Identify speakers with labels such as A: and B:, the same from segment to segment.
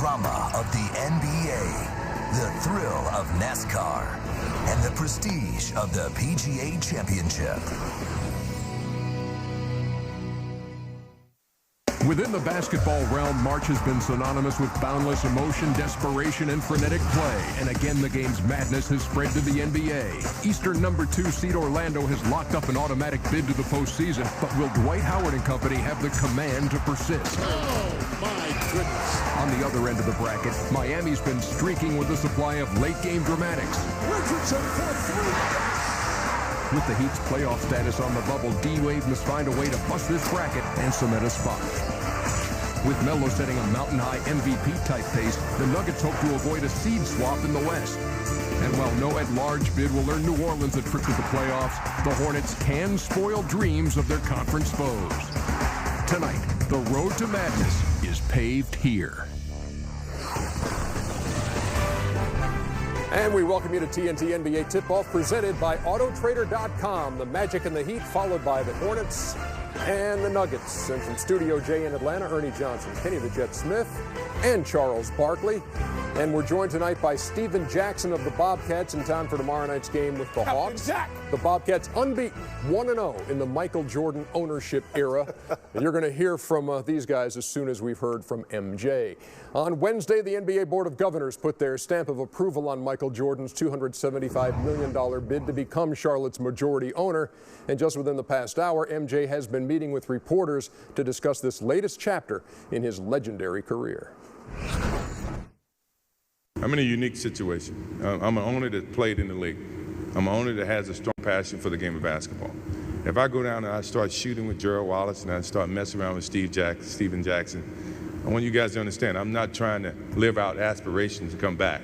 A: drama of the NBA, the thrill of NASCAR, and the prestige of the PGA Championship.
B: Within the basketball realm, March has been synonymous with boundless emotion, desperation, and frenetic play. And again, the game's madness has spread to the NBA. Eastern number 2 seed Orlando has locked up an automatic bid to the postseason. But will Dwight Howard and company have the command to persist?
C: Oh, my goodness.
B: On the other end of the bracket, Miami's been streaking with a supply of late-game dramatics.
C: Richardson for 3.
B: With the Heat's playoff status on the bubble, D-Wade must find a way to bust this bracket and cement a spot. With Melo setting a mountain-high MVP-type pace, the Nuggets hope to avoid a seed swap in the West. And while no at-large bid will earn New Orleans a trip to the playoffs, the Hornets can spoil dreams of their conference foes. Tonight, the road to madness is paved here.
D: And we welcome you to TNT NBA Tip-Off presented by Autotrader.com. The Magic and the Heat, followed by the Hornets and the Nuggets. And from Studio J in Atlanta, Ernie Johnson, Kenny the Jet Smith, and Charles Barkley. And we're joined tonight by Steven Jackson of the Bobcats in time for tomorrow night's game with the Hawks.
C: Jack.
D: The Bobcats unbeaten, 1-0 in the Michael Jordan ownership era. And you're going to hear from these guys as soon as we've heard from MJ. On Wednesday, the NBA Board of Governors put their stamp of approval on Michael Jordan's $275 million bid to become Charlotte's majority owner. And just within the past hour, MJ has been meeting with reporters to discuss this latest chapter in his legendary career.
E: I'm in a unique situation. I'm an owner that played in the league. I'm an owner that has a strong passion for the game of basketball. If I go down and I start shooting with Gerald Wallace and I start messing around with Steven Jackson, I want you guys to understand I'm not trying to live out aspirations to come back.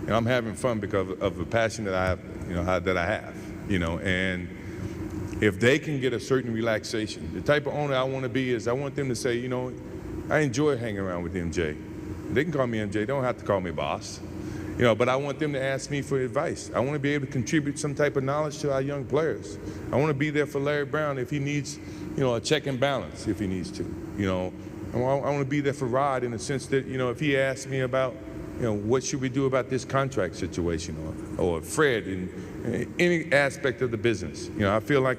E: And I'm having fun because of the passion that I have, and if they can get a certain relaxation, the type of owner I want to be is I want them to say, I enjoy hanging around with MJ. They can call me MJ, they don't have to call me boss. But I want them to ask me for advice. I want to be able to contribute some type of knowledge to our young players. I want to be there for Larry Brown if he needs, a check and balance if he needs to. I want to be there for Rod in the sense that, if he asks me about, what should we do about this contract situation or Fred in any aspect of the business. I feel like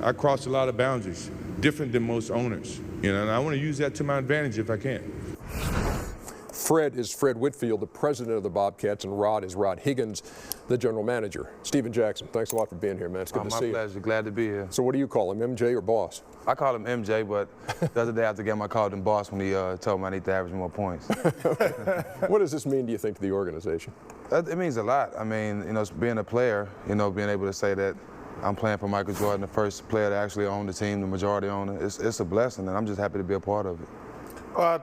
E: I cross a lot of boundaries, different than most owners, and I want to use that to my advantage if I can.
D: Fred is Fred Whitfield, the president of the Bobcats, and Rod is Rod Higgins, the general manager. Steven Jackson, thanks a lot for being here, man. It's good to see you.
F: My pleasure. Glad to be here.
D: So what do you call him, MJ or boss?
F: I call him MJ, but the other day after the game, I called him boss when he told me I need to average more points.
D: What does this mean, do you think, to the organization?
F: It means a lot. I mean, being a player, being able to say that I'm playing for Michael Jordan, the first player to actually own the team, the majority owner, it's a blessing, and I'm just happy to be a part of it.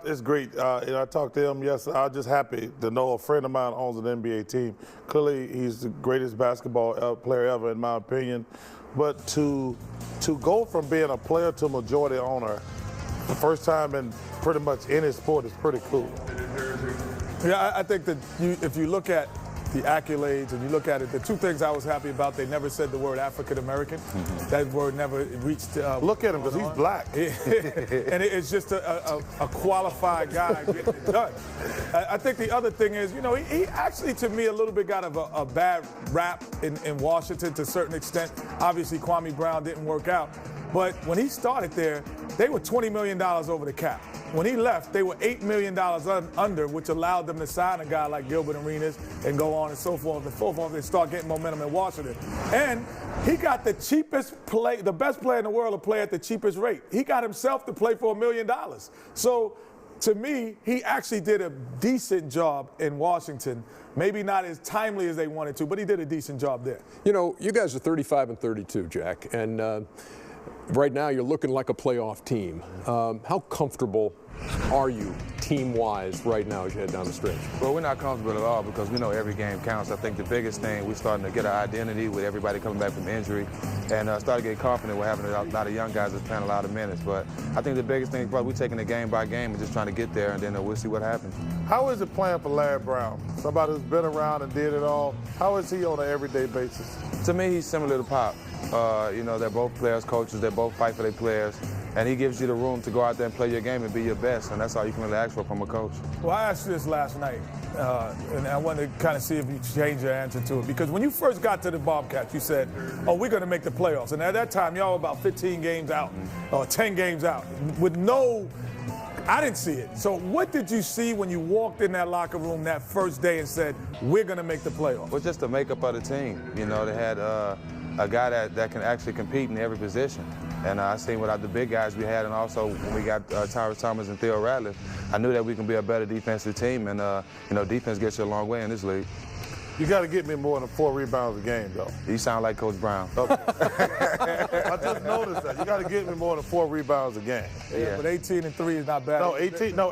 G: It's great. I talked to him yesterday. I'm just happy to know a friend of mine owns an NBA team. Clearly, he's the greatest basketball player ever, in my opinion. But to go from being a player to a majority owner, the first time in pretty much any sport, is pretty cool.
H: Yeah, I think that if you look at the accolades and you look at it, the two things I was happy about, they never said the word African American. Mm-hmm. That word never reached.
G: Look at him, because he's black.
H: And it's just a qualified guy getting it done. I think the other thing is, he actually, to me, a little bit got a bad rap in Washington to a certain extent. Obviously, Kwame Brown didn't work out. But when he started there, they were $20 million over the cap. When he left, they were $8 million under, which allowed them to sign a guy like Gilbert Arenas and go on and so forth and so forth and start getting momentum in Washington. And he got the best player in the world to play at the cheapest rate. He got himself to play for $1 million. So to me, he actually did a decent job in Washington. Maybe not as timely as they wanted to, but he did a decent job there.
D: You guys are 35-32, Jack, and right now you're looking like a playoff team. How comfortable are you team-wise right now as you head down the stretch?
F: Well, we're not comfortable at all because we know every game counts. I think the biggest thing, we're starting to get our identity with everybody coming back from injury and starting to get confident. We're having a lot of young guys that's playing a lot of minutes. But I think the biggest thing is probably we're taking it game by game and just trying to get there, and then we'll see what happens.
G: How is it playing for Larry Brown? Somebody who's been around and did it all. How is he on an everyday basis?
F: To me, he's similar to Pop. They're both players, coaches. They both fight for their players. and he gives you the room to go out there and play your game and be your best, and that's all you can really ask for from a coach.
H: Well, I asked you this last night, and I wanted to kind of see if you changed your answer to it. Because when you first got to the Bobcats, you said, oh, we're going to make the playoffs. And at that time, y'all were about 15 games out, or 10 games out, with no – I didn't see it. So what did you see when you walked in that locker room that first day and said, we're going to make the playoffs?
F: Well, just the makeup of the team. You know, they had a guy that can actually compete in every position. And I seen without the big guys we had, and also when we got Tyrus Thomas and Theo Ratliff, I knew that we can be a better defensive team. And, you know, defense gets you a long way in this league.
G: You got to get me more than 4 rebounds a game, though.
F: You sound like Coach Brown.
G: Okay. I just noticed that. You got to get me more than 4 rebounds a game.
H: Yeah, but 18 and 3 is not bad.
G: No,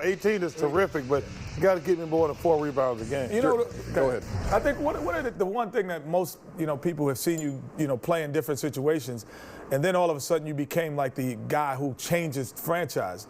G: 18 is terrific, but you got to get me more than 4 rebounds a game.
H: You know,
D: go ahead.
H: I think what are the one thing that most people have seen you play in different situations, and then all of a sudden you became like the guy who changes franchise.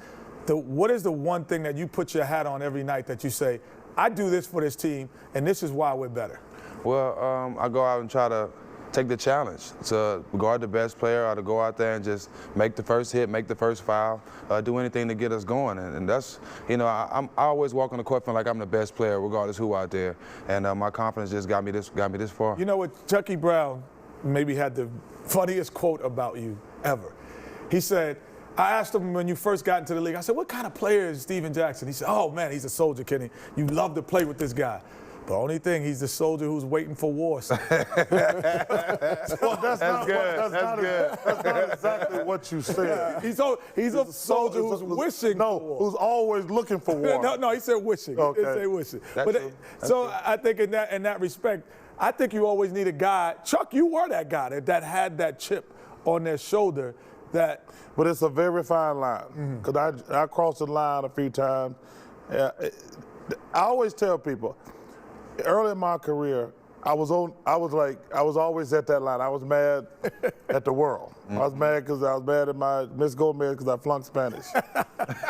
H: What is the one thing that you put your hat on every night that you say, I do this for this team, and this is why we're better?
F: Well, I go out and try to take the challenge to guard the best player, or to go out there and just make the first hit, make the first foul, do anything to get us going. And that's, I always walk on the court feeling like I'm the best player, regardless who out there. And my confidence just got me this far.
H: You know what? Chucky Brown maybe had the funniest quote about you ever. He said, I asked him when you first got into the league, I said, what kind of player is Stephen Jackson? He said, oh, man, he's a soldier, Kenny. You love to play with this guy. The only thing, he's the soldier who's waiting for war.
G: Well, that's not exactly what you said.
H: He's a soldier who's wishing for war.
G: Who's always looking for war.
H: No, he said wishing.
G: Okay.
H: He didn't say wishing.
F: That's true.
H: I think in that respect, I think you always need a guy. Chuck, you were that guy that had that chip on their shoulder.
G: But it's a very fine line, because I crossed the line a few times. I always tell people, early in my career, I was always at that line. I was mad at the world. I was mad at my Miss Gomez because I flunked Spanish. I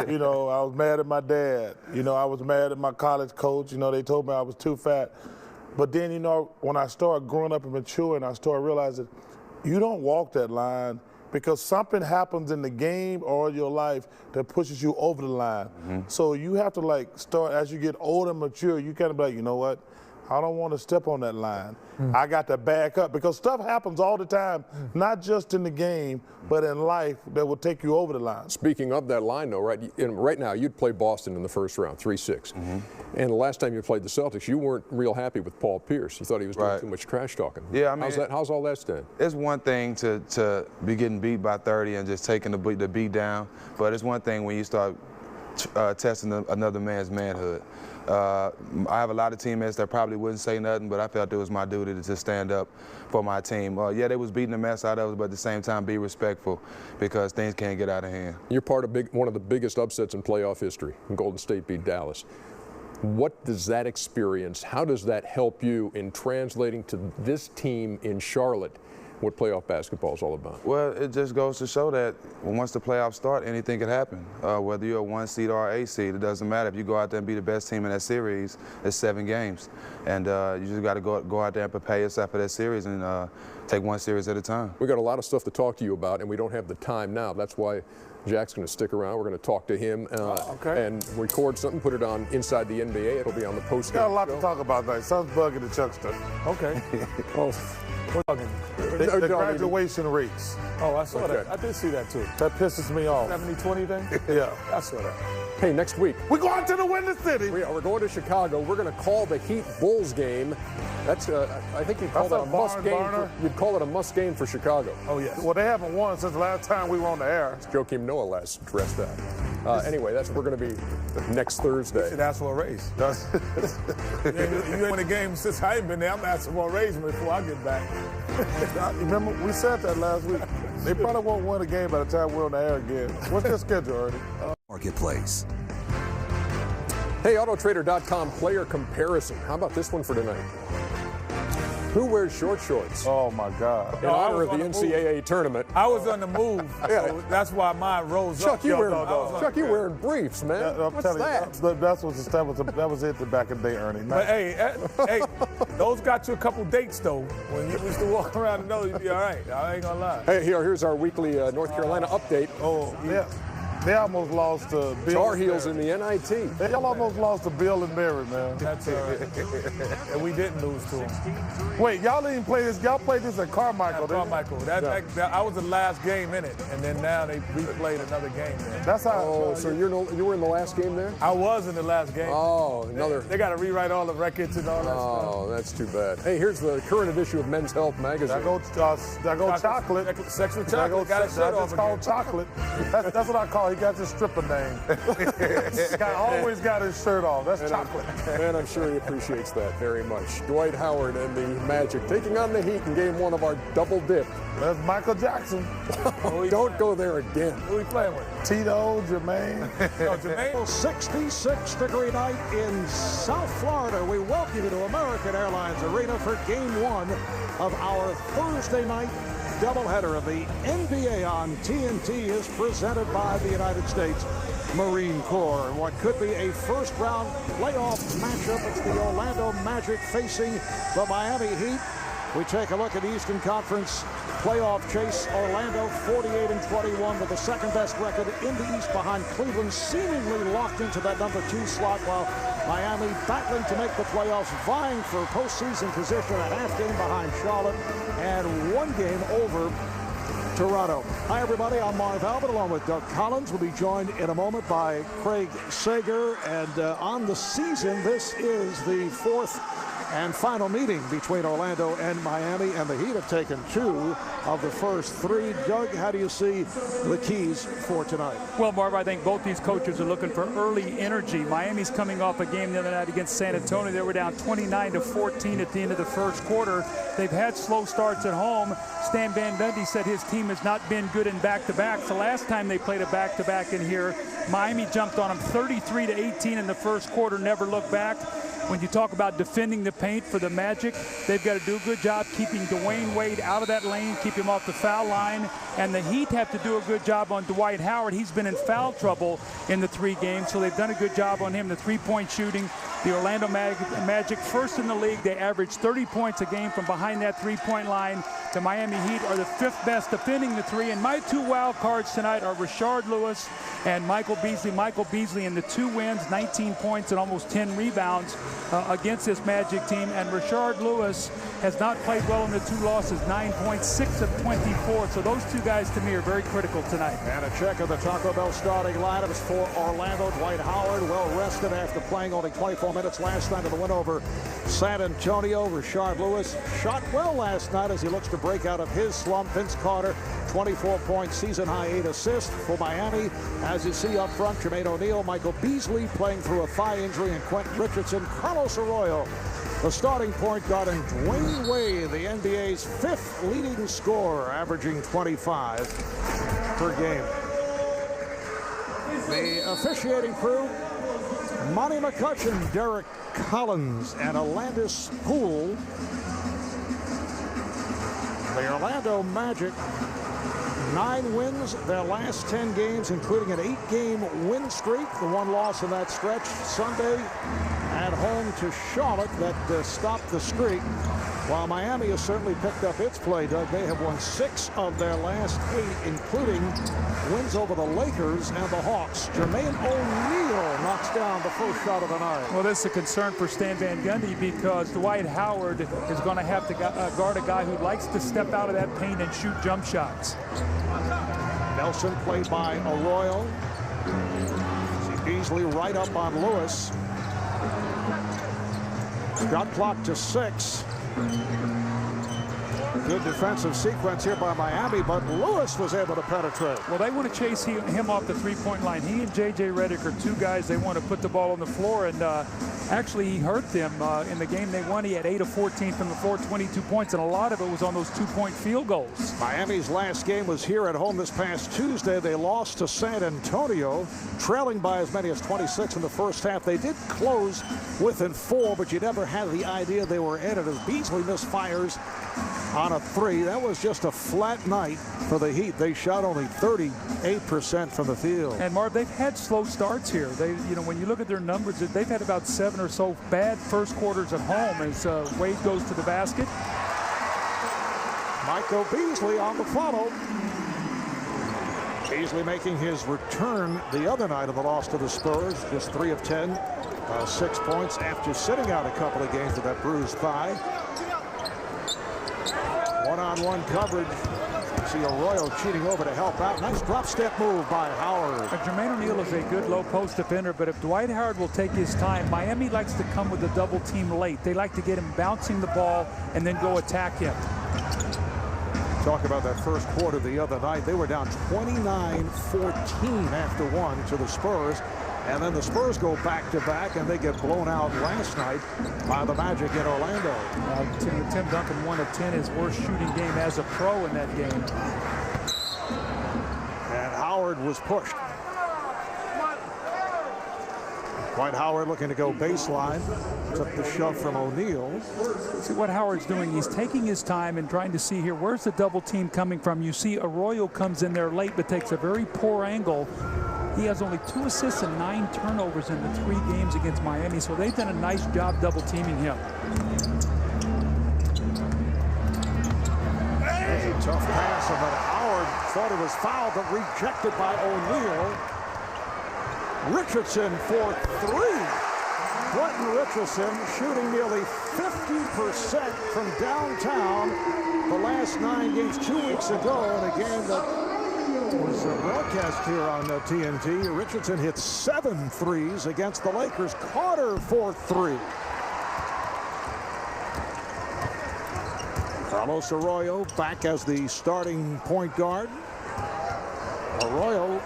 G: was mad at my dad. I was mad at my college coach. They told me I was too fat. But then, when I started growing up and maturing, I started realizing you don't walk that line because something happens in the game or your life that pushes you over the line. So you have to start, as you get older and mature, you kind of be like, you know what? I don't want to step on that line. I got to back up, because stuff happens all the time, not just in the game, but in life that will take you over the line.
D: Speaking of that line, though, right now you'd play Boston in the first round, 3-6. And the last time you played the Celtics, you weren't real happy with Paul Pierce. You thought he was doing too much trash talking.
F: Yeah,
D: how's all that stand?
F: It's one thing to be getting beat by 30 and just taking the beat down, but it's one thing when you start testing another man's manhood. I have a lot of teammates that probably wouldn't say nothing, but I felt it was my duty to just stand up for my team. Yeah, they was beating the mess out of us, but at the same time be respectful, because things can't get out of hand.
D: You're part of one of the biggest upsets in playoff history. Golden State beat Dallas. What does that experience, how does that help you in translating to this team in Charlotte what playoff basketball is all about?
F: Well, it just goes to show that once the playoffs start, anything can happen. Whether you're a 1 seed or an 8 seed, it doesn't matter. If you go out there and be the best team in that series, it's 7 games. And you just got to go out there and prepare yourself for that series and take one series at a time.
D: We got a lot of stuff to talk to you about, and we don't have the time now. That's why Jack's going to stick around. We're going to talk to him and record something, put it on Inside the NBA. It'll be on the post.
G: Got a lot to talk about tonight. Son's bugging the Chuckster.
H: Okay. We're talking.
G: The graduation rates.
H: Oh, I saw that. I did see that too.
G: That pisses me off.
H: 70-20 thing?
G: Yeah.
H: I saw that.
D: Hey, next week.
G: We're going to the Windy City.
D: We're going to Chicago. We're going to call the Heat-Bulls game. That's, I think you'd call that a must game. You'd call it a must game for Chicago.
H: Oh, yes.
G: Well, they haven't won since the last time we were on the air.
D: Joakim Noah last dressed out. Anyway, we're going to be next Thursday.
H: You should ask for a raise. You ain't won a game since I ain't been there. I'm asking for a raise before I get back.
G: Remember, we said that last week. They probably won't win a game by the time we're on the air again. What's their schedule, Ernie?
A: Marketplace.
D: Hey, Autotrader.com player comparison. How about this one for tonight? Who wears short shorts?
G: Oh, my God.
D: In honor of the NCAA tournament.
H: I was on the move,
D: Yeah.
H: so that's why mine rose
D: Chuck,
H: up.
D: you wearing briefs, man.
G: I'm
D: What's
G: telling
D: that?
G: you, that was it the back in the day, Ernie.
H: But hey, those got you a couple dates though. When you used to walk around and know you'd be all right. I ain't gonna lie.
D: Hey, here's our weekly North Carolina update.
G: Oh, yeah. They almost lost to Bill.
D: Tar Heels in the NIT.
G: They almost lost to Bill and Mary, man.
H: That's all right. And we didn't lose to them.
G: Wait, y'all didn't play this. Y'all played this at Carmichael, didn't you?
H: Carmichael. I was the last game in it, and then now they replayed another game there.
G: That's how.
D: Oh, so you were in the last game there?
H: I was in the last game.
D: Oh, another.
H: They got to rewrite all the records and all that stuff.
D: Oh, that's too bad. Hey, here's the current issue of Men's Health magazine.
G: That go chocolate.
H: Sexual chocolate. Got his shirt off
G: called chocolate. That's what I call it. He got his stripper name. Always got his shirt off. That's chocolate.
D: Man, I'm sure he appreciates that very much. Dwight Howard and the Magic taking on the Heat in game one of our double dip.
G: That's Michael Jackson.
D: Don't go there again.
H: Who we playing with?
G: Tito, Jermaine.
H: Jermaine?
C: 66-degree night in South Florida. We welcome you to American Airlines Arena for game one of our Thursday night doubleheader of the NBA on TNT is presented by the United States Marine Corps. What could be a first-round playoff matchup. It's the Orlando Magic facing the Miami Heat. We take a look at the Eastern Conference playoff chase. Orlando 48-21 with the second-best record in the East behind Cleveland, seemingly locked into that number 2 slot, while Miami battling to make the playoffs, vying for postseason position, a half game behind Charlotte and 1 game over Toronto. Hi, everybody. I'm Marv Albert along with Doug Collins. We'll be joined in a moment by Craig Sager. And on the season, this is the 4th and final meeting between Orlando and Miami, and the Heat have taken 2 of the first 3. Doug, how do you see the keys for tonight?
I: Well, Marv, I think both these coaches are looking for early energy. Miami's coming off a game the other night against San Antonio. They were down 29-14 at the end of the first quarter. They've had slow starts at home. Stan Van Gundy said his team has not been good in back-to-backs. The last time they played a back-to-back in here, Miami jumped on them 33-18 in the first quarter, never looked back. When you talk about defending the paint for the Magic, they've got to do a good job keeping Dwayne Wade out of that lane, keep him off the foul line. And the Heat have to do a good job on Dwight Howard. He's been in foul trouble in the 3 games, so they've done a good job on him. The 3-point shooting, the Orlando Magic, first in the league. They average 30 points a game from behind that 3-point line. The Miami Heat are the 5th best defending the 3. And my 2 wild cards tonight are Rashard Lewis and Michael Beasley. Michael Beasley in the 2 wins, 19 points and almost 10 rebounds against this Magic team. And Rashard Lewis has not played well in the 2 losses, 9 points, 6 of 24. So those 2 guys to me are very critical tonight.
C: And a check of the Taco Bell starting lineups for Orlando. Dwight Howard, well rested after playing only 24 minutes last night in the win over San Antonio. Rashard Lewis shot well last night as he looks to break out of his slump. Vince Carter, 24-point season-high 8 assists for Miami. As you see up front, Jermaine O'Neal, Michael Beasley playing through a thigh injury, and Quentin Richardson, Carlos Arroyo, the starting point guard, and Dwayne Wade, the NBA's 5th leading scorer, averaging 25 per game. The officiating crew, Monty McCutcheon, Derek Collins, and Alandis Poole. The Orlando Magic, 9 wins their last 10 games, including an 8-game win streak. The 1 loss in that stretch Sunday at home to Charlotte that stopped the streak. While Miami has certainly picked up its play, Doug, they have won 6 of their last 8, including wins over the Lakers and the Hawks. Jermaine O'Neal knocks down the first shot of the night.
I: Well, this is a concern for Stan Van Gundy because Dwight Howard is going to have to guard a guy who likes to step out of that paint and shoot jump shots.
C: Nelson played by Arroyo. See Beasley right up on Lewis. Shot clock to 6. Good defensive sequence here by Miami, but Lewis was able to penetrate.
I: Well, they want to chase him off the three-point line. He and J.J. Redick are two guys they want to put the ball on the floor, and actually he hurt them in the game they won. He had 8 of 14 from the floor, 22 points, and a lot of it was on those two-point field goals.
C: Miami's last game was here at home this past Tuesday. They lost to San Antonio, trailing by as many as 26 in the first half. They did close within 4, but you never had the idea they were in it as Beasley misfires on a 3. That was just a flat night for the Heat. They shot only 38% from the field.
I: And Marv, they've had slow starts here. When you look at their numbers, they've had about 7 or so bad first quarters at home as Wade goes to the basket.
C: Michael Beasley on the follow. Beasley making his return the other night of the loss to the Spurs, just 3 of 10, 6 points after sitting out a couple of games with that bruised thigh. One-on-one coverage. You see Arroyo cheating over to help out. Nice drop step move by Howard.
I: Jermaine O'Neal is a good low post defender, but if Dwight Howard will take his time, Miami likes to come with a double team late. They like to get him bouncing the ball and then go attack him.
C: Talk about that first quarter the other night. They were down 29-14 after 1 to the Spurs. And then the Spurs go back-to-back, and they get blown out last night by the Magic in Orlando.
I: Tim Duncan, 1 of 10, his worst shooting game as a pro in that game.
C: And Howard was pushed. Dwight Howard looking to go baseline. Took the shove from O'Neal.
I: See what Howard's doing. He's taking his time and trying to see here, where's the double team coming from? You see Arroyo comes in there late, but takes a very poor angle. He has only 2 assists and 9 turnovers in the 3 games against Miami, so they've done a nice job double teaming him.
C: There's a tough pass, but Howard thought it was fouled, but rejected by O'Neal. Richardson for 3. Quentin Richardson shooting nearly 50% from downtown the last 9 games 2 weeks ago in a game that was broadcast here on TNT. Richardson hit 7 threes against the Lakers. Carter for 3. Carlos Arroyo back as the starting point guard. Arroyo will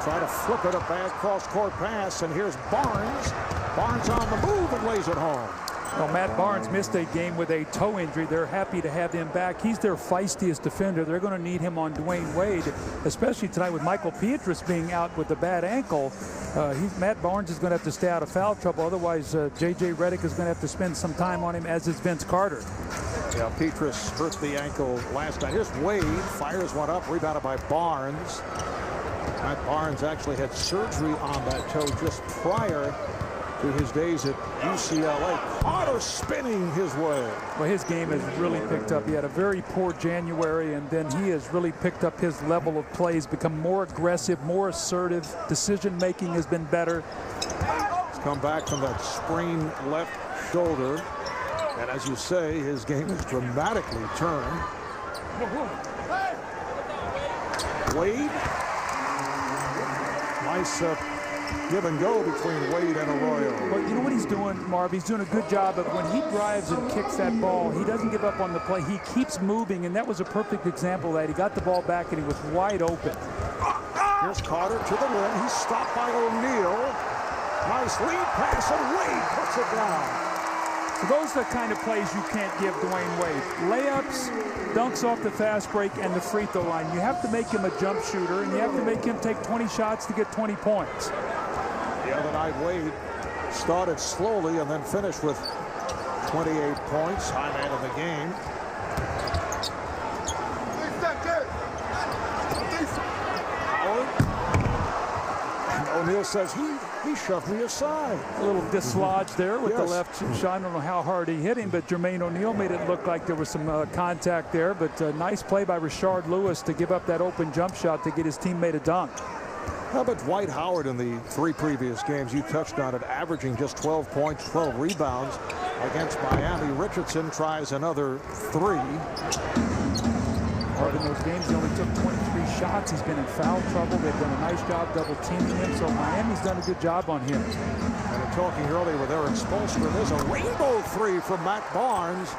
C: try to flip it, a bad cross-court pass, and here's Barnes. Barnes on the move and lays it home.
I: Well, Matt Barnes missed a game with a toe injury. They're happy to have him back. He's their feistiest defender. They're going to need him on Dwayne Wade, especially tonight with Michael Pietrus being out with a bad ankle. Matt Barnes is going to have to stay out of foul trouble. Otherwise, J.J. Redick is going to have to spend some time on him, as is Vince Carter.
C: Yeah, Pietrus hurt the ankle last night. Here's Wade, fires one up, rebounded by Barnes. Matt Barnes actually had surgery on that toe just prior to his days at UCLA. Carter spinning his way.
I: Well, his game has really picked up. He had a very poor January, and then he has really picked up his level of play. He's become more aggressive, more assertive. Decision-making has been better.
C: He's come back from that sprained left shoulder. And as you say, his game has dramatically turned. Wade. Nice give and go between Wade and Arroyo.
I: Well, you know what he's doing, Marv? He's doing a good job of when he drives and kicks that ball, he doesn't give up on the play. He keeps moving, and that was a perfect example of that. He got the ball back, and he was wide open.
C: Here's Carter to the rim. He's stopped by O'Neal. Nice lead pass, and Wade puts it down.
I: So those are the kind of plays you can't give Dwayne Wade. Layups, dunks off the fast break, and the free throw line. You have to make him a jump shooter, and you have to make him take 20 shots to get 20 points.
C: The other night, Wade started slowly and then finished with 28 points. High man of the game. Howard. And O'Neal says he shoved me aside.
I: A little dislodge there with the left shot. I don't know how hard he hit him, but Jermaine O'Neal made it look like there was some contact there. But nice play by Rashard Lewis to give up that open jump shot to get his teammate a dunk.
C: How about Dwight Howard in the 3 previous games? You touched on it, averaging just 12 points, 12 rebounds against Miami. Richardson tries another 3.
I: Mark, in those games, he only took 23 shots. He's been in foul trouble. They've done a nice job double teaming him, so Miami's done a good job on him.
C: And in talking earlier with Eric Spoelstra, there's a rainbow three from Matt Barnes.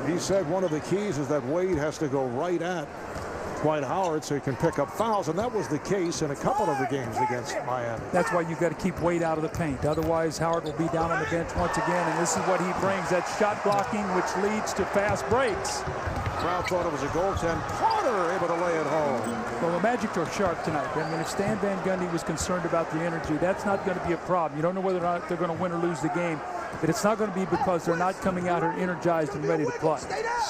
C: He said one of the keys is that Wade has to go right at Dwight Howard so he can pick up fouls, and that was the case in a couple of the games against Miami.
I: That's why you've got to keep Wade out of the paint. Otherwise, Howard will be down on the bench once again, and this is what he brings, that shot blocking, which leads to fast breaks.
C: Crowd thought it was a goaltend. Carter able to lay it home.
I: Well, the Magic are sharp tonight. I mean, if Stan Van Gundy was concerned about the energy, that's not going to be a problem. You don't know whether or not they're going to win or lose the game, but it's not going to be because they're not coming out here energized and ready to play.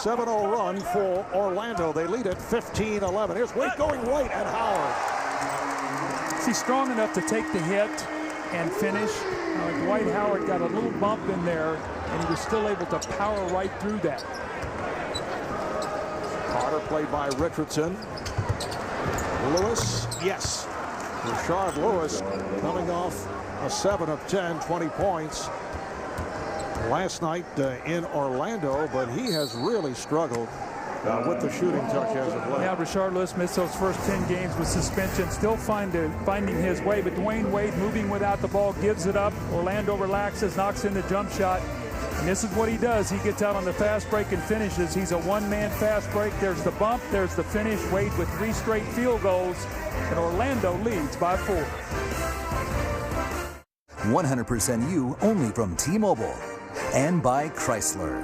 C: 7-0 run for Orlando. They lead at 15-11. Here's Wade going right at Howard.
I: Is he strong enough to take the hit and finish? Dwight Howard got a little bump in there, and he was still able to power right through that.
C: Carter played by Richardson. Lewis, yes. Rashard Lewis coming off a 7 of 10, 20 points last night in Orlando, but he has really struggled with the shooting touch as of late.
I: Yeah, Rashard Lewis missed those first 10 games with suspension, still finding his way, but Dwayne Wade moving without the ball, gives it up. Orlando relaxes, knocks in the jump shot. And this is what he does. He gets out on the fast break and finishes. He's a one-man fast break. There's the bump. There's the finish. Wade with 3 straight field goals. And Orlando leads by 4.
A: 100% you only from T-Mobile and by Chrysler.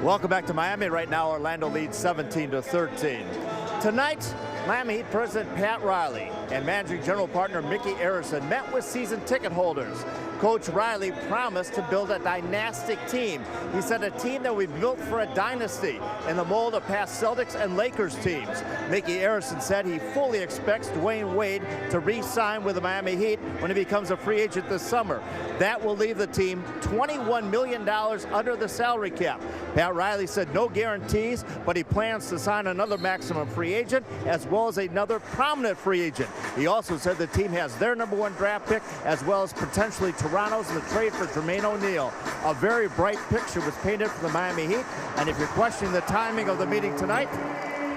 J: Welcome back to Miami. Right now, Orlando leads 17-13. Tonight, Miami Heat President Pat Riley and Managing General Partner Mickey Arison met with season ticket holders. Coach Riley promised to build a dynastic team. He said a team that we built for a dynasty in the mold of past Celtics and Lakers teams. Mickey Arison said he fully expects Dwayne Wade to re-sign with the Miami Heat when he becomes a free agent this summer. That will leave the team $21 million under the salary cap. Pat Riley said no guarantees, but he plans to sign another maximum free agent as well as another prominent free agent. He also said the team has their #1 draft pick as well as potentially Toronto's in the trade for Jermaine O'Neal. A very bright picture was painted for the Miami Heat, and if you're questioning the timing of the meeting tonight,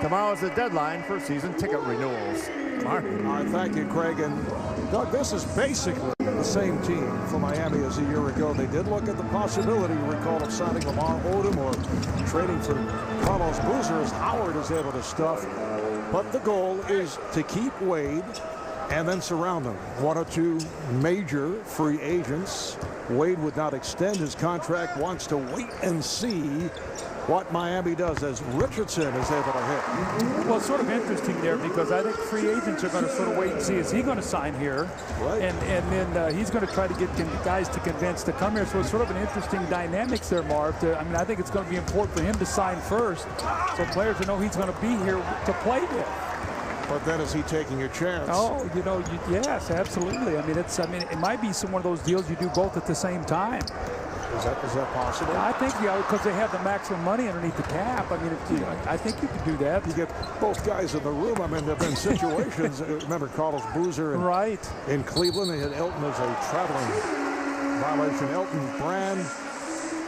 J: tomorrow is the deadline for season ticket renewals. Mark.
C: All right, thank you, Craig. And Doug, this is basically the same team for Miami as a year ago. They did look at the possibility, you recall, of signing Lamar Odom or trading for Carlos Boozer as Howard is able to stuff. But the goal is to keep Wade and then surround him. 1 or 2 major free agents. Wade would not extend his contract, wants to wait and see what Miami does as Richardson is able to hit.
I: Well, it's sort of interesting there because I think free agents are going to sort of wait and see, is he going to sign here?
C: Right.
I: And then he's going to try to get guys to convince to come here. So it's sort of an interesting dynamics there, Marv. I mean, I think it's going to be important for him to sign first so players will know he's going to be here to play with.
C: But then is he taking a chance?
I: Oh, you know, yes, absolutely. I mean, it might be one of those deals you do both at the same time.
C: Is that possible?
I: I think, yeah, because they have the maximum money underneath the cap. I mean, I think you could do that.
C: You get both guys in the room. I mean, there have been situations. Remember Carlos Boozer in Cleveland. They had Elton as a traveling violation. Elton Brand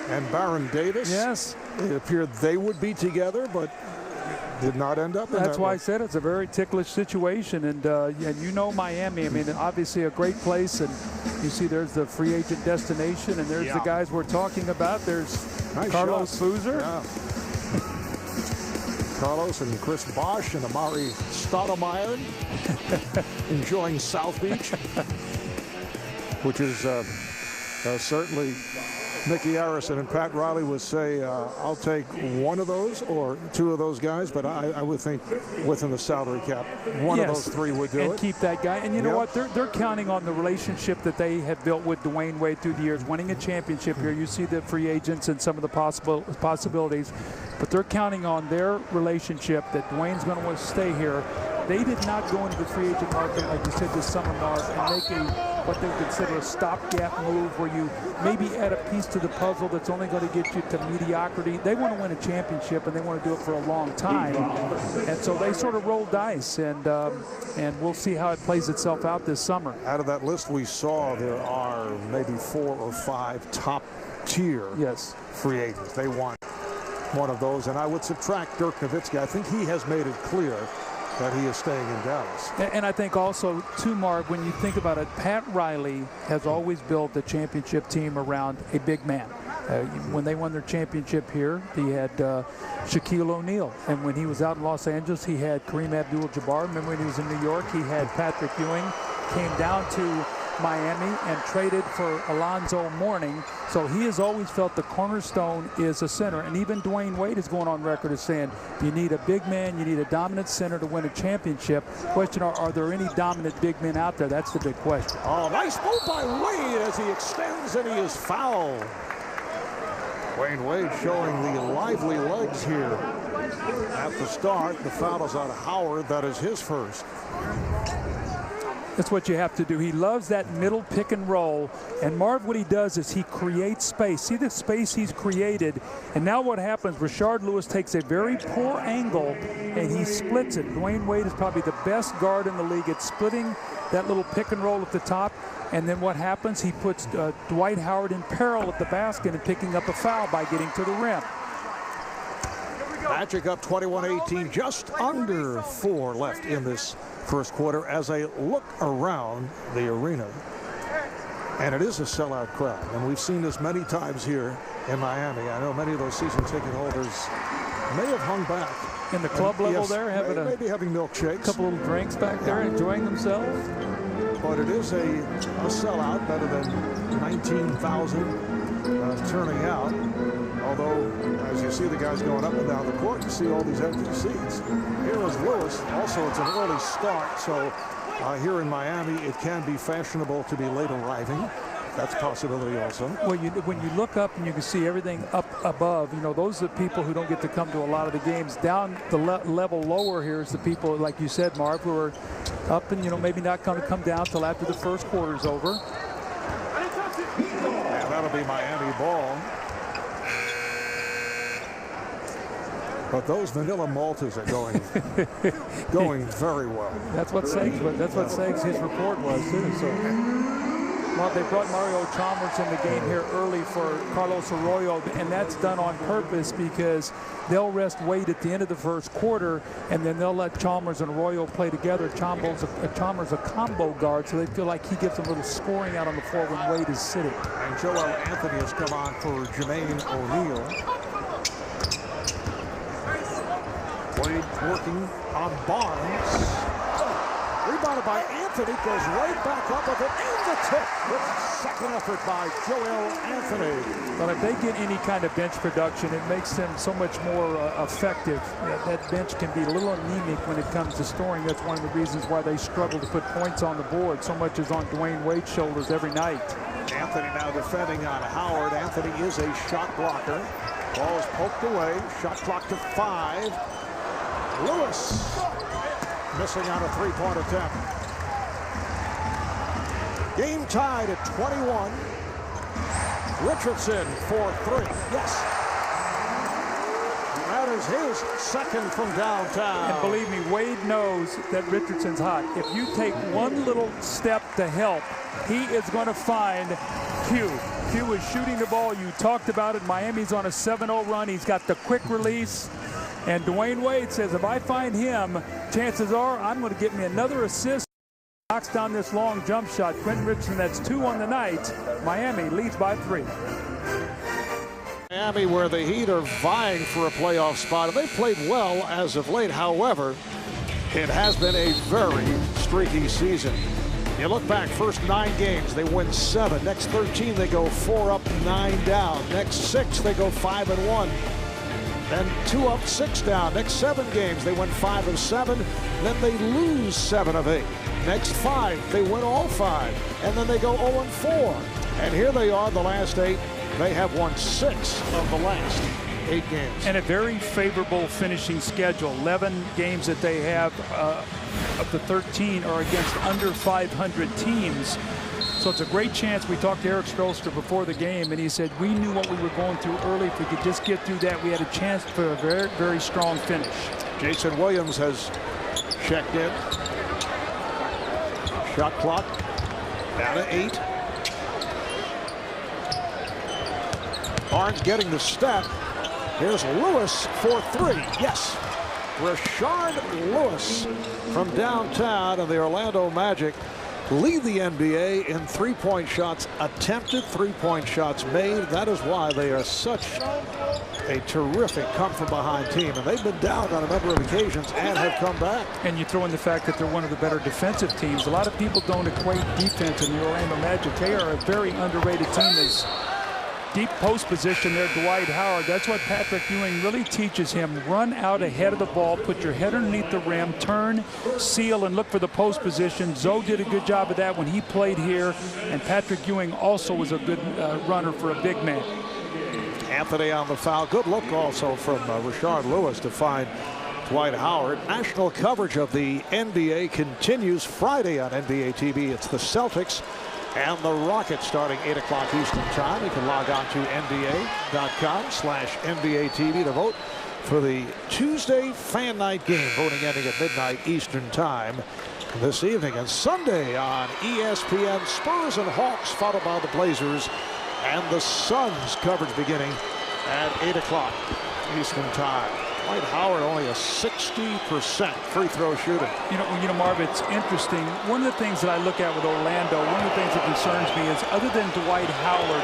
C: and Baron Davis.
I: Yes.
C: It appeared they would be together, but did not end up in
I: That's
C: that
I: why
C: way.
I: I said it's a very ticklish situation. And you know Miami, I mean, obviously a great place. And you see there's the free agent destination, and there's the guys we're talking about. There's
C: nice
I: Carlos
C: shots.
I: Boozer.
C: Yeah. Carlos and Chris Bosh and Amari Stoudemire enjoying South Beach, which is certainly Mickey Arison and Pat Riley would say, I'll take one of those or 2 of those guys, but I would think within the salary cap, one of those 3 would do
I: and
C: it.
I: keep that guy. And you know what? They're counting on the relationship that they have built with Dwayne Wade through the years, winning a championship here. You see the free agents and some of the possibilities, but they're counting on their relationship that Dwayne's going to want to stay here. They did not go into the free agent market, like you said, this summer, Mark, and make what they consider a stopgap move where you maybe add a piece to the puzzle that's only going to get you to mediocrity. They want to win a championship, and they want to do it for a long time. And so they sort of roll dice, and we'll see how it plays itself out this summer.
C: Out of that list we saw, there are maybe 4 or 5 top top-tier free agents. They want one of those, and I would subtract Dirk Nowitzki. I think he has made it clear that he is staying in Dallas.
I: And I think also, too, Mark, when you think about it, Pat Riley has always built the championship team around a big man. When they won their championship here, he had Shaquille O'Neal. And when he was out in Los Angeles, he had Kareem Abdul-Jabbar. Remember when he was in New York, he had Patrick Ewing. Came down to Miami and traded for Alonzo Mourning. So he has always felt the cornerstone is a center. And even Dwayne Wade is going on record as saying you need a big man, you need a dominant center to win a championship. Question, are there any dominant big men out there? That's the big question.
C: Oh, nice move by Wade as he extends, and he is fouled. Dwayne Wade showing the lively legs here at the start. The foul is on Howard. That is his first.
I: That's what you have to do. He loves that middle pick and roll. And Marv, what he does is he creates space. See the space he's created. And now what happens, Rashard Lewis takes a very poor angle and he splits it. Dwayne Wade is probably the best guard in the league at splitting that little pick and roll at the top. And then what happens, he puts Dwight Howard in peril at the basket and picking up a foul by getting to the rim.
C: Magic up 21-18, just under 4 left in this first quarter as I look around the arena. And it is a sellout crowd, and we've seen this many times here in Miami. I know many of those season ticket holders may have hung back.
I: In the club level there,
C: maybe having milkshakes.
I: A couple little drinks back there, enjoying themselves.
C: But it is a sellout, better than 19,000 turning out. Although, as you see the guys going up and down the court, you see all these empty seats. Here is Lewis. Also, it's an early start, so here in Miami, it can be fashionable to be late arriving. That's a possibility also.
I: Well, when you look up and you can see everything up above, you know, those are the people who don't get to come to a lot of the games. Down the level lower here is the people, like you said, Marv, who are up and, you know, maybe not going to come down till after the first quarter's over.
C: And that'll be Miami ball. But those vanilla maltas are going very well.
I: That's what Segs, his report was too. So, well, they brought Mario Chalmers in the game here early for Carlos Arroyo, and that's done on purpose because they'll rest Wade at the end of the first quarter, and then they'll let Chalmers and Arroyo play together. Chalmers a combo guard, so they feel like he gets a little scoring out on the floor when Wade is sitting.
C: And Joel Anthony has come on for Jermaine O'Neal. Wade working on Barnes. Rebounded by Anthony, goes right back up with it in the tip. With second effort by Joel Anthony.
I: But if they get any kind of bench production, it makes them so much more effective. That bench can be a little anemic when it comes to scoring. That's one of the reasons why they struggle to put points on the board. So much is on Dwayne Wade's shoulders every night.
C: Anthony now defending on Howard. Anthony is a shot blocker. Ball is poked away. Shot clock to 5. Lewis missing on a three-point attempt. Game tied at 21. Richardson for 3. Yes. That is his second from downtown.
I: And believe me, Wade knows that Richardson's hot. If you take one little step to help, he is going to find Q. Q is shooting the ball. You talked about it. Miami's on a 7-0 run. He's got the quick release. And Dwayne Wade says, if I find him, chances are I'm going to get me another assist. Knocks down this long jump shot. Quentin Richardson, that's 2 on the night. Miami leads by 3.
C: Miami, where the Heat are vying for a playoff spot. They played well as of late. However, it has been a very streaky season. You look back, first 9 games, they win 7. Next 13, they go 4 up, 9 down. Next 6, they go 5-1. Then 2 up, 6 down. Next 7 games, they win 5 of 7. Then they lose 7 of 8. Next 5, they win all 5. And then they go 0-4. And here they are, the last 8. They have won 6 of the last 8 games.
I: And a very favorable finishing schedule. 11 games that they have of the 13 are against under 500 teams. So it's a great chance. We talked to Eric Strohlster before the game, and he said, we knew what we were going through early. If we could just get through that, we had a chance for a very, very strong finish.
C: Jason Williams has checked in. Shot clock down to 8. Barnes getting the step. Here's Lewis for three. Yes. Rashard Lewis from downtown, and the Orlando Magic lead the NBA in three-point shots attempted, three-point shots made. That is why they are such a terrific come-from-behind team. And they've been down on a number of occasions and have come back.
I: And you throw in the fact that they're one of the better defensive teams. A lot of people don't equate defense in the Orlando Magic. They are a very underrated team. There's deep post position there, Dwight Howard. That's what Patrick Ewing really teaches him. Run out ahead of the ball, put your head underneath the rim, turn, seal, and look for the post position. Zoe did a good job of that when he played here, and Patrick Ewing also was a good runner for a big man.
C: Anthony on the foul. Good look also from Rashard Lewis to find Dwight Howard. National coverage of the NBA continues Friday on NBA TV. It's the Celtics and the Rockets starting 8 o'clock Eastern time. You can log on to NBA.com/NBA TV to vote for the Tuesday Fan Night game. Voting ending at midnight Eastern time this evening. And Sunday on ESPN, Spurs and Hawks followed by the Blazers and the Suns. Coverage beginning at 8 o'clock Eastern time. Dwight Howard only a 60% free throw shooter.
I: You know, Marv, it's interesting. One of the things that I look at with Orlando, one of the things that concerns me is, other than Dwight Howard,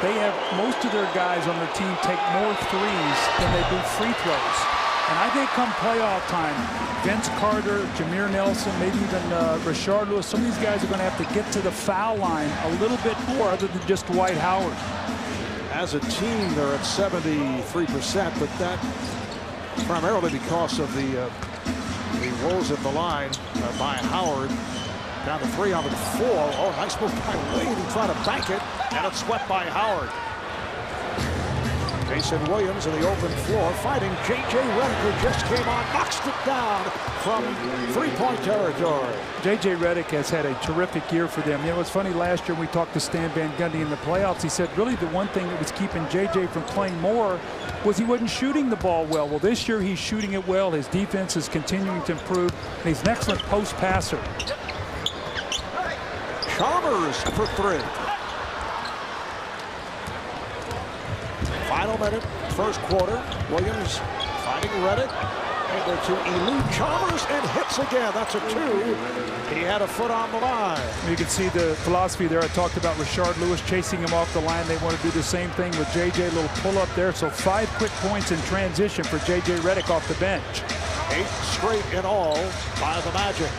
I: they have most of their guys on their team take more threes than they do free throws. And I think come playoff time, Vince Carter, Jameer Nelson, maybe even Rashard Lewis, some of these guys are going to have to get to the foul line a little bit more other than just Dwight Howard.
C: As a team, they're at 73%, but that primarily because of the woes at the line by Howard. Down to 3 on the 4. Oh, nice move by Wade. He tried to bank it, and it's swept by Howard. Jason Williams in the open floor fighting J.J. Redick, who just came on, knocks it down from three-point territory.
I: J.J. Redick has had a terrific year for them. You know, it's funny, last year when we talked to Stan Van Gundy in the playoffs, he said really the one thing that was keeping J.J. from playing more was he wasn't shooting the ball well. Well, this year he's shooting it well. His defense is continuing to improve, and he's an excellent post passer.
C: Chalmers for three. Final minute, first quarter. Williams fighting Redick. Able to elude Chalmers and hits again. That's a 2. He had a foot on the line.
I: You can see the philosophy there. I talked about Rashard Lewis chasing him off the line. They want to do the same thing with J.J. A little pull up there. So 5 quick points in transition for J.J. Redick off the bench.
C: 8 straight in all by the Magic.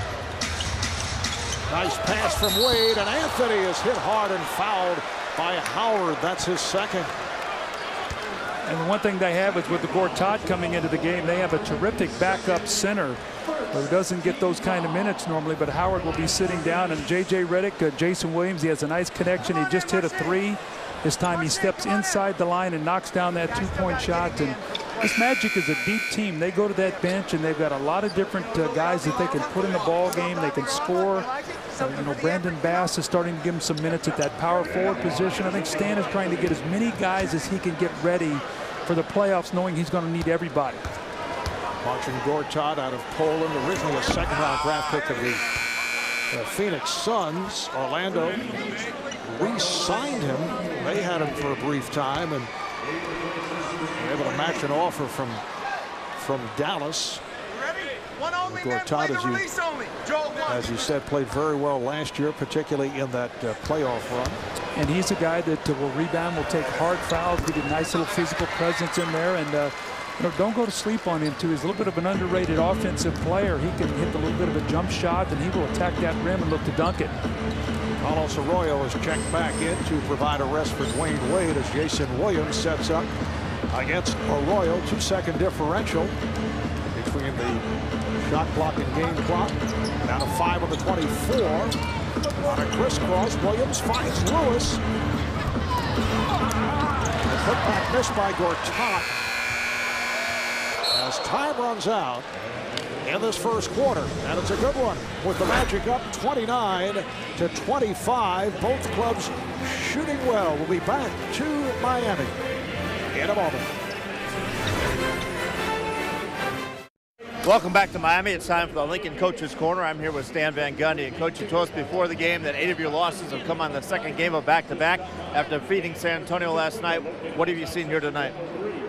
C: Nice pass from Wade, and Anthony is hit hard and fouled by Howard. That's his second.
I: And the one thing they have is with the Gortat coming into the game, they have a terrific backup center who doesn't get those kind of minutes normally, but Howard will be sitting down, and J.J. Redick, Jason Williams, he has a nice connection. He just hit a 3. This time he steps inside the line and knocks down that 2-point shot. And this Magic is a deep team. They go to that bench, and they've got a lot of different guys that they can put in the ball game. They can score. You know, Brandon Bass is starting to give him some minutes at that power forward position. I think Stan is trying to get as many guys as he can get ready for the playoffs, knowing he's going to need everybody.
C: Marcin Gortat out of Poland, originally a second-round draft pick of the Phoenix Suns. Orlando re-signed him. They had him for a brief time and were able to match an offer from Dallas. Gortat, as you said, played very well last year, particularly in that playoff run.
I: And he's a guy that will rebound, will take hard fouls, give you a nice little physical presence in there. And you know, don't go to sleep on him, too. He's a little bit of an underrated offensive player. He can hit a little bit of a jump shot, and he will attack that rim and look to dunk it.
C: Carlos Arroyo is checked back in to provide a rest for Dwayne Wade as Jason Williams sets up against Arroyo. 2-second differential between the shot clock and game clock. Down to 5 on the 24. On a crisscross, Williams finds Lewis. The putback missed by Gortat. As time runs out in this first quarter, and it's a good one with the Magic up 29-25. Both clubs shooting well. We'll be back to Miami in a moment.
J: Welcome back to Miami. It's time for the Lincoln Coaches Corner. I'm here with Stan Van Gundy. And Coach, you told us before the game that 8 of your losses have come on the second game of back-to-back after defeating San Antonio last night. What have you seen here tonight?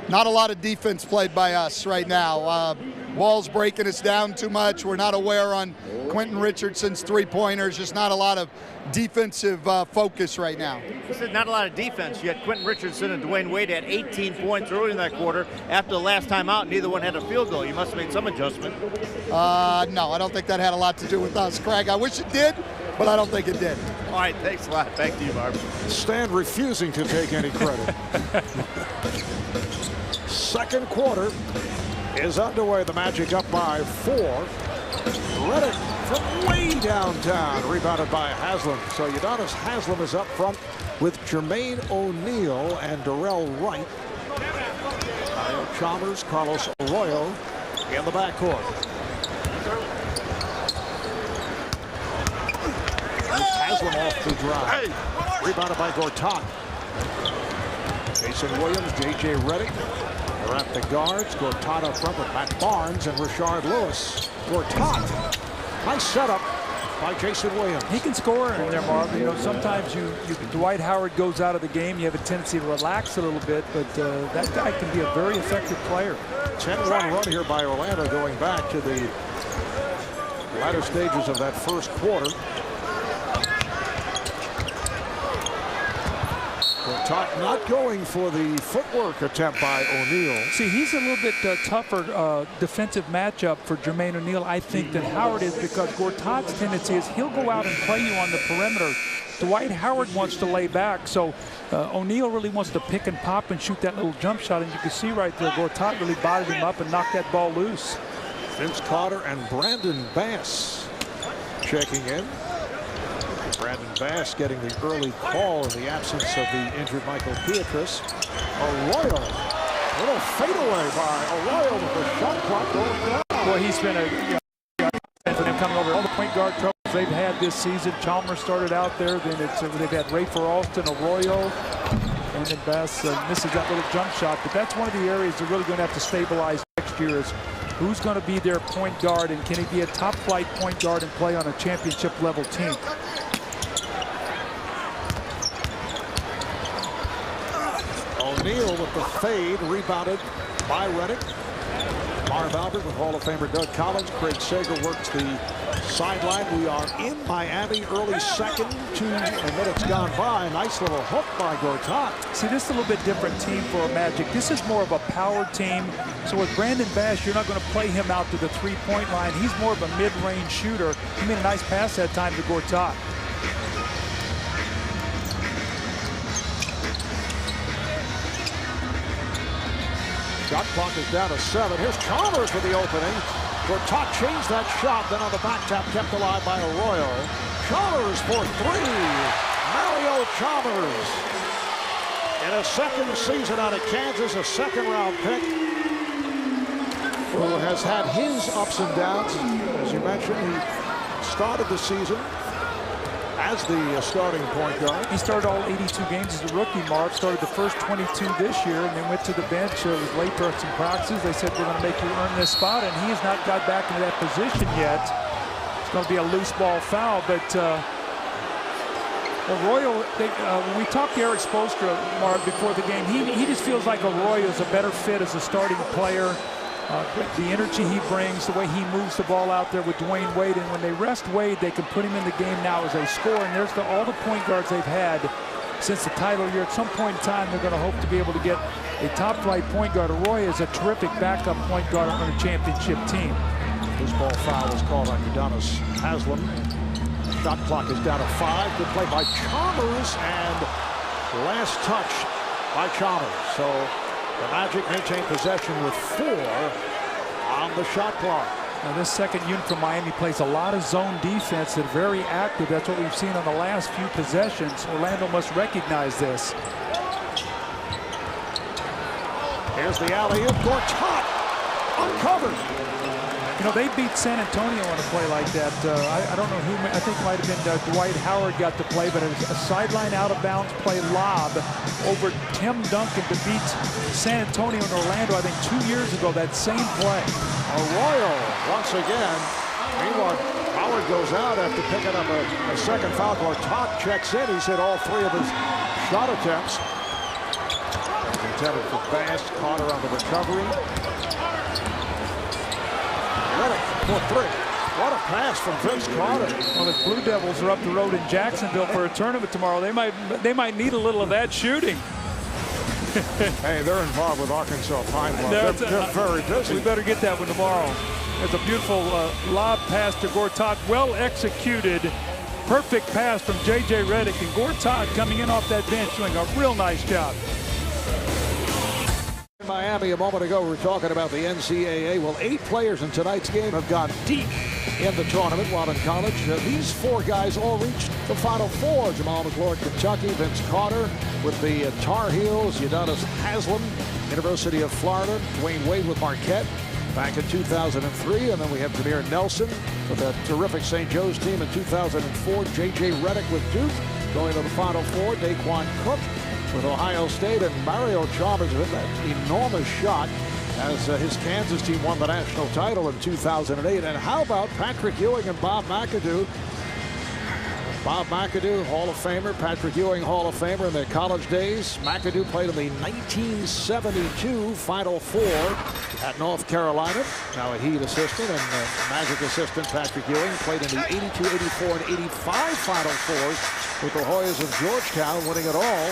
K: Not a lot of defense played by us right now. Ball's breaking us down too much. We're not aware on Quentin Richardson's three-pointers. Just not a lot of defensive focus right now.
J: You said not a lot of defense. You had Quentin Richardson and Dwayne Wade had 18 points early in that quarter. After the last time out, neither one had a field goal. You must have made some adjustment.
K: No, I don't think that had a lot to do with us, Craig. I wish it did, but I don't think it did.
J: All right, thanks a lot. Back to you, Barb.
C: Stan refusing to take any credit. Second quarter is underway. The Magic up by 4. Redick from way downtown, rebounded by Haslam. So Udonis Haslam is up front with Jermaine O'Neal and Darrell Wright. Kyle Chalmers, Carlos Arroyo in the backcourt. Haslam off the drive. Rebounded by Gortat. Jason Williams, J.J. Redick. They're at the guards. Gortat up front with Matt Barnes and Rashard Lewis. Gortat. Nice setup by Jason Williams.
I: He can score in there, Marvin. You know, sometimes Dwight Howard goes out of the game. You have a tendency to relax a little bit, but that guy can be a very effective player.
C: 10-1 run here by Orlando going back to the latter stages of that first quarter. Gortat not going for the footwork attempt by O'Neal.
I: See, he's a little bit tougher defensive matchup for Jermaine O'Neal, I think, than Howard is, because Gortat's tendency is he'll go out and play you on the perimeter. Dwight Howard wants to lay back, so O'Neal really wants to pick and pop and shoot that little jump shot, and you can see right there, Gortat really bodied him up and knocked that ball loose.
C: Vince Carter and Brandon Bass checking in. Brandon Bass getting the early call in the absence of the injured Michael Pietrus. Arroyo, little fadeaway by Arroyo with the shot clock going down.
I: Well, he's been for them coming over all the point guard troubles they've had this season. Chalmers started out there, then they've had Rafer Alston, Arroyo, and then Bass misses that little jump shot. But that's one of the areas they're really going to have to stabilize next year is who's going to be their point guard, and can he be a top flight point guard and play on a championship level team?
C: O'Neal with the fade, rebounded by Redick. Marv Albert with Hall of Famer Doug Collins. Craig Sager works the sideline. We are in Miami, early second, 2 minutes gone by. Nice little hook by Gortat.
I: See, this is a little bit different team for a Magic. This is more of a power team. So with Brandon Bass, you're not going to play him out to the three-point line. He's more of a mid-range shooter. He made a nice pass that time to Gortat.
C: Shot clock is down to 7. Here's Chalmers for the opening. Gortat changed that shot, then on the back tap kept alive by Arroyo. Chalmers for 3. Mario Chalmers. In a second season out of Kansas, a second-round pick, who has had his ups and downs. As you mentioned, he started the season as the starting point guard.
I: He started all 82 games as a rookie, Marv. Started the first 22 this year and then went to the bench. Was late for some practices. They said, we're going to make you earn this spot, and he has not got back into that position yet. It's going to be a loose ball foul, but Arroyo, when we talked to Eric Spoelstra, Marv, before the game, he just feels like Arroyo is a better fit as a starting player. The energy he brings, the way he moves the ball out there with Dwayne Wade, and when they rest Wade, they can put him in the game now as a scorer. And there's all the point guards they've had since the title year. At some point in time, they're going to hope to be able to get a top-flight point guard. Arroyo is a terrific backup point guard on a championship team.
C: This ball foul was called on Udonis Haslam. Shot clock is down to 5. Good play by Chalmers, and last touch by Chalmers. So the Magic maintain possession with 4 on the shot clock.
I: Now this second unit from Miami plays a lot of zone defense. They're very active. That's what we've seen on the last few possessions. Orlando must recognize this.
C: Here's the alley-oop. Gortat uncovered.
I: You know, they beat San Antonio on a play like that. I don't know who, I think it might have been Dwight Howard got to play, but it was a sideline out-of-bounds play lob over Tim Duncan to beat San Antonio and Orlando, I think 2 years ago, that same play.
C: Arroyo once again. Meanwhile, Howard goes out after picking up a second foul. Gortat checks in. He's hit all 3 of his shot attempts. Intended for Bass. Carter on the recovery. Redick for 3. What a pass from Vince Carter.
I: Well, the Blue Devils are up the road in Jacksonville for a tournament tomorrow. They might need a little of that shooting.
C: Hey, they're involved with Arkansas Pine Bluff. They're very busy.
I: We better get that one tomorrow. There's a beautiful lob pass to Gortat, well executed. Perfect pass from J.J. Redick, and Gortat coming in off that bench doing a real nice job.
C: In Miami a moment ago, we were talking about the NCAA. Well, 8 players in tonight's game have gone deep in the tournament while in college. These 4 guys all reached the Final Four. Jamal McClure, Kentucky, Vince Carter with the Tar Heels, Udonis Haslem, University of Florida, Dwayne Wade with Marquette back in 2003, and then we have Jameer Nelson with that terrific St. Joe's team in 2004. J.J. Redick with Duke going to the Final Four. Daquan Cook with Ohio State, and Mario Chalmers with that enormous shot as his Kansas team won the national title in 2008. And how about Patrick Ewing and Bob McAdoo? Bob McAdoo, Hall of Famer. Patrick Ewing, Hall of Famer in their college days. McAdoo played in the 1972 Final Four at North Carolina. Now a Heat assistant and Magic assistant Patrick Ewing played in the 82, 84, and 85 Final Fours with the Hoyas of Georgetown, winning it all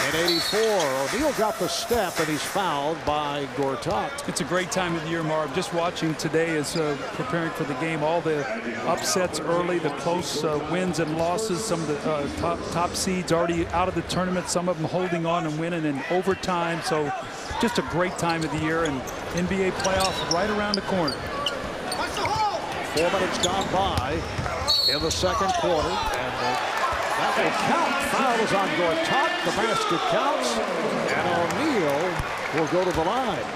C: in 84. O'Neal got the step, and he's fouled by Gortat.
I: It's a great time of the year, Marv. Just watching today as preparing for the game, all the upsets early, the close wins and losses, some of the top seeds already out of the tournament, some of them holding on and winning in overtime. So just a great time of the year, and NBA playoffs right around the corner.
C: 4 minutes gone by in the second quarter, and that will count. Foul is on Gortat. The basket counts, and O'Neal will go to the line.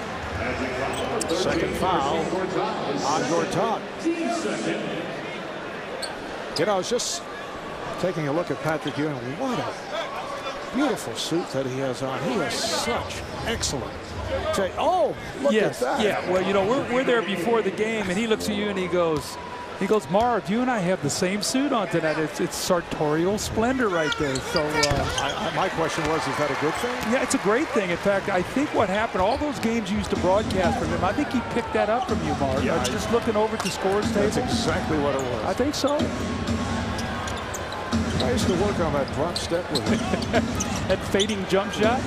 C: Second foul on Gortat. You know, I was just taking a look at Patrick Ewing. What a beautiful suit that he has on. He has such excellent. Oh, look at that.
I: Yeah, well, you know, we're there before the game, and he looks at you and he goes, Marv, you and I have the same suit on tonight. It's sartorial splendor right there. So
C: my question was, is that a good thing?
I: Yeah, it's a great thing. In fact, I think what happened, all those games used to broadcast from him, I think he picked that up from you, Marv.
C: Yeah,
I: just looking over at the scores table.
C: That's exactly what it was.
I: I think so.
C: I used to work on that drop step with him.
I: That fading jump shot.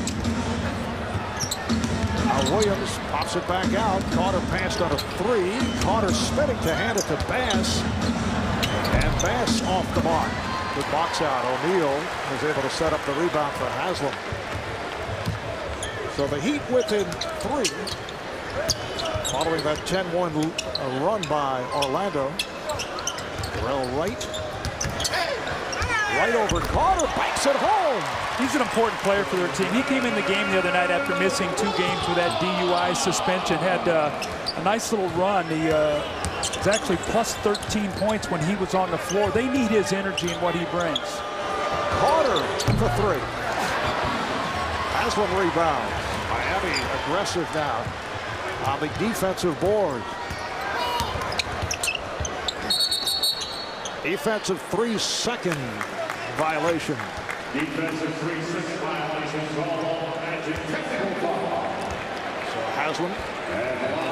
C: Williams pops it back out. Carter passed on a 3. Carter spinning to hand it to Bass. And Bass off the mark. Good box out. O'Neal was able to set up the rebound for Haslem. So the Heat within 3. Following that 10-1 run by Orlando. Terrell Wright. Right over Carter, banks it home.
I: He's an important player for their team. He came in the game the other night after missing 2 games with that DUI suspension. Had a nice little run. He was actually plus 13 points when he was on the floor. They need his energy and what he brings.
C: Carter for 3. Haslem rebound. Miami aggressive now on the defensive board. Defensive 3-second violation.
L: Defensive 3-6 violations.
C: So Haslem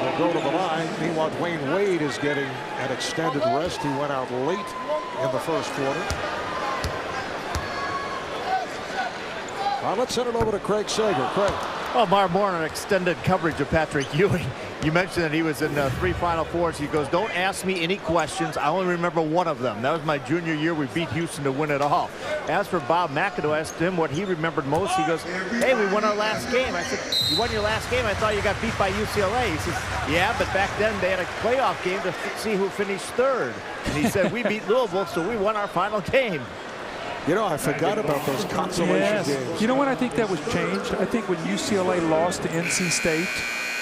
C: will go to the line. Meanwhile, Dwayne Wade is getting an extended rest. He went out late in the first quarter. Let's send it over to Craig Sager. Craig.
J: Well, Marv, more on extended coverage of Patrick Ewing. You mentioned that he was in 3 Final Fours. He goes, don't ask me any questions. I only remember one of them. That was my junior year. We beat Houston to win it all. As for Bob McAdoo, I asked him what he remembered most. He goes, hey, we won our last game. I said, you won your last game? I thought you got beat by UCLA. He says, yeah, but back then they had a playoff game to see who finished 3rd. And he said, we beat Louisville, so we won our final game.
C: You know, I forgot about those consolation games.
I: You know when I think that was changed? I think when UCLA lost to NC State,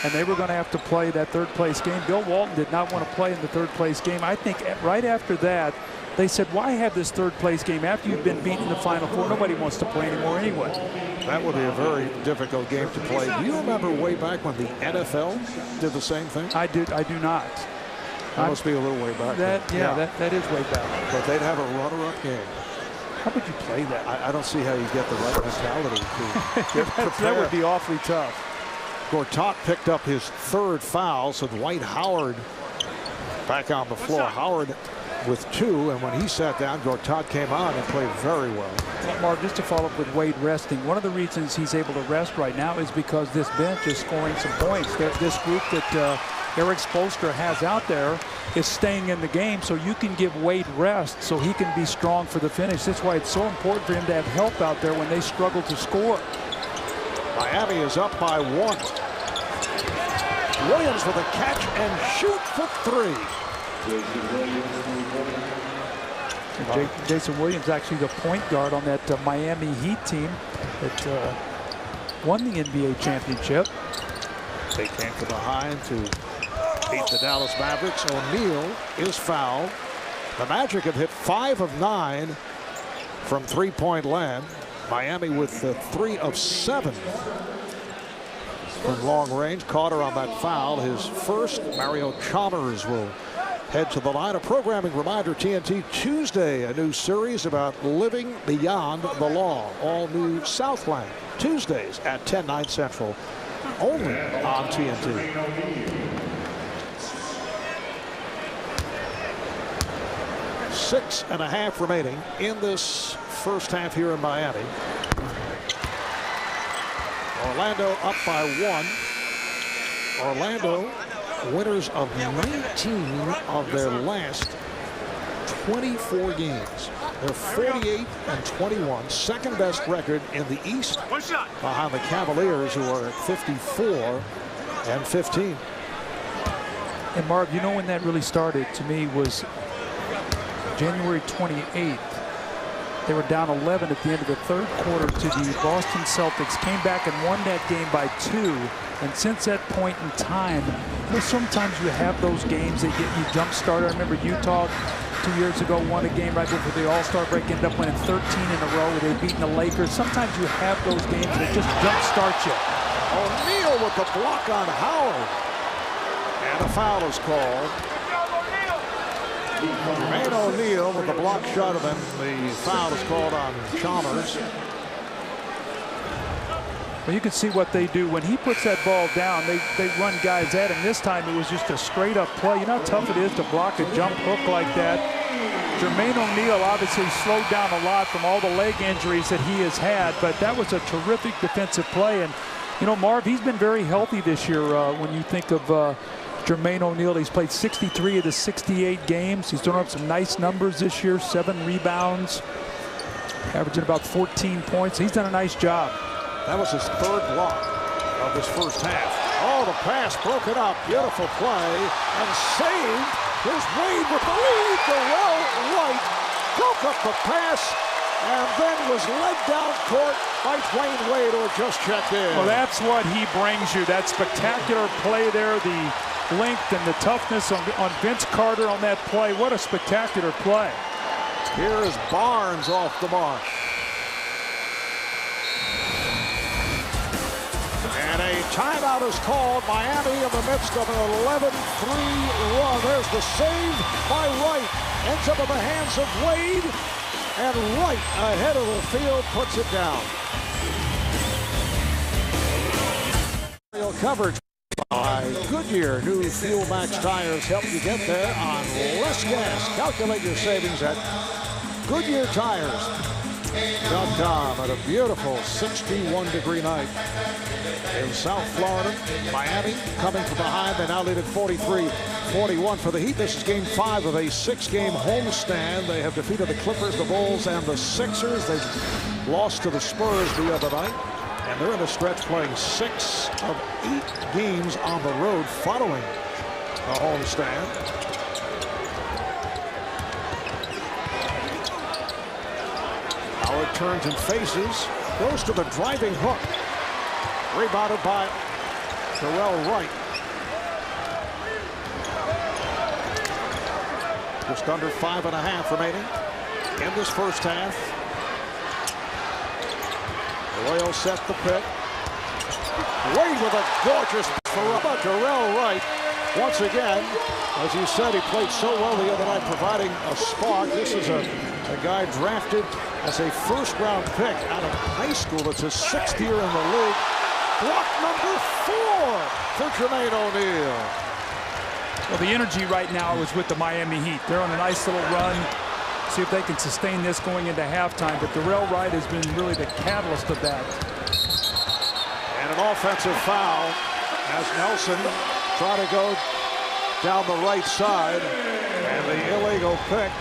I: and they were going to have to play that third-place game. Bill Walton did not want to play in the third-place game. I think right after that, they said, why have this third-place game after you've been beaten in the Final Four? Nobody wants to play anymore anyway.
M: That would be a very difficult game to play. Do you remember way back when the NFL did the same thing?
I: I do not.
M: That must be a little way back.
I: That is way back.
M: But they'd have a runner-up game.
I: How would you play that?
M: I don't see how you get the right mentality to get prepared.
I: That would be awfully tough.
M: Gortat picked up his third foul, so Dwight Howard back on the floor. Howard with 2, and when he sat down, Gortat came on and played very well.
I: Marv, just to follow up with Wade resting, one of the reasons he's able to rest right now is because this bench is scoring some points. This group that Eric Spoelstra has out there is staying in the game, so you can give Wade rest so he can be strong for the finish. That's why it's so important for him to have help out there when they struggle to score.
M: Miami is up by 1. Williams with a catch and shoot for 3.
I: Jason Williams, actually the point guard on that Miami Heat team that won the NBA championship.
M: They came from behind to beat the Dallas Mavericks. O'Neal is fouled. The Magic have hit 5 of 9 from three-point land. Miami with 3 of 7 from long range. Carter on that foul, his first. Mario Chalmers will head to the line. A programming reminder, TNT Tuesday, a new series about living beyond the law. All new Southland, Tuesdays at 10, 9 Central, only on TNT. Six and a half remaining in this first half here in Miami. Orlando up by 1. Orlando winners of 19 of their last 24 games. They're 48-21, second best record in the East, behind the Cavaliers, who are at 54-15.
I: And Marv, you know when that really started to me was January 28th. They were down 11 at the end of the third quarter to the Boston Celtics, came back and won that game by 2. And since that point in time, sometimes you have those games that get you jump started. I remember Utah 2 years ago won a game right before the All-Star break, ended up winning 13 in a row where they'd beaten the Lakers. Sometimes you have those games that just jump start you.
M: O'Neal with the block on Howard. And a foul is called. Jermaine O'Neal with the block shot, and then the foul is called on Chalmers.
I: Well, you can see what they do. When he puts that ball down, they run guys at him. This time it was just a straight-up play. You know how tough it is to block a jump hook like that? Jermaine O'Neal obviously slowed down a lot from all the leg injuries that he has had, but that was a terrific defensive play. And, you know, Marv, he's been very healthy this year when you think of Jermaine O'Neal. He's played 63 of the 68 games. He's thrown up some nice numbers this year, 7 rebounds, averaging about 14 points. He's done a nice job.
M: That was his third block of this first half. Oh, the pass broken up. Beautiful play and saved. Here's Wade with the lead. Darrell Wright broke up the pass and then was led down court by Dwayne Wade, who had just checked in.
I: Well, that's what he brings you. That spectacular play there, the length and the toughness on Vince Carter on that play. What a spectacular play.
M: Here is Barnes off the mark. And a timeout is called. Miami in the midst of an 11-3 run. There's the save by Wright. Ends up in the hands of Wade. And Wright ahead of the field puts it down. Real coverage by Goodyear. New Fuel Max tires help you get there on less gas. Calculate your savings at GoodyearTires.com. At a beautiful 61-degree night in South Florida. Miami coming from behind. They now lead at 43-41 for the Heat. This is game 5 of a 6-game homestand. They have defeated the Clippers, the Bulls, and the Sixers. They lost to the Spurs the other night. And they're in the stretch playing 6 of 8 games on the road following a homestand. Howard turns and faces, goes to the driving hook. Rebounded by Terrell Wright. Just under 5.5 remaining in this first half. Arroyo set the pick. Wade with a gorgeous for Terrell Wright. Once again, as you said, he played so well the other night, providing a spark. This is a guy drafted as a first-round pick out of high school. It's his 6th year in the league. Block number 4 for Jermaine O'Neal.
I: Well, the energy right now is with the Miami Heat. They're on a nice little run. See if they can sustain this going into halftime. But Terrell Wright has been really the catalyst of that.
M: And an offensive foul as Nelson try to go down the right side. And the illegal pick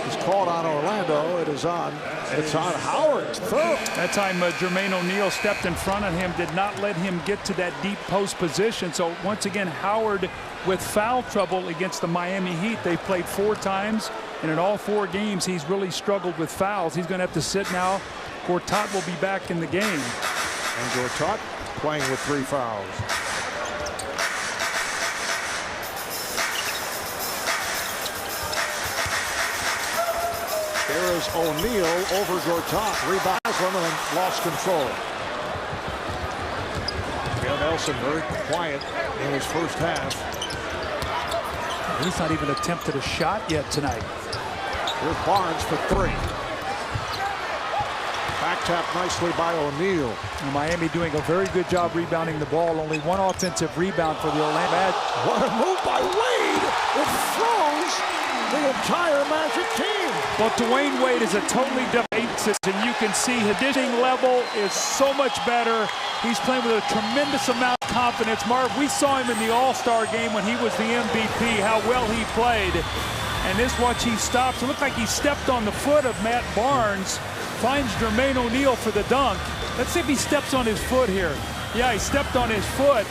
M: is called on Orlando. It's on Howard's third.
I: That time Jermaine O'Neal stepped in front of him, did not let him get to that deep post position. So once again, Howard with foul trouble against the Miami Heat. They played 4 times, and in all 4 games, he's really struggled with fouls. He's going to have to sit now. Gortat will be back in the game.
M: And Gortat playing with 3 fouls. There is O'Neal over Gortat. Rebound and then lost control. Bill Nelson very quiet in his first half.
I: He's not even attempted a shot yet tonight.
M: Here's Barnes for 3. Back tap nicely by O'Neal.
I: Miami doing a very good job rebounding the ball. Only 1 offensive rebound for the Orlando Magic.
M: What a move by Wade! It froze the entire Magic team.
I: Well, Dwayne Wade is a totally different and you can see his hitting level is so much better. He's playing with a tremendous amount of confidence. Marv, we saw him in the All-Star game when he was the MVP, how well he played. And this watch, he stops. It looked like he stepped on the foot of Matt Barnes. Finds Jermaine O'Neal for the dunk. Let's see if he steps on his foot here. Yeah, he stepped on his foot,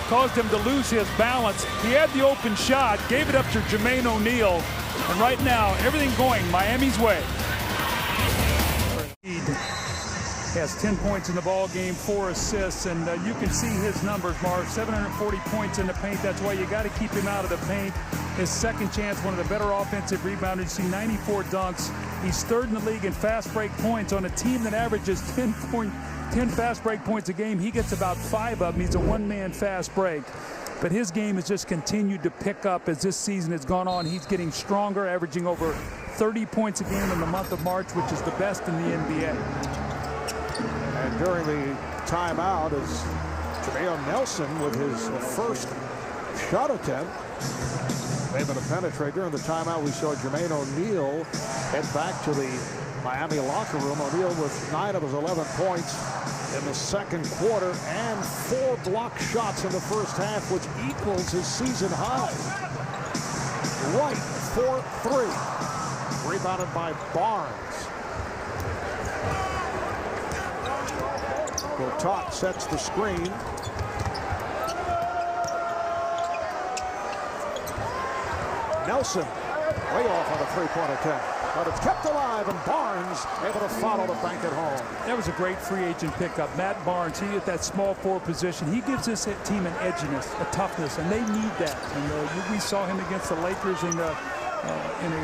I: caused him to lose his balance. He had the open shot, gave it up to Jermaine O'Neal. And right now, everything going Miami's way. He has 10 points in the ball game, 4 assists, and you can see his numbers, Marv. 740 points in the paint. That's why you got to keep him out of the paint. His second chance, one of the better offensive rebounders. You see 94 dunks. He's 3rd in the league in fast break points on a team that averages 10 fast break points a game. He gets about 5 of them. He's a one-man fast break. But his game has just continued to pick up as this season has gone on. He's getting stronger, averaging over 30 points a game in the month of March, which is the best in the NBA.
M: And during the timeout is Jermaine Nelson with his first shot attempt. Able to penetrate. During the timeout, we saw Jermaine O'Neal head back to the Miami locker room. O'Neal with 9 of his 11 points in the second quarter and 4 block shots in the first half, which equals his season high. Wright for 3. Rebounded by Barnes. Gortat sets the screen. Nelson way off on a 3-point attempt, but it's kept alive, and Barnes able to follow the bank at home.
I: That was a great free agent pickup. Matt Barnes, he at that small forward position, he gives this team an edginess, a toughness, and they need that. And we saw him against the Lakers in a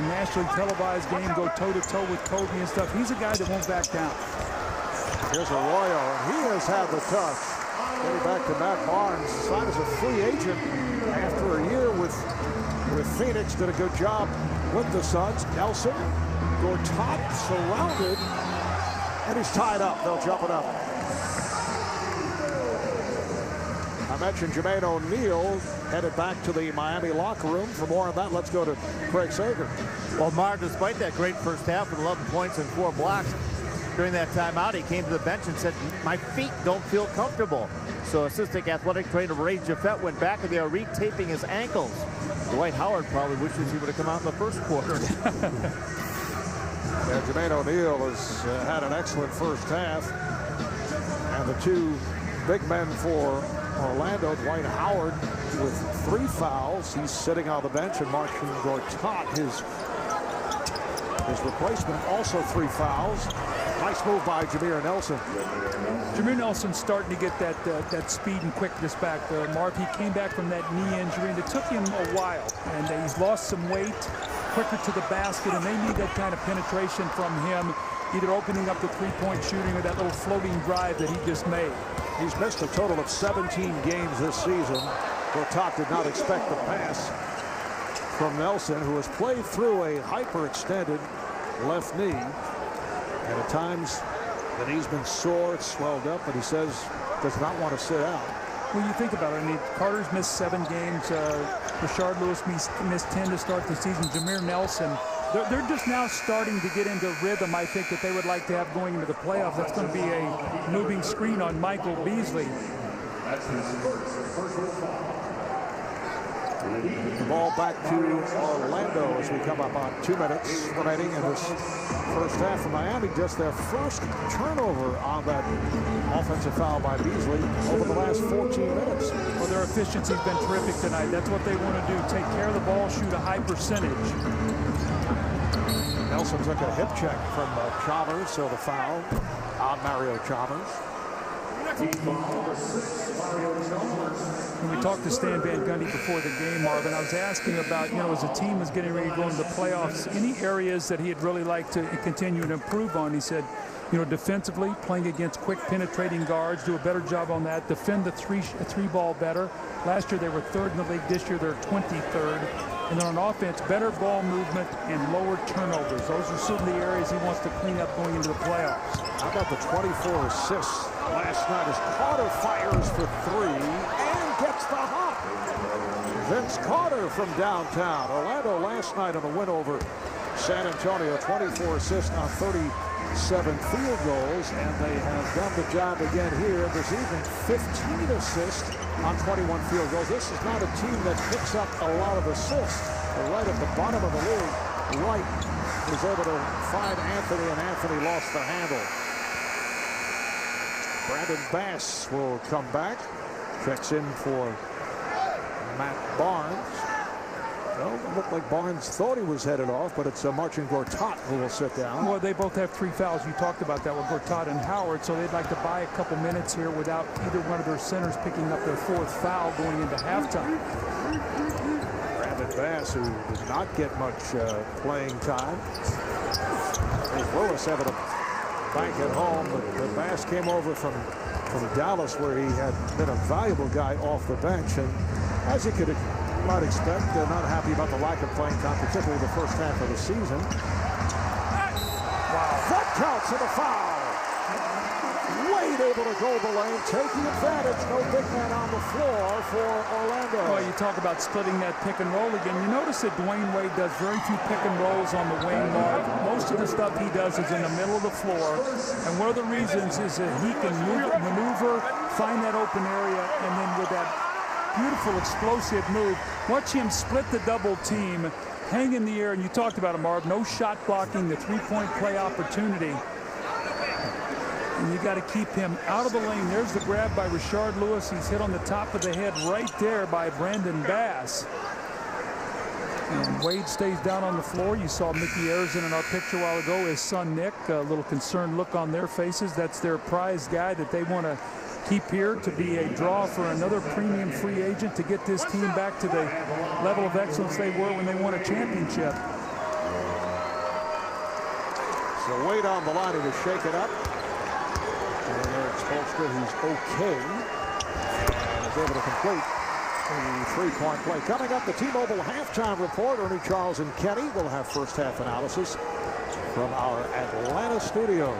I: nationally televised game, go toe-to-toe with Kobe and stuff. He's a guy that won't back down.
M: Here's Arroyo, and he has had the touch. Getting back to Matt Barnes, signed as a free agent after a year with Phoenix. Did a good job with the Suns. Nelson, Gortat surrounded, and he's tied up. They'll jump it up. I mentioned Jermaine O'Neal headed back to the Miami locker room. For more on that, let's go to Craig Sager.
J: Well, Marv, despite that great first half with 11 points and 4 blocks, during that timeout, he came to the bench and said, my feet don't feel comfortable. So assistant athletic trainer Ray Jaffet went back and they are retaping his ankles. Dwight Howard probably wishes he would have come out in the first quarter.
M: Yeah, Jermaine O'Neal has had an excellent first half. And the 2 big men for Orlando, Dwight Howard with 3 fouls. He's sitting on the bench, and Marcin Gortat, His replacement also 3 fouls. Nice move by Jameer Nelson.
I: Jameer Nelson's starting to get that speed and quickness back. Marv, he came back from that knee injury, and it took him a while. And he's lost some weight, quicker to the basket, and they need that kind of penetration from him, either opening up the three-point shooting or that little floating drive that he just made.
M: He's missed a total of 17 games this season. Gortat did not expect the pass from Nelson, who has played through a hyperextended left knee. And at times, the knee's been sore, it's swelled up, but he says does not want to sit out.
I: Well, you think about it. I mean, Carter's missed 7 games. Rashard Lewis missed 10 to start the season. Jameer Nelson, they're just now starting to get into rhythm, I think, that they would like to have going into the playoffs. That's going to be a moving screen on Michael Beasley.
M: The ball back to Orlando as we come up on 2 minutes remaining in this first half for Miami. Just their first turnover on that offensive foul by Beasley over the last 14 minutes.
I: Well, their efficiency's been terrific tonight. That's what they want to do. Take care of the ball, shoot a high percentage.
M: Nelson took a hip check from Chalmers, so the foul on Mario Chalmers.
I: When we talked to Stan Van Gundy before the game, Marvin, I was asking about, as a team was getting ready to go into the playoffs, any areas that he'd really like to continue to improve on. He said, defensively, playing against quick penetrating guards, do a better job on that, defend the three ball better. Last year they were 3rd in the league. This year they're 23rd. And then on offense, better ball movement and lower turnovers. Those are certainly the areas he wants to clean up going into the playoffs.
M: How about the 24 assists last night as Carter fires for 3 and gets the hop. Vince Carter from downtown. Orlando last night on a win over San Antonio, 24 assists on 37 field goals, and they have done the job again here this evening. 15 assists on 21 field goals. This is not a team that picks up a lot of assists. They're right at the bottom of the league. Wright was able to find Anthony, and Anthony lost the handle. Brandon Bass will come back. Checks in for Matt Barnes. Well, it looked like Barnes thought he was headed off, but it's Marcin Gortat who will sit down.
I: Well, they both have 3 fouls. You talked about that with Gortat and Howard, so they'd like to buy a couple minutes here without either one of their centers picking up their 4th foul going into halftime.
M: Brandon Bass, who did not get much playing time. As Lewis having a bank at home, but Bass came over from Dallas, where he had been a valuable guy off the bench, and as you might expect, they're not happy about the lack of playing time, particularly the first half of the season. Wow. That counts for the foul. Wade able to go the lane, taking advantage. No big man on the floor for Orlando.
I: Well, you talk about splitting that pick and roll again. You notice that Dwayne Wade does very few pick and rolls on the wing mark. Most of the stuff he does is in the middle of the floor. And one of the reasons is that he can maneuver, find that open area, and then with that beautiful explosive move, watch him split the double team, hang in the air, and you talked about it, Marv, no shot blocking, the 3-point play opportunity. And you got to keep him out of the lane. There's the grab by Rashard Lewis. He's hit on the top of the head right there by Brandon Bass. And Wade stays down on the floor. You saw Mickey Ayers in our picture a while ago, his son Nick, a little concerned look on their faces. That's their prize guy that they want to keep here to be a draw for another premium free agent to get this team back to the level of excellence they were when they won a championship.
M: So Wade on the line to shake it up. And Eric Spoelstra, who's okay, and is able to complete the 3-point play. Coming up, the T-Mobile halftime report. Ernie Charles and Kenny will have first half analysis from our Atlanta studios.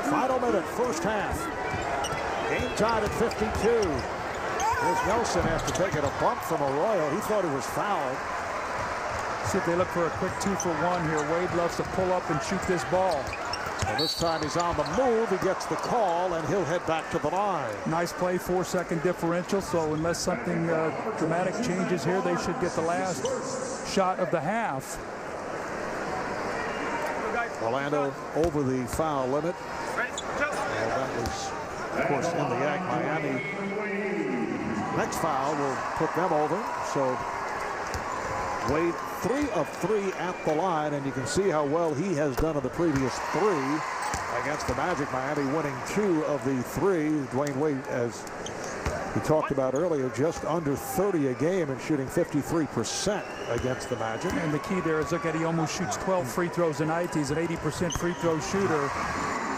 M: Final minute, first half. Game tied at 52. Here's Nelson after taking a bump from Arroyo. He thought he was fouled.
I: See if they look for a quick 2-for-1 here. Wade loves to pull up and shoot this ball.
M: And this time he's on the move. He gets the call, and he'll head back to the line.
I: Nice play, 4-second differential. So unless something dramatic changes here, they should get the last shot of the half.
M: Orlando over the foul limit. And that was, of course, in the act. Miami. Next foul will put them over. So Wade 3 of 3 at the line, and you can see how well he has done in the previous 3 against the Magic. Miami winning 2 of the 3. Dwayne Wade, as we talked about earlier, just under 30 a game and shooting 53% against the Magic.
I: And the key there is, look at, he almost shoots 12 free throws a night. He's an 80% free throw shooter.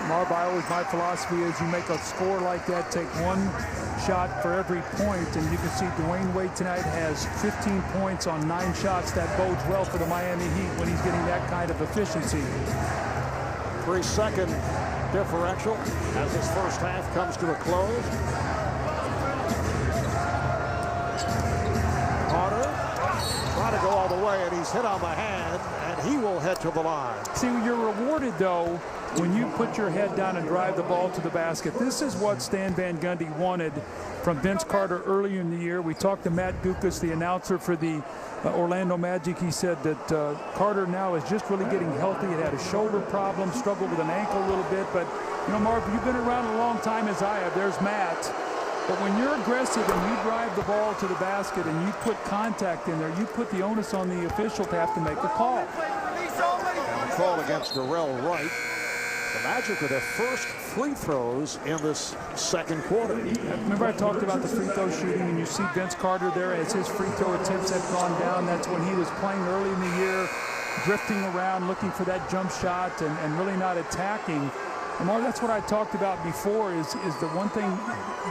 I: Marv, my philosophy is you make a score like that, take one shot for every point, and you can see Dwayne Wade tonight has 15 points on 9 shots. That bodes well for the Miami Heat when he's getting that kind of efficiency.
M: 3-second differential as this first half comes to a close. Carter trying to go all the way, and he's hit on the hand, and he will head to the line.
I: See, you're rewarded, though, when you put your head down and drive the ball to the basket. This is what Stan Van Gundy wanted from Vince Carter earlier in the year. We talked to Matt Guokas, the announcer for the Orlando Magic. He said that Carter now is just really getting healthy. He had a shoulder problem, struggled with an ankle a little bit. But, you know, Marv, you've been around a long time as I have. There's Matt. But when you're aggressive and you drive the ball to the basket and you put contact in there, you put the onus on the official to have to make a call.
M: And a call against Darrell Wright. The Magic with their first free throws in this second quarter.
I: Remember I talked about the free throw shooting, and you see Vince Carter there as his free throw attempts have gone down. That's when he was playing early in the year, drifting around, looking for that jump shot and really not attacking. And Mark, that's what I talked about before is the one thing,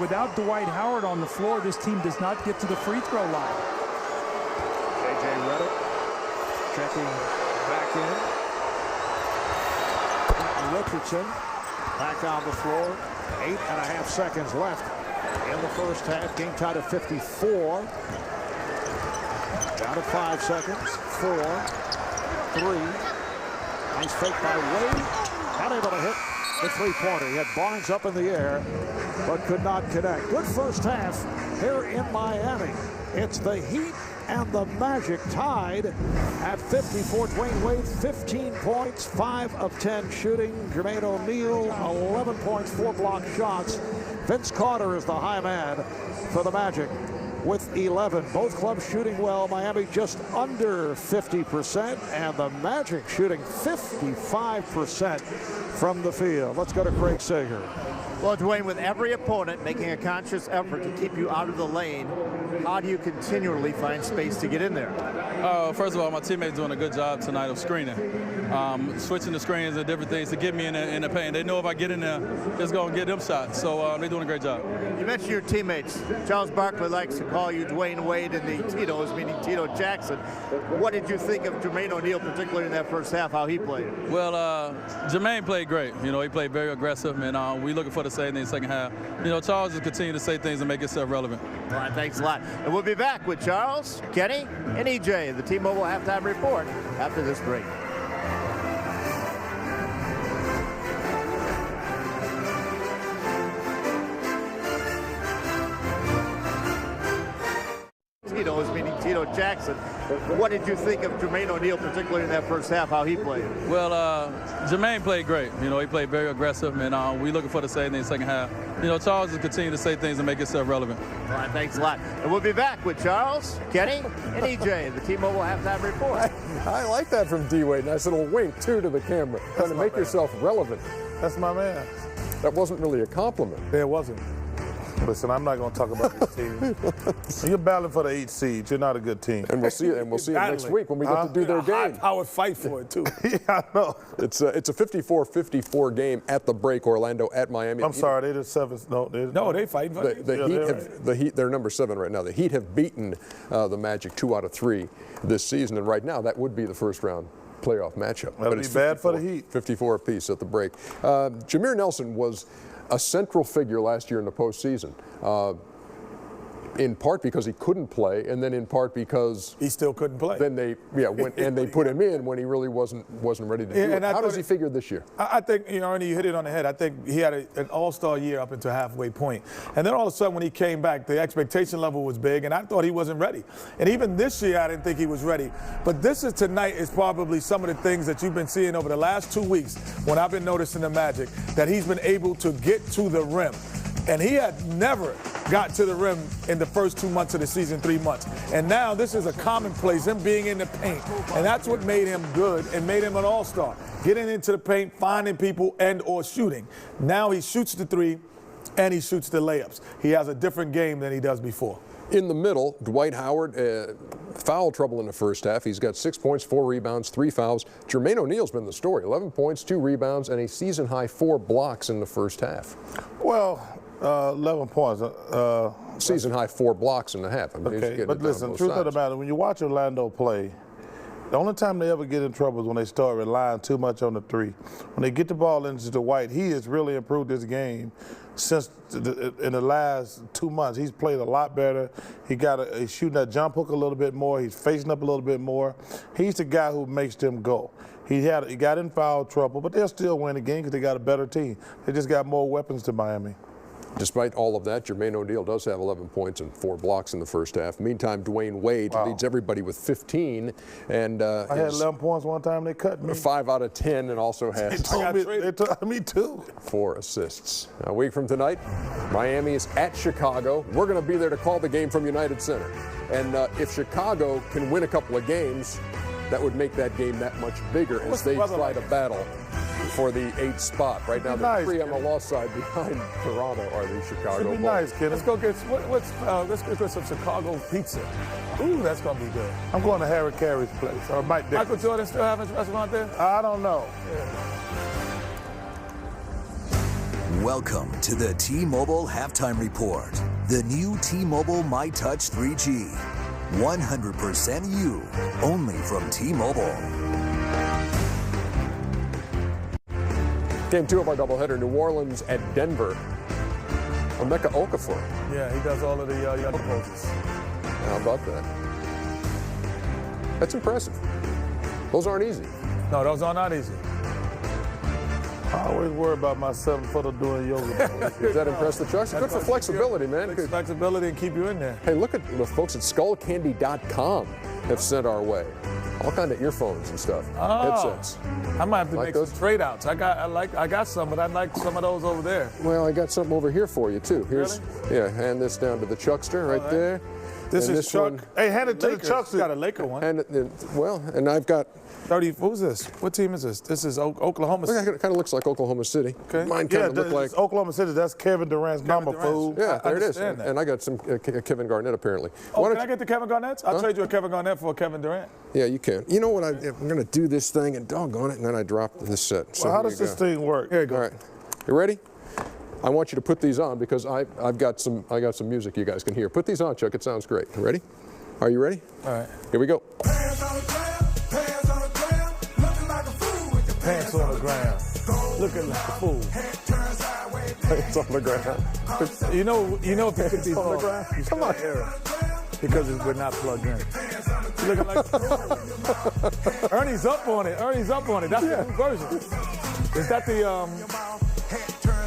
I: without Dwight Howard on the floor, this team does not get to the free throw line.
M: J.J. Redick checking back in. Richardson back on the floor. 8.5 seconds left in the first half. Game tied at 54. Down to 5 seconds. 4, 3. Nice fake by Wade. Not able to hit the three-pointer. He had Barnes up in the air, but could not connect. Good first half here in Miami. It's the Heat and the Magic tied at 54. Dwayne Wade, 15 points, 5 of 10 shooting. Jermaine O'Neal, 11 points, 4 block shots. Vince Carter is the high man for the Magic with 11. Both clubs shooting well. Miami just under 50%, and the Magic shooting 55% from the field. Let's go to Craig Sager.
J: Well, Dwayne, with every opponent making a conscious effort to keep you out of the lane, how do you continually find space to get in there?
N: First of all, my teammates doing a good job tonight of screening. Switching the screens and different things to get me in the paint. They know if I get in there, it's going to get them shots. So they're doing a great job.
J: You mentioned your teammates. Charles Barkley likes to call you Dwayne Wade and the Tito's, meaning Tito Jackson. What did you think of Jermaine O'Neal, particularly in that first half, how he played?
N: Well, Jermaine played great. You know, he played very aggressive, and we looking for the same thing in the second half. You know, Charles just continue to say things and make himself relevant.
J: All right, thanks a lot. And we'll be back with Charles, Kenny, and EJ, the T-Mobile Halftime Report, after this break. Tito's, meaning Tito Jackson. What did you think of Jermaine O'Neal, particularly in that first half, how he played?
N: Well, Jermaine played great. You know, he played very aggressive, and we looking for the same thing in the second half. You know, Charles just continue to say things and make himself relevant.
J: All right, thanks a lot. And we'll be back with Charles, Kenny, and EJ, the T-Mobile Halftime Report.
D: I like that from D-Wade. Nice little wink, too, to the camera. Trying to make yourself relevant.
G: That's my man.
D: That wasn't really a compliment.
G: It wasn't. Listen, I'm not going to talk about this team. You're battling for the 8th seed. You're not a good team.
D: And we'll see it next week when we get to do their game.
H: I would fight for it, too.
G: Yeah, I know.
D: It's a 54-54 game at the break. Orlando at Miami.
G: I'm sorry, they're the 7th.
H: No, they fighting for it.
D: The Heat, they're number 7 right now. The Heat have beaten the Magic 2 out of 3 this season, and right now that would be the first round playoff matchup.
G: That'll be bad for the Heat.
D: 54 apiece at the break. Jameer Nelson was a central figure last year in the postseason, in part because he couldn't play, and then in part because
H: he still couldn't play.
D: Then they put him in when he really wasn't ready to do it. How does he figure this year?
H: I think, you know, Ernie, you hit it on the head. I think he had an all-star year up until halfway point. And then all of a sudden when he came back, the expectation level was big, and I thought he wasn't ready. And even this year, I didn't think he was ready. But tonight is probably some of the things that you've been seeing over the last 2 weeks when I've been noticing the Magic, that he's been able to get to the rim. And he had never got to the rim in the first 2 months of the season, 3 months. And now this is a commonplace, him being in the paint. And that's what made him good and made him an all-star. Getting into the paint, finding people, and or shooting. Now he shoots the three and he shoots the layups. He has a different game than he does before.
D: In the middle, Dwight Howard, foul trouble in the first half. He's got 6 points, 4 rebounds, 3 fouls. Jermaine O'Neal's been the story. 11 points, 2 rebounds, and a season-high 4 blocks in the first half.
G: Well, 11 points.
D: Season-high 4 blocks in the half. I mean,
G: okay, but listen, truth of the matter, when you watch Orlando play, the only time they ever get in trouble is when they start relying too much on the three. When they get the ball into Dwight, he has really improved his game since in the last 2 months. He's played a lot better. He's shooting that jump hook a little bit more. He's facing up a little bit more. He's the guy who makes them go. He got in foul trouble, but they'll still win the game because they got a better team. They just got more weapons to Miami.
D: Despite all of that, Jermaine O'Neal does have 11 points and 4 blocks in the first half. Meantime, Dwayne Wade leads everybody with 15. And
G: I had 11 points one time. They cut me.
D: 5 out of 10, and also has
G: me too.
D: 4 assists. A week from tonight, Miami is at Chicago. We're going to be there to call the game from United Center. And if Chicago can win a couple of games, that would make that game that much bigger as they try to battle for the 8th spot. Right now, the 3 on the loss side behind Toronto are the Chicago
G: Bulls.
H: Nice, kid. Let's go get let's get some Chicago pizza. Ooh, that's gonna be good.
G: I'm going to Harry Carey's place or Mike Dixon.
H: Michael Jordan still having a restaurant there?
G: I don't know.
A: Welcome to the T-Mobile Halftime Report. The new T-Mobile MyTouch 3G. 100% you, only from T-Mobile.
D: Game 2 of our doubleheader, New Orleans at Denver. Emeka Okafor.
H: Yeah, he does all of the young poses.
D: How about that? That's impressive. Those aren't easy.
H: No, those are not easy.
G: I always worry about my 7-footer doing yoga.
D: Does that impress the Chucks? Good for flexibility, man.
H: Good flexibility and keep you in there.
D: Hey, look at the folks at SkullCandy.com have sent our way. All kind of earphones and stuff. Headsets.
H: I might have to make some trade outs. I got some, but I'd like some of those over there.
D: Well, I got something over here for you too. Here's hand this down to the Chuckster right there.
G: This is Chuck. Hey, hand it to the Chuckster.
H: Got a Laker one.
D: And I've got
H: 30. Who's this? What team is this? This is Oklahoma City.
D: It kind of looks like Oklahoma City.
H: Okay.
D: Mine kind of look like
G: Oklahoma City. That's Kevin Durant's number, fool.
D: Yeah, there it is. And I got some Kevin Garnett apparently.
H: Oh, can I get the Kevin Garnett? I'll trade you a Kevin Garnett for a Kevin Durant.
D: Yeah, you can. You know what? I'm going to do this thing and doggone it, and then I drop this set. So
G: how does this thing work?
H: Here you go.
D: All right. You ready? I want you to put these on because I got some music you guys can hear. Put these on, Chuck. It sounds great. Ready? Are you ready?
H: All right.
D: Here we go.
G: Pants on the ground, looking like a fool with your
H: pants on the ground, looking like a fool.
D: Pants on the ground.
H: You know if you put these
D: on the ground.
H: Come on, because we're not plugged in. You're looking like a fool. Ernie's up on it. That's the new version. Is that the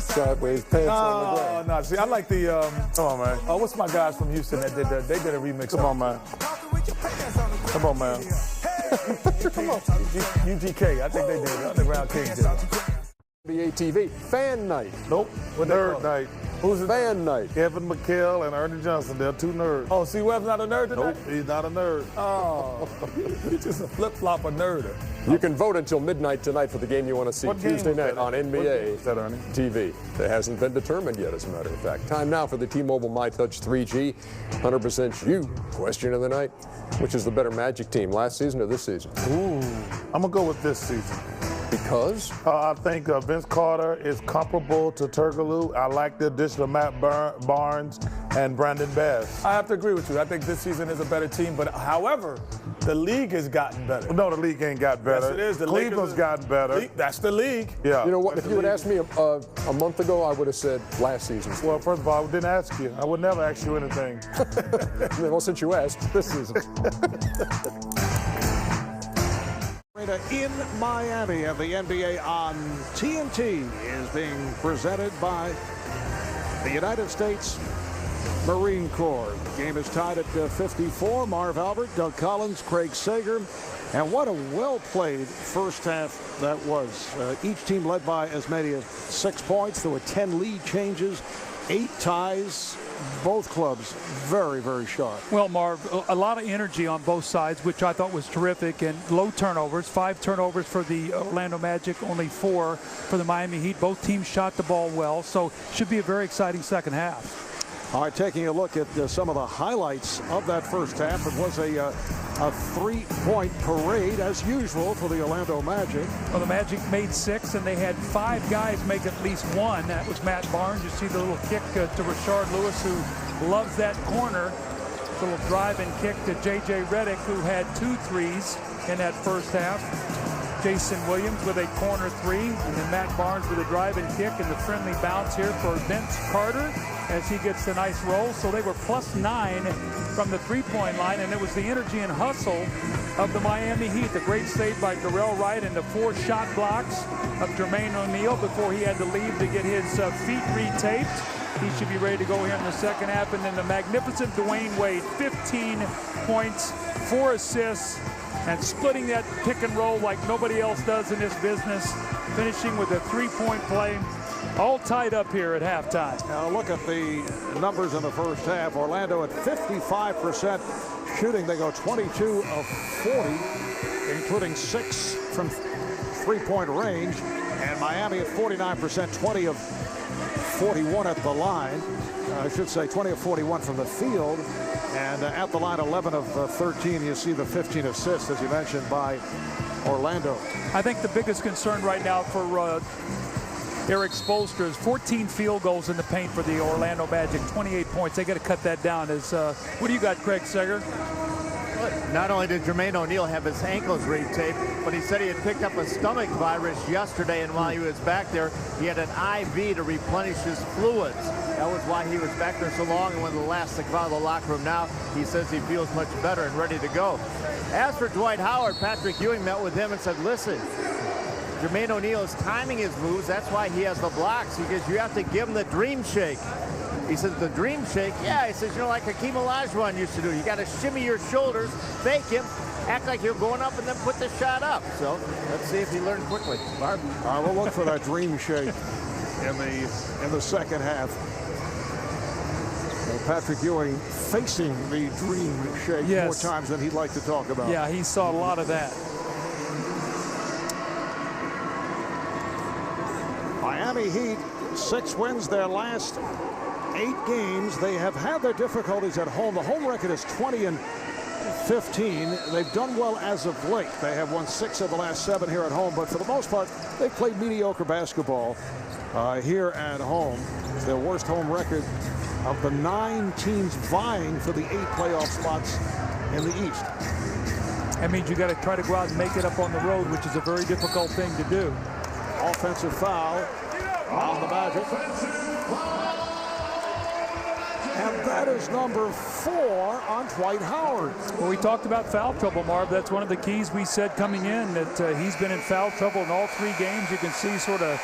D: sideways pants on the ground?
H: No, see, I like the
G: come on, man.
H: Oh, what's my guys from Houston that did that? They did a remix.
G: Come on, man. Come on, man.
H: Come on. UGK. I think they did. Underground Kings did it.
D: NBA TV Fan Night.
G: Nope. Nerd Night.
D: Who's Fan Night?
G: Kevin McHale and Ernie Johnson. They're 2 nerds.
H: Oh, see, Webb's not a nerd tonight?
G: Nope, he's not a nerd.
H: Oh, he's just a flip-flopper nerder.
D: You can vote until midnight tonight for the game you want to see Tuesday night on NBA TV. That hasn't been determined yet, as a matter of fact. Time now for the T-Mobile MyTouch 3G. 100% you. Question of the night. Which is the better Magic team, last season or this season?
G: Ooh, I'm going to go with this season.
D: Because?
G: I think Vince Carter is comparable to Turkoglu. I like the addition of Matt Barnes and Brandon Bass.
H: I have to agree with you. I think this season is a better team. But, however, the league has gotten better.
G: No, the league ain't got better.
H: Yes, it is. The
G: Cleveland's gotten better.
H: That's the league.
G: Yeah.
D: You know what? If you had asked me a month ago, I would have said last season.
G: Well, first of all, I didn't ask you. I would never ask you anything.
D: Well, since you asked, this season.
C: In Miami of the NBA on TNT is being presented by the United States Marine Corps. The game is tied at 54. Marv Albert, Doug Collins, Craig Sager. And what a well-played first half that was. Each team led by as many as 6 points. There were 10 lead changes.
M: 8 ties. Both clubs very, very sharp.
I: Well, Marv, a lot of energy on both sides, which I thought was terrific, and low turnovers. 5 turnovers for the Orlando Magic, only 4 for the Miami Heat. Both teams shot the ball well, so should be a very exciting second half.
M: All right, taking a look at some of the highlights of that first half. It was a 3-point parade, as usual, for the Orlando Magic.
I: Well, the Magic made 6, and they had 5 guys make at least 1. That was Matt Barnes. You see the little kick to Rashard Lewis, who loves that corner. A little drive and kick to J.J. Redick, who had 2 threes in that first half. Jason Williams with a corner 3, and then Matt Barnes with a drive and kick, and the friendly bounce here for Vince Carter as he gets the nice roll. So they were +9 from the 3-point line, and it was the energy and hustle of the Miami Heat. The great save by Darrell Wright and the 4 shot blocks of Jermaine O'Neal before he had to leave to get his feet retaped. He should be ready to go here in the second half. And then the magnificent Dwayne Wade, 15 points, 4 assists, and splitting that pick and roll like nobody else does in this business, finishing with a 3-point play. All tied up here at halftime.
M: Now look at the numbers in the first half. Orlando at 55% shooting. They go 22 of 40, including 6 from 3-point range. And Miami at 49%, 20 of 41 at the line. I should say 20 of 41 from the field. And at the line, 11 of 13. You see the 15 assists, as you mentioned, by Orlando.
I: I think the biggest concern right now for Eric Spoelstra is 14 field goals in the paint for the Orlando Magic, 28 points. They got to cut that down. What do you got, Craig Sager?
J: Not only did Jermaine O'Neal have his ankles retaped, but he said he had picked up a stomach virus yesterday, and while he was back there, he had an IV to replenish his fluids. That was why he was back there so long, and when the last to come out of the locker room now, he says he feels much better and ready to go. As for Dwight Howard, Patrick Ewing met with him and said, listen, Jermaine O'Neal is timing his moves. That's why he has the blocks. He goes, you have to give him the dream shake. He says, the dream shake? Yeah, he says, you know, like Hakeem Olajuwon used to do. You got to shimmy your shoulders, fake him, act like you're going up, and then put the shot up. So let's see if he learned quickly. Barb?
M: All right, we'll look for that dream shake in the second half. Patrick Ewing facing the dream shake more times than he'd like to talk about.
I: Yeah, he saw a lot of that.
M: Miami Heat, 6 wins their last 8 games. They have had their difficulties at home. The home record is 20 and 15. They've done well as of late. They have won 6 of the last 7 here at home, but for the most part, they've played mediocre basketball here at home. It's their worst home record of the 9 teams vying for the 8 playoff spots in the East.
I: That means you got to try to go out and make it up on the road, which is a very difficult thing to do.
M: Offensive foul on the Magic. And that is number 4 on Dwight Howard.
I: Well, we talked about foul trouble, Marv. That's one of the keys we said coming in, that he's been in foul trouble in all 3 games. You can see sort of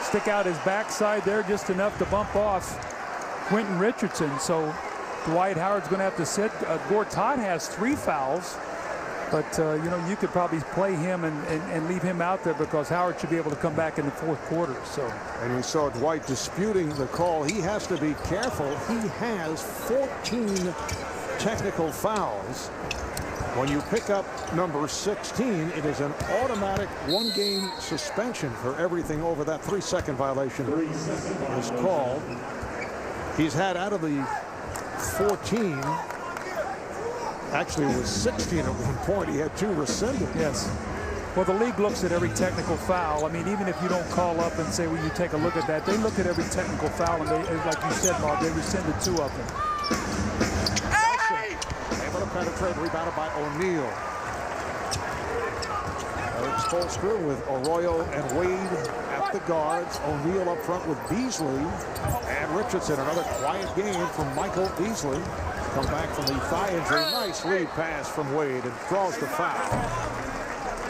I: stick out his backside there just enough to bump off Quentin Richardson. So Dwight Howard's going to have to sit. Gortat has 3 fouls. But, you know, you could probably play him and leave him out there because Howard should be able to come back in the 4th quarter. So.
M: And we saw Dwight disputing the call. He has to be careful. He has 14 technical fouls. When you pick up number 16, it is an automatic 1-game suspension for everything over that 3-second violation is called. He's had out of the 14. Actually, it was 16 at one point. He had 2 rescinded.
I: Yes. Well, the league looks at every technical foul. I mean, even if you don't call up and say, well, you take a look at that, they look at every technical foul, and they, like you said, Bob, they rescinded 2 of them.
M: Hey! Able to penetrate, rebounded by O'Neal. Eric Spoelstra with Arroyo and Wade at the guards. O'Neal up front with Beasley and Richardson. Another quiet game from Michael Beasley. Come back from the thigh injury. Nice lead pass from Wade and draws the foul.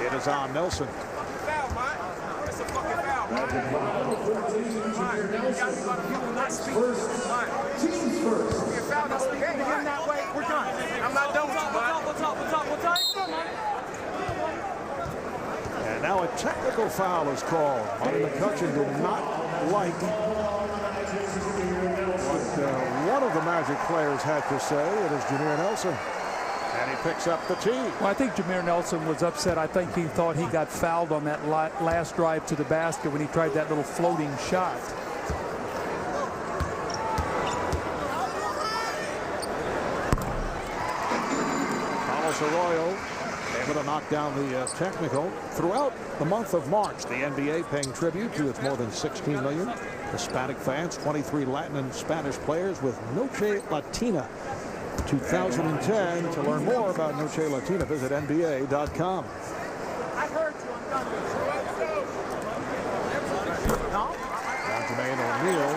M: It is on Nelson. And now a technical foul is called. Monty McCutcheon did not like Magic players had to say. It is Jameer Nelson. And he picks up the tee.
I: Well, I think Jameer Nelson was upset. I think he thought he got fouled on that last drive to the basket when he tried that little floating shot.
M: Carlos Arroyo able to knock down the technical. Throughout the month of March, the NBA paying tribute to its more than 16 million Hispanic fans, 23 Latin and Spanish players with Noche Latina 2010. To learn more about Noche Latina, visit NBA.com.
O: I heard you. I'm done.
M: Jermaine O'Neal.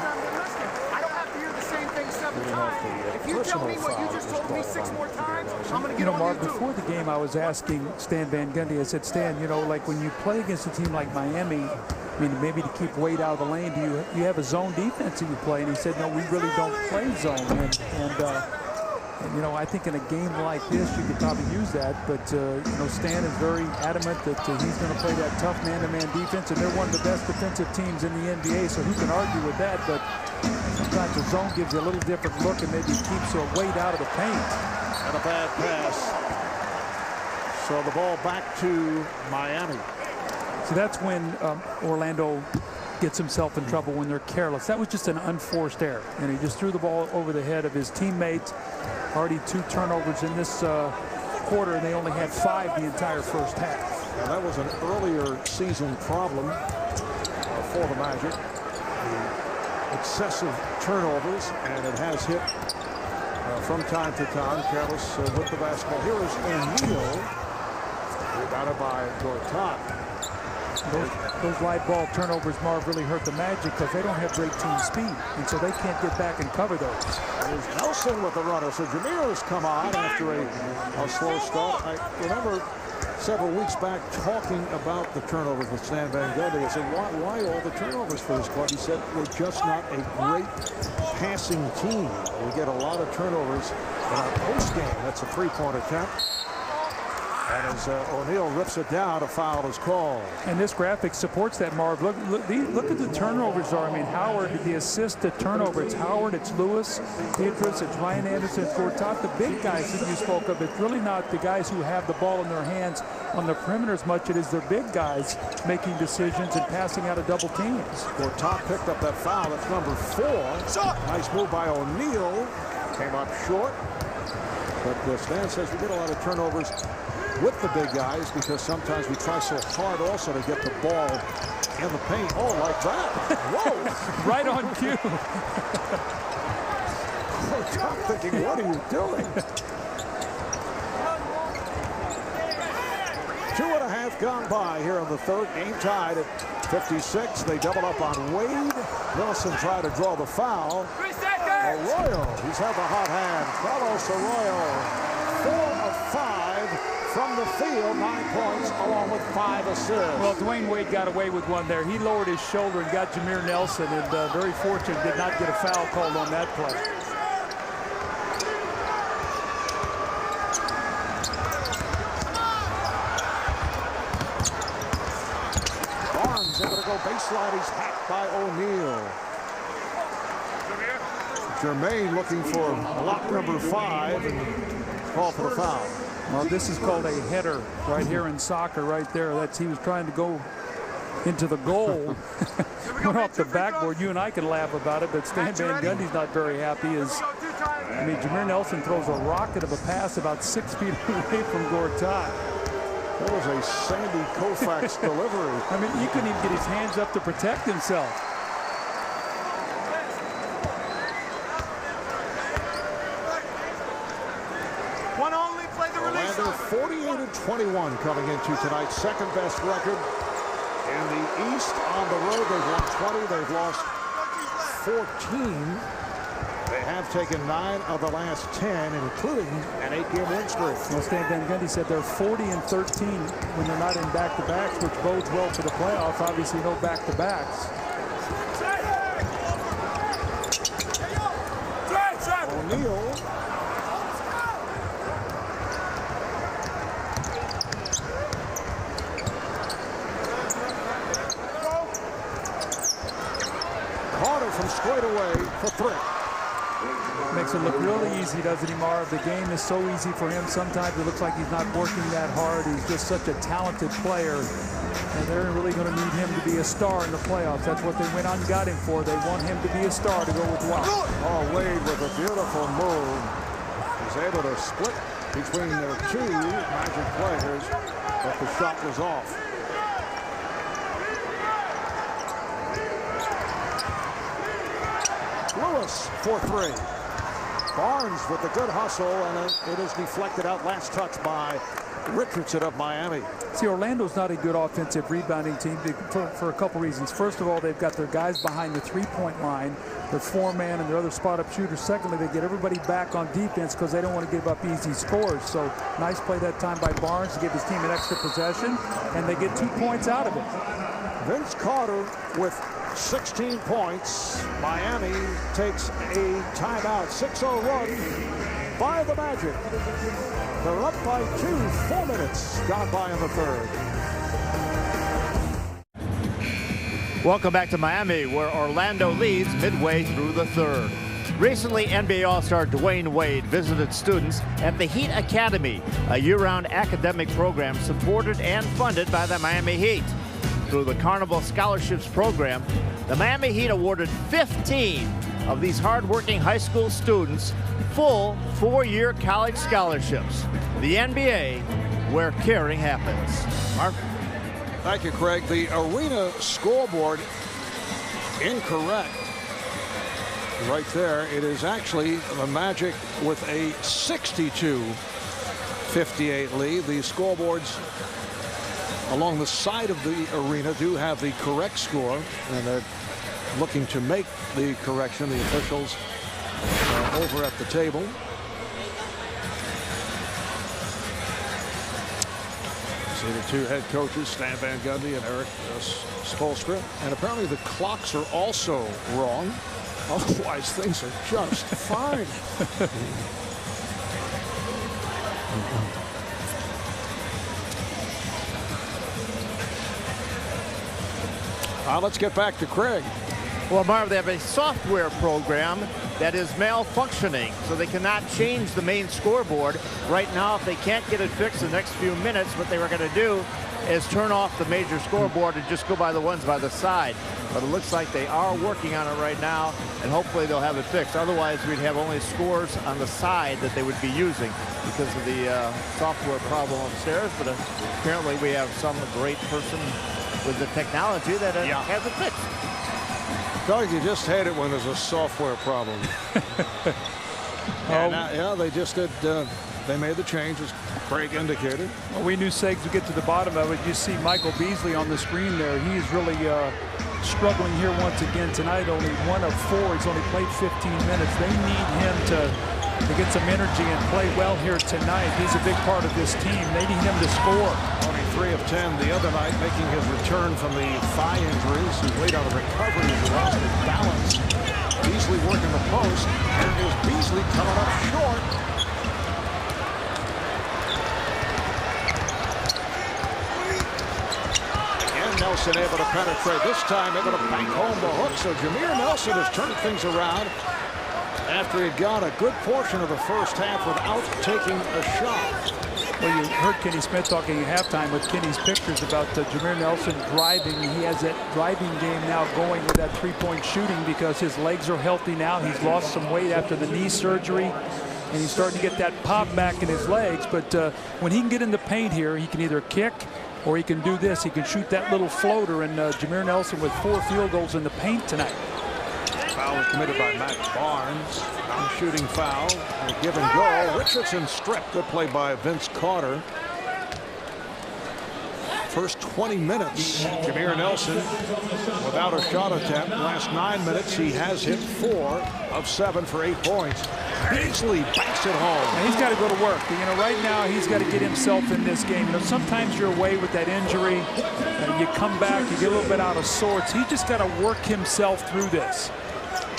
O: I don't have to hear the same thing 7 times. If you tell me what you just told me 6 more times, I'm going to get on
I: Mark,
O: YouTube.
I: before the game, I was asking Stan Van Gundy, I said, Stan, you know, like when you play against a team like Miami, I mean, maybe to keep Wade out of the lane, do you have a zone defense that you play? And he said, no, we really don't play zone. And you know, I think in a game like this, you could probably use that. But, you know, Stan is very adamant that he's going to play that tough man-to-man defense. And they're one of the best defensive teams in the NBA, so who can argue with that? But sometimes the zone gives you a little different look and maybe keeps Wade out of the paint.
M: And a bad pass. So the ball back to Miami.
I: So that's when Orlando gets himself in trouble, when they're careless. That was just an unforced error. And he just threw the ball over the head of his teammates. Already 2 turnovers in this quarter, and they only had 5 the entire first half.
M: Now that was an earlier season problem for the Magic. The excessive turnovers, and it has hit from time to time. Careless with the basketball. Here is O'Neal, rebounded by Gortat.
I: Those live ball turnovers, Marv, really hurt the Magic because they don't have great team speed, and so they can't get back and cover those.
M: There's Nelson with the runner. So Jameer has come on after a slow start. I remember several weeks back talking about the turnovers with Stan Van Gundy. I said, why all the turnovers for this club? He said, we're just not a great passing team. We get a lot of turnovers in our post game. That's a 3-point attempt. And as O'Neal rips it down, a foul is called.
I: And this graphic supports that, Marv. Look at the turnovers are. I mean, Howard, the assist to turnover. It's Howard, it's Lewis, Idris, it's Ryan Anderson, it's Gortat. The big guys that you spoke of, it's really not the guys who have the ball in their hands on the perimeter as much. It is their big guys making decisions and passing out of double teams.
M: Gortat picked up that foul. That's number 4. Nice move by O'Neal. Came up short. But Stan says we get a lot of turnovers with the big guys because sometimes we try so hard also to get the ball in the paint. Oh, like that. Whoa.
I: Right on cue.
M: I'm thinking, what are you doing? 2.5 gone by here in the third. Game tied at 56. They double up on Wade. Nelson tried to draw the foul. Arroyo, he's had the hot hand. Carlos Arroyo, 4 of 5. From the field, 9 points, along with 5 assists.
I: Well, Dwayne Wade got away with one there. He lowered his shoulder and got Jameer Nelson, and very fortunate did not get a foul called on that play.
M: Barnes able to go baseline. He's hacked by O'Neal. Jermaine looking for block number 5 and call for the foul.
I: Well, this is called a header right here in soccer right there. He was trying to go into the goal. Went off the backboard. You and I can laugh about it, but Stan Van Gundy's not very happy. I mean, Jameer Nelson throws a rocket of a pass about 6 feet away from Gortat.
M: That was a Sandy Koufax delivery.
I: I mean, he couldn't even get his hands up to protect himself.
M: Orlando 48-21 coming into tonight's second best record in the East. On the road, they've won 20. They've lost 14. They have taken 9 of the last 10, including an 8-game win streak.
I: Well, Stan Van Gundy said they're 40-13 when they're not in back-to-backs, which bodes well for the playoffs. Obviously, no back-to-backs.
M: O'Neal. Carter from straight away for 3.
I: Makes it look really easy, doesn't he, Marv? The game is so easy for him. Sometimes it looks like he's not working that hard. He's just such a talented player. And they're really going to need him to be a star in the playoffs. That's what they went out and got him for. They want him to be a star to go with Wild.
M: Oh, Wade with a beautiful move. He's able to split between the two Magic players, but the shot was off.
C: Lewis for three. Barnes with the good hustle, and it is deflected out. Last touch by Richardson of Miami.
I: See, Orlando's not a good offensive rebounding team for a couple reasons. First of all, they've got their guys behind the three-point line, their four-man and their other spot-up shooters. Secondly, they get everybody back on defense because they don't want to give up easy scores. So nice play that time by Barnes to give his team an extra possession, and they get 2 points out of it.
C: Vince Carter with 16 points. Miami takes a timeout. 6-0 run by the Magic. They're up by 2, 4 minutes gone by in the third.
J: Welcome back to Miami, where Orlando leads midway through the third. Recently, NBA All-Star Dwayne Wade visited students at the Heat Academy, a year-round academic program supported and funded by the Miami Heat. Through the Carnival Scholarships program, the Miami Heat awarded 15 of these hard-working high school students full 4-year college scholarships. The NBA, where caring happens. Mark?
M: Thank you, Craig. The arena scoreboard incorrect. Right there, it is actually the Magic with a 62-58 lead. The scoreboards along the side of the arena do have the correct score, and they're looking to make the correction. The officials are over at the table. See the two head coaches, Stan Van Gundy and Eric Spoelstra. And apparently the clocks are also wrong. Otherwise, things are just fine. Let's get back to Craig.
J: Well, Marv, they have a software program that is malfunctioning, so they cannot change the main scoreboard. Right now, if they can't get it fixed in the next few minutes, what they were going to do is turn off the major scoreboard and just go by the ones by the side. But it looks like they are working on it right now, and hopefully they'll have it fixed. Otherwise, we'd have only scores on the side that they would be using because of the software problem upstairs. But apparently we have some great person with the technology that has it fixed.
M: Doug, you just hate it when there's a software problem. Yeah, they just did. They made the change, as Craig indicated.
I: Well, we knew Segs would get to the bottom of it. You see Michael Beasley on the screen there. He's really struggling here once again tonight. Only 1 of 4. He's only played 15 minutes. They need him to get some energy and play well here tonight. He's a big part of this team. They need him to score.
M: Only 3 of 10 the other night, making his return from the thigh injuries. He waited on a recovery as he lost his balance. Beasley working the post. There is Beasley coming up short. Again, Nelson able to penetrate. This time able to bank home the hook. So Jameer Nelson has turned things around after he got a good portion of the first half without taking a shot.
I: Well, you heard Kenny Smith talking at halftime with Kenny's pictures about Jameer Nelson driving. He has that driving game now going with that three-point shooting because his legs are healthy now. He's lost some weight after the knee surgery, and he's starting to get that pop back in his legs. But when he can get in the paint here, he can either kick or he can do this. He can shoot that little floater, and Jameer Nelson with 4 field goals in the paint tonight.
M: Foul was committed by Matt Barnes. Non-shooting foul. A give and go. Richardson stripped. Good play by Vince Carter. First 20 minutes, Jameer Nelson without a shot attempt. Last 9 minutes, he has hit 4 of 7 for 8 points. Beasley backs it home.
I: And he's got to go to work. You know, right now he's got to get himself in this game. You know, sometimes you're away with that injury, and you come back, you get a little bit out of sorts. He just got to work himself through this.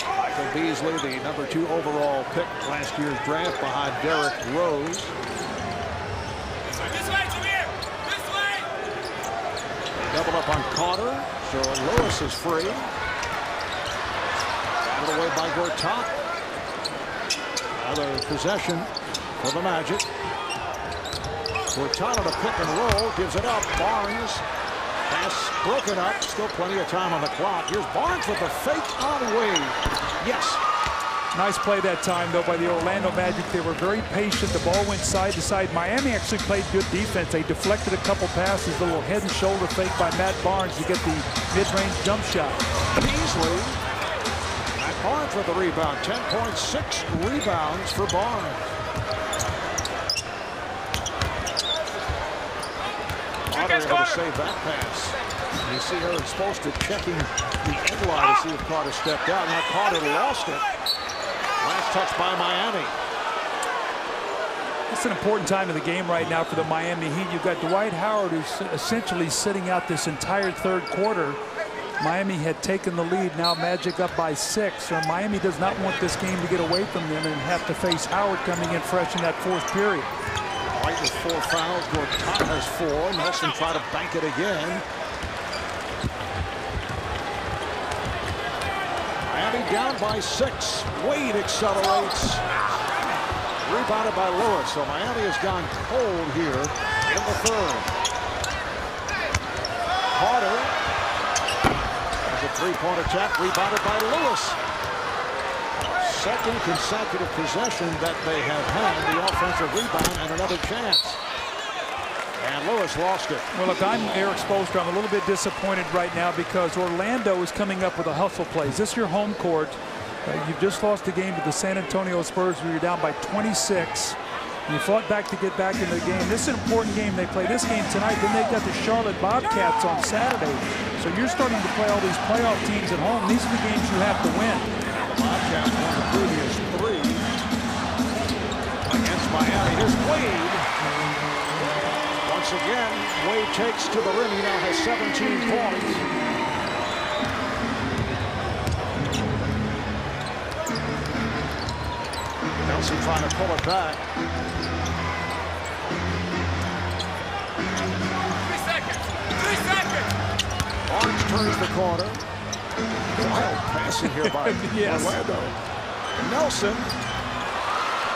M: Michael Beasley, the number 2 overall pick last year's draft behind Derrick Rose. Double up on Carter, so Lewis is free. Out of the way by Gortat. Another possession for the Magic. Hurtado to pick and roll, gives it up. Barnes, pass broken up, still plenty of time on the clock. Here's Barnes with the fake on Wade. Yes.
I: Nice play that time, though, by the Orlando Magic. They were very patient. The ball went side to side. Miami actually played good defense. They deflected a couple passes, a little head and shoulder fake by Matt Barnes to get the mid-range jump shot.
M: Beasley. Matt Barnes with the rebound. 10.6 rebounds for Barnes. Carter able to save that pass. You see her exposed to checking the end line to see if Carter stepped out. Now Carter lost it. Last touch by Miami.
I: It's an important time of the game right now for the Miami Heat. You've got Dwight Howard, who's essentially sitting out this entire third quarter. Miami had taken the lead. Now Magic up by 6. So Miami does not want this game to get away from them and have to face Howard coming in fresh in that fourth period.
M: White with 4 fouls. Gortat has 4. Nelson tried to bank it again. Miami down by 6. Wade accelerates. Rebounded by Lewis. So Miami has gone cold here in the third. Carter has a 3-point attack. Rebounded by Lewis. Second consecutive possession that they have had the offensive rebound and another chance. And Lewis lost it.
I: Well, look, I'm Eric Spoelstra. I'm a little bit disappointed right now because Orlando is coming up with a hustle play. Is this your home court? You've just lost the game to the San Antonio Spurs where you're down by 26. You fought back to get back into the game. This is an important game. They play this game tonight. Then they've got the Charlotte Bobcats on Saturday. So you're starting to play all these playoff teams at home. These are the games you have to win.
M: The Bobcats won the previous 3 against Miami. Here's Wade. Once again, Wade takes to the rim. He now has 17 points. Nelson trying to pull it back.
O: 3 seconds.
M: Barnes turns the corner. Wild passing here by
I: yes.
M: Orlando. Nelson.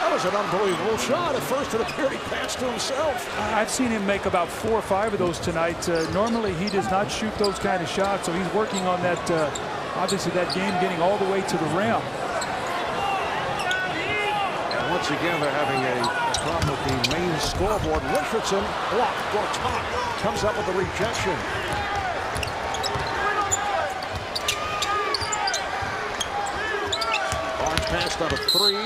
M: That was an unbelievable shot. At first, it appeared he passed to himself.
I: I've seen him make about 4 or 5 of those tonight. Normally, he does not shoot those kind of shots, so he's working on that, obviously, that game getting all the way to the rim.
M: And once again, they're having a problem with the main scoreboard. Richardson blocked. Gortat comes up with the rejection. Barnes passed on a 3.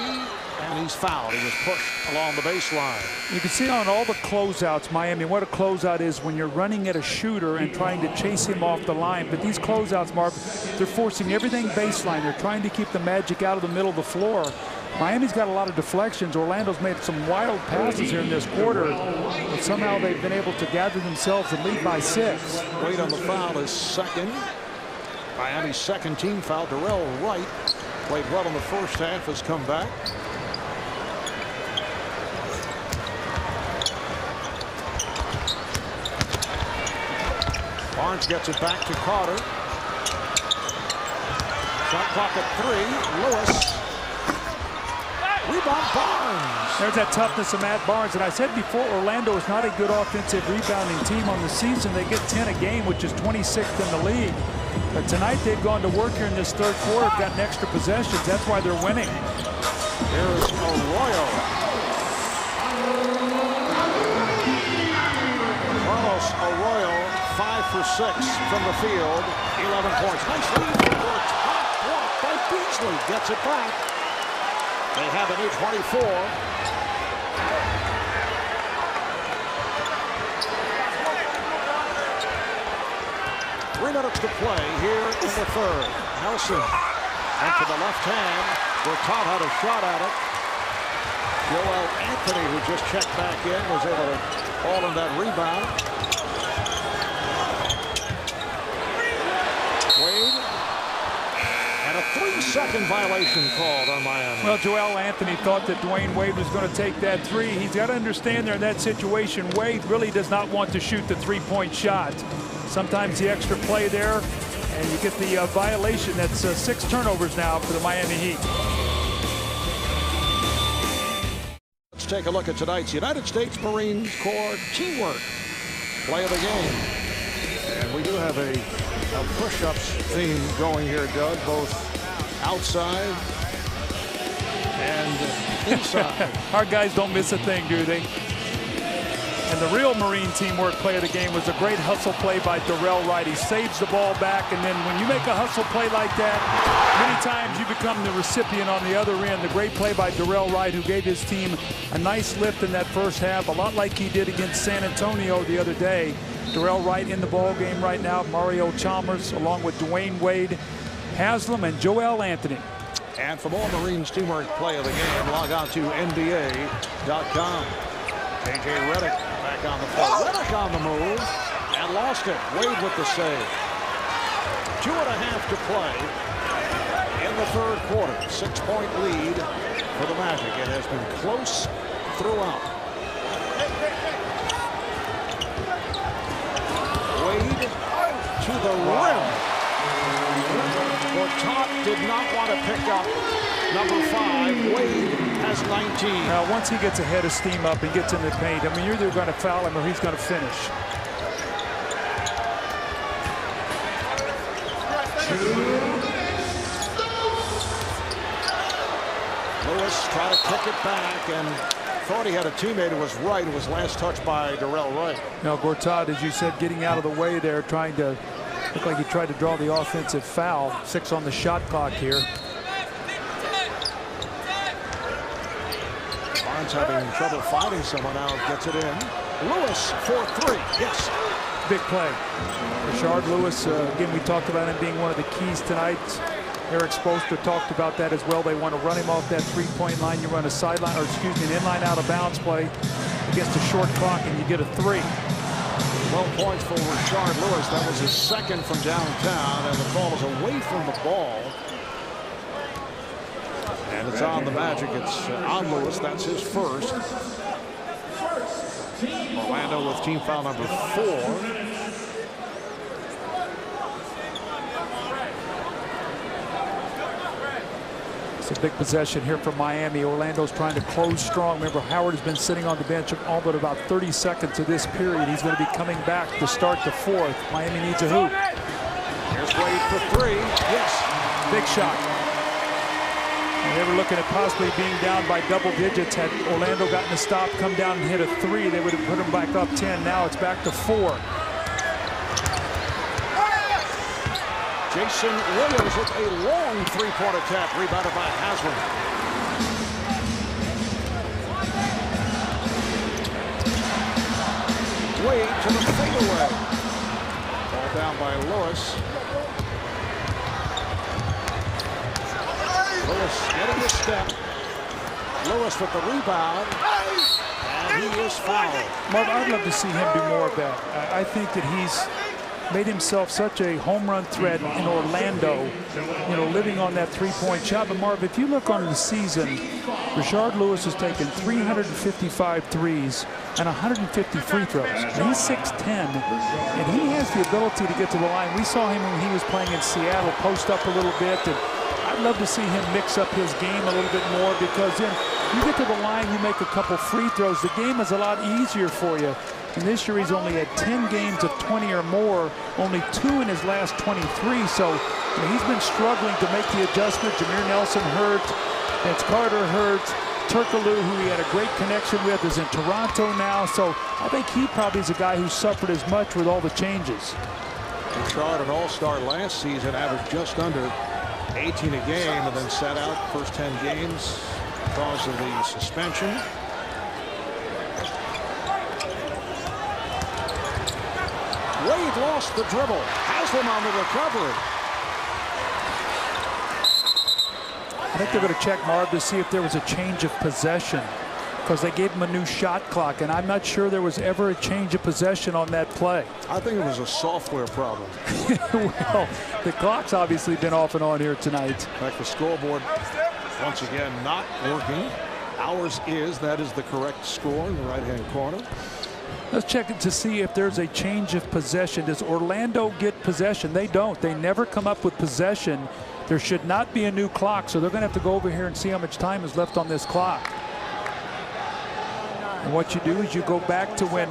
M: And he's fouled. He was pushed along the baseline.
I: You can see on all the closeouts, Miami, what a closeout is when you're running at a shooter and trying to chase him off the line. But these closeouts, Mark, they're forcing everything baseline. They're trying to keep the Magic out of the middle of the floor. Miami's got a lot of deflections. Orlando's made some wild passes here in this quarter. But somehow they've been able to gather themselves and lead by 6.
M: Wade on the foul is second. Miami's second team foul. Darrell Wright played well in the first half, has come back. Barnes gets it back to Carter. Shot clock at 3. Lewis. Rebound Barnes.
I: There's that toughness of Matt Barnes. And I said before, Orlando is not a good offensive rebounding team on the season. They get 10 a game, which is 26th in the league. But tonight they've gone to work here in this third quarter, gotten extra possessions. That's why they're winning.
M: Here's Arroyo. Carlos Arroyo, 5 for 6 from the field, 11 points. Nice lead for the top block by Beasley. Gets it back. They have a new 24. 3 minutes to play here in the third. Nelson into the left hand. Gortat had a shot at it. Joel Anthony, who just checked back in, was able to haul in that rebound. Wade. And a 3-second violation called on Miami.
I: Well, Joel Anthony thought that Dwayne Wade was going to take that 3. He's got to understand there in that situation, Wade really does not want to shoot the 3-point shot. Sometimes the extra play there, and you get the violation. That's 6 turnovers now for the Miami Heat.
M: take a look at tonight's United States Marine Corps Teamwork Play of the Game. And we do have a push-ups theme going here, Doug, both outside and inside.
I: Our guys don't miss a thing, do they? And the real Marine Teamwork Play of the Game was a great hustle play by Darrell Wright. He saves the ball back, and then when you make a hustle play like that, many times you become the recipient on the other end. The great play by Darrell Wright, who gave his team a nice lift in that first half, a lot like he did against San Antonio the other day. Darrell Wright in the ball game right now, Mario Chalmers, along with Dwayne Wade, Haslam, and Joel Anthony.
M: And for more Marines Teamwork Play of the Game, log on to NBA.com. J.J. Redick back on the floor. Redick on the move and lost it. Wade with the save. 2.5 to play in the third quarter. 6-point lead for the Magic. It has been close throughout. Wade to the rim. Gortat did not want to pick up number 5. Wade has 19.
I: Now, once he gets ahead of steam up and gets in the paint, I mean, you're either going to foul him or he's going to finish.
M: Lewis tried to kick it back and thought he had a teammate who was right. It was last touched by Darrell Wright.
I: Now, Gortat, as you said, getting out of the way there, trying to look like he tried to draw the offensive foul. 6 on the shot clock here.
M: Barnes having trouble finding someone now, gets it in. Lewis for 3. Yes.
I: Big play. Rashard Lewis, again, we talked about him being one of the keys tonight. Eric Spoelstra talked about that as well. They want to run him off that three-point line. You run a sideline, or excuse me, an in-line out-of-bounds play against a short clock, and you get a 3.
M: 12 points for Rashard Lewis. That was his second from downtown, and the ball is away from the ball. And it's on the Magic. It's on Lewis. That's his first. Orlando with team foul number 4.
I: It's a big possession here from Miami. Orlando's trying to close strong. Remember, Howard has been sitting on the bench all but about 30 seconds of this period. He's going to be coming back to start the 4th. Miami needs a hoop.
M: Here's Wade for 3. Yes.
I: Big shot. And they were looking at possibly being down by double digits. Had Orlando gotten a stop, come down and hit a 3, they would have put them back up 10. Now it's back to 4.
M: Jason Williams with a long three-point attack, rebounded by Haslam. Wade to the fadeaway. Ball down by Lewis. Lewis getting the step. Lewis with the rebound. And he is fouled.
I: Marv, I'd love to see him do more of that. I think that he's made himself such a home run threat in Orlando, you know, living on that three-point shot. But Marv, if you look on the season, Rashard Lewis has taken 355 threes and 150 free throws. And he's 6'10", and he has the ability to get to the line. We saw him when he was playing in Seattle, post up a little bit, and I'd love to see him mix up his game a little bit more, because then you get to the line, you make a couple free throws, the game is a lot easier for you. And this year he's only had 10 games of 20 or more, only 2 in his last 23. So you know, he's been struggling to make the adjustment. Jameer Nelson hurt, Vince Carter hurt. Turkoglu, who he had a great connection with, is in Toronto now. So I think he probably is a guy who suffered as much with all the changes.
M: Rashard, an all-star last season, averaged just under 18 a game, and then sat out first 10 games because of the suspension. Wade lost the dribble. Haslam on the recovery.
I: I think they're going to check Marv to see if there was a change of possession, because they gave him a new shot clock, and I'm not sure there was ever a change of possession on that play.
M: I think it was a software problem.
I: Well, the clock's obviously been off and on here tonight.
M: In fact, the scoreboard once again not working. Ours is, that is the correct score in the right-hand corner.
I: Let's check it to see if there's a change of possession. Does Orlando get possession? They don't. They never come up with possession. There should not be a new clock, so they're going to have to go over here and see how much time is left on this clock. And what you do is you go back to when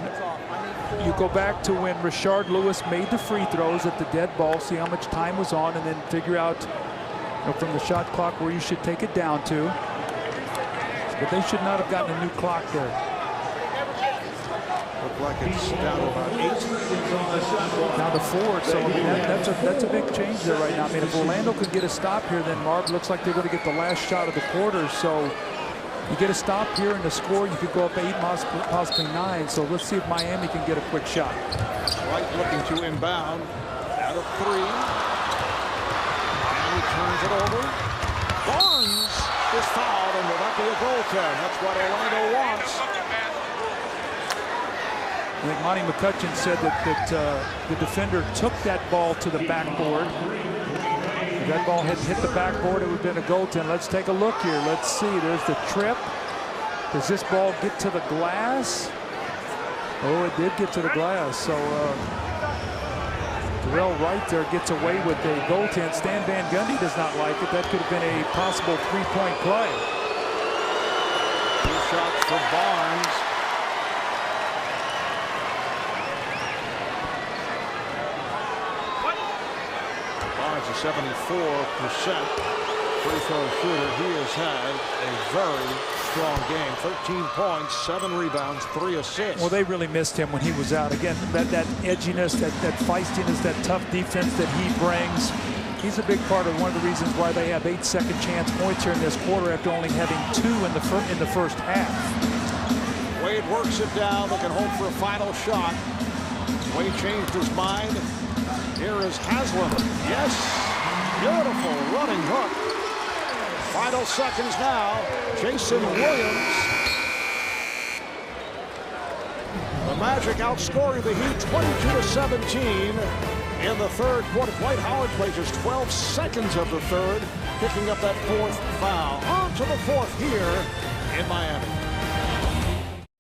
I: Rashard Lewis made the free throws at the dead ball, see how much time was on, and then figure out from the shot clock where you should take it down to. But they should not have gotten a new clock there.
M: Look like it's down to about 8.
I: Down to 4, so I mean, that's a big change there right now. I mean, if Orlando could get a stop here, then Marv looks like they're going to get the last shot of the quarter. So you get a stop here and the score, you could go up 8, possibly 9. So let's see if Miami can get a quick shot.
M: White looking to inbound out of 3. Miami turns it over. Barnes is fouled, and will that be a goaltend? That's what Orlando wants.
I: I think Monty McCutcheon said that the defender took that ball to the backboard. If that ball had hit the backboard, it would have been a goaltend. Let's take a look here. Let's see. There's the trip. Does this ball get to the glass? Oh, it did get to the glass. So Terrell Wright there gets away with a goaltend. Stan Van Gundy does not like it. That could have been a possible 3-point play.
M: 2 shots for Barnes. Barnes is 74% free throw shooter. He has had a very strong game. 13 points, 7 rebounds, 3 assists.
I: Well, they really missed him when he was out. Again, that edginess, that feistiness, that tough defense that he brings. He's a big part of one of the reasons why they have 8 second chance points here in this quarter after only having 2 in the first half.
M: Wade works it down. They can hope for a final shot. Wade changed his mind. Here is Haslam. Yes, beautiful running hook. Final seconds now. Jason Williams. The Magic outscoring the Heat 22-17 in the third quarter. Dwight Howard plays just 12 seconds of the third, picking up that 4th foul. On to the 4th here in Miami.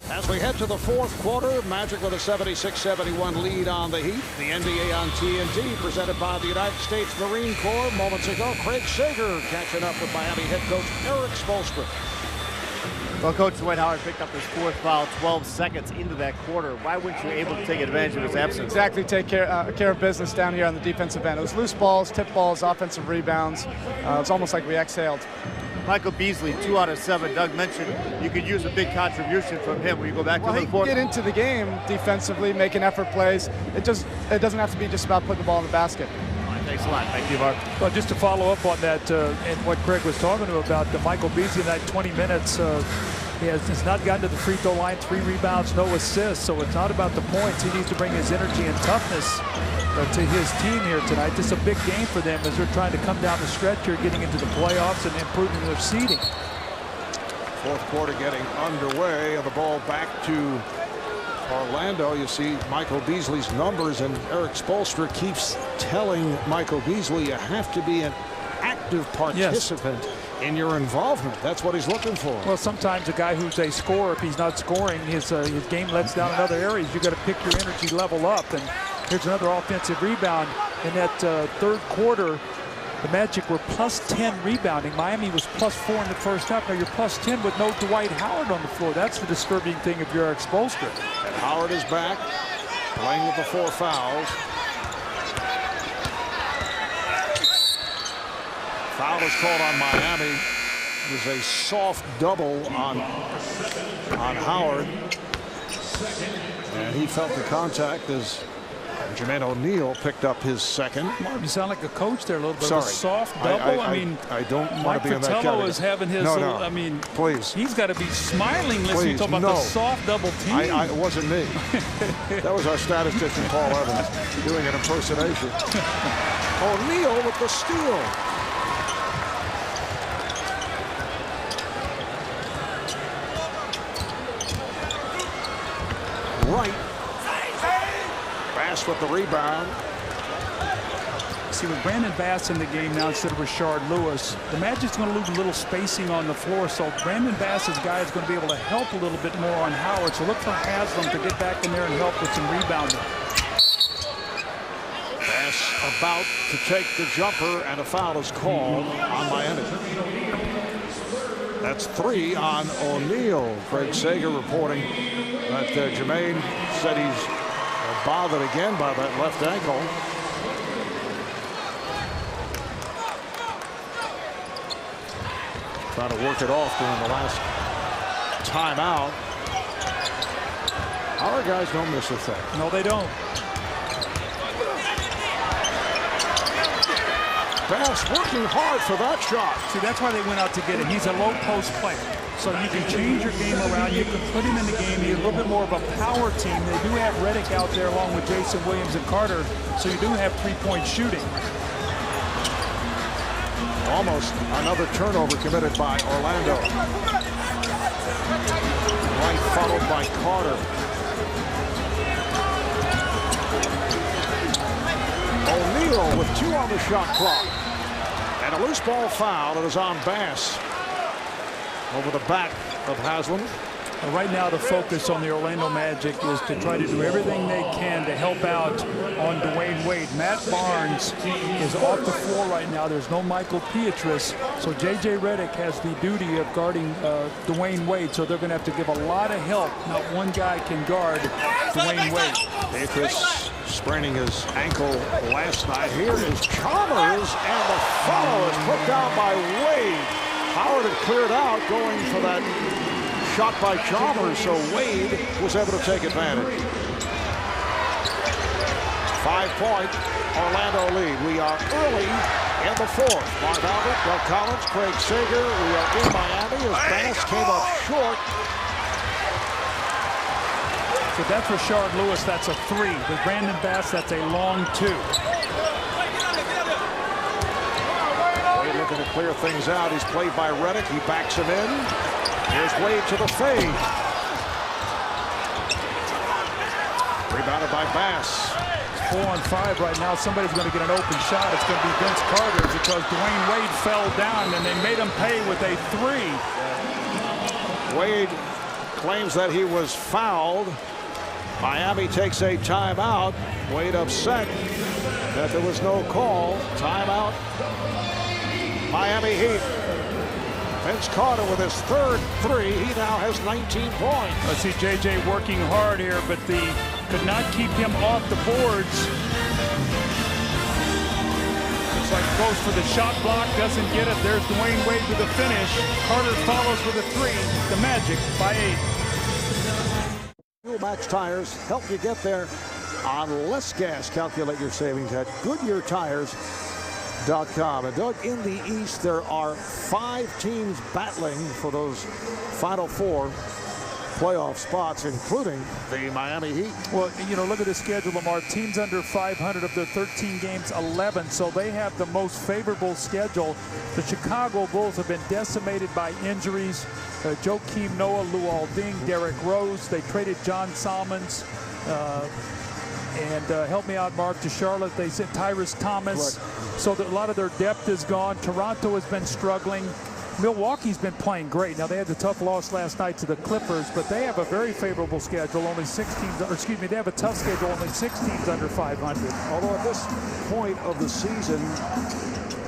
M: As we head to the 4th quarter, Magic with a 76-71 lead on the Heat. The NBA on TNT, presented by the United States Marine Corps. Moments ago, Craig Sager catching up with Miami head coach Erik Spoelstra.
J: Well, Coach Dwight Howard picked up his 4th foul 12 seconds into that quarter. Why weren't you able to take advantage of his absence?
P: Exactly, take care of business down here on the defensive end. It was loose balls, tip balls, offensive rebounds. It's almost like we exhaled.
J: Michael Beasley, 2 out of 7. Doug mentioned you could use a big contribution from him when you go back to the 4th.
P: He can get into the game defensively, making effort plays. It doesn't have to be just about putting the ball in the basket.
J: All right, thanks a lot. Thank you, Mark.
I: Well, just to follow up on that and what Craig was talking about, Michael Beasley in that 20 minutes, he has not gotten to the free throw line, 3 rebounds, no assists. So it's not about the points. He needs to bring his energy and toughness to his team here tonight. This is a big game for them as they're trying to come down the stretch here, getting into the playoffs and improving their seeding.
M: 4th quarter getting underway, and the ball back to Orlando. You see Michael Beasley's numbers, and Erik Spoelstra keeps telling Michael Beasley you have to be an active participant. Yes. In your involvement. That's what he's looking for.
I: Well, sometimes a guy who's a scorer, if he's not scoring, his game lets down in other areas. You've got to pick your energy level up. And here's another offensive rebound. In that 3rd quarter, the Magic were +10 rebounding. Miami was +4 in the first half. Now you're +10 with no Dwight Howard on the floor. That's the disturbing thing if you're Erik Spoelstra.
M: And Howard is back, playing with the 4 fouls. Foul is called on Miami. It was a soft double on Howard. And he felt the contact as Jermaine O'Neal picked up his second.
I: Marv, you sound like a coach there a little bit.
M: Sorry.
I: A soft double. I mean,
M: I don't want
I: Mike
M: to be in that category.
I: Fratello is having his
M: no,
I: little, I mean,
M: please.
I: He's got to be smiling listening to talk about the soft double team.
M: It wasn't me. That was our statistician, Paul Evans, doing an impersonation. O'Neal with the steal. Right. Bass with the rebound.
I: See, with Brandon Bass in the game now instead of Rashard Lewis, the Magic's going to lose a little spacing on the floor. So Brandon Bass's guy is going to be able to help a little bit more on Howard. So look for Haslam to get back in there and help with some rebounding.
M: Bass about to take the jumper, and a foul is called on Miami. That's 3 on O'Neal. Craig Sager reporting that Jermaine said he's bothered again by that left ankle. Trying to work it off during the last timeout. Our guys don't miss a thing.
I: No, they don't.
M: Bass working hard for that shot.
I: See, that's why they went out to get him. He's a low post player. So you can change your game around. You can put him in the game. He's a little bit more of a power team. They do have Redick out there along with Jason Williams and Carter. So you do have three-point shooting.
M: Almost another turnover committed by Orlando. Right followed by Carter. O'Neal with 2 on the shot clock. And a loose ball foul that is on Bass. Over the back of Haslam.
I: Right now the focus on the Orlando Magic is to try to do everything they can to help out on Dwayne Wade. Matt Barnes is off the floor right now. There's no Michael Pietrus. So J.J. Redick has the duty of guarding Dwayne Wade. So they're going to have to give a lot of help. Not one guy can guard Dwayne Wade.
M: Pietrus spraining his ankle last night. Here is Chalmers, and the foul is put down by Wade. Howard had cleared out going for that shot by Chalmers, so Wade was able to take advantage. 5-point Orlando lead. We are early in the fourth. Mark Albert, Doug Collins, Craig Sager. We are in Miami as Bass came up short.
I: So that's Rashard Lewis. That's a 3. With Brandon Bass, that's a long 2.
M: Looking to clear things out. He's played by Redick. He backs him in. Here's Wade to the fade. Rebounded by Bass.
I: 4 on 5 right now. Somebody's going to get an open shot. It's going to be Vince Carter because Dwayne Wade fell down and they made him pay with a 3.
M: Wade claims that he was fouled. Miami takes a timeout. Wade upset that there was no call. Timeout. Miami Heat. Vince Carter with his 3rd 3. He now has 19 points.
I: Let's see JJ working hard here, but could not keep him off the boards. Looks like goes for the shot block, doesn't get it. There's Dwayne Wade with the finish. Carter follows with a 3. The Magic by 8.
M: Fuel Max tires help you get there on less gas. Calculate your savings at GoodyearTires.com. And Doug, in the East, there are 5 teams battling for those Final 4 playoff spots, including the Miami Heat.
I: Well, you know, look at the schedule, Lamar. Teams under 500 of their 13 games, 11. So they have the most favorable schedule. The Chicago Bulls have been decimated by injuries. Joakim Noah, Luol Deng, Derrick Rose. They traded John Salmons. And help me out, Mark, to Charlotte. They sent Tyrese Thomas. Correct. So that a lot of their depth is gone. Toronto has been struggling. Milwaukee's been playing great. Now, they had the tough loss last night to the Clippers, but they have a very favorable schedule. Only 6 teams, or excuse me, they have a tough schedule. Only 6 teams under 500.
M: Although at this point of the season,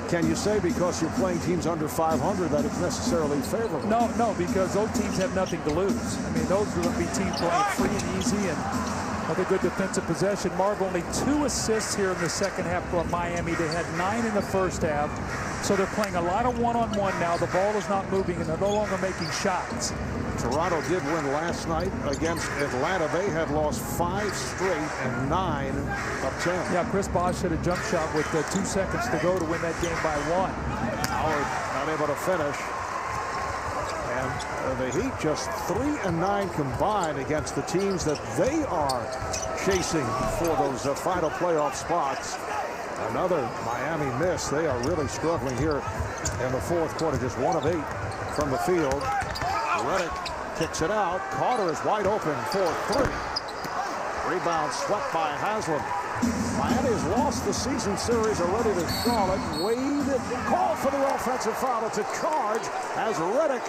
M: can you say because you're playing teams under 500 that it's necessarily favorable?
I: No, because those teams have nothing to lose. I mean, those will be teams playing free and easy and have a good defensive possession. Marv, only 2 assists here in the second half for Miami. They had 9 in the first half. So they're playing a lot of one-on-one now. The ball is not moving, and they're no longer making shots.
M: Toronto did win last night against Atlanta. They had lost 5 straight and 9 of 10.
I: Yeah, Chris Bosh hit a jump shot with 2 seconds to go to win that game by 1.
M: Howard not able to finish. And the Heat just 3 and 9 combined against the teams that they are chasing for those final playoff spots. Another Miami miss. They are really struggling here in the fourth quarter. Just 1 of 8 from the field. Redick kicks it out. Carter is wide open for 3. Rebound swept by Haslam. Miami has lost the season series already to Charlotte. Wade called for the offensive foul. It's a charge as Redick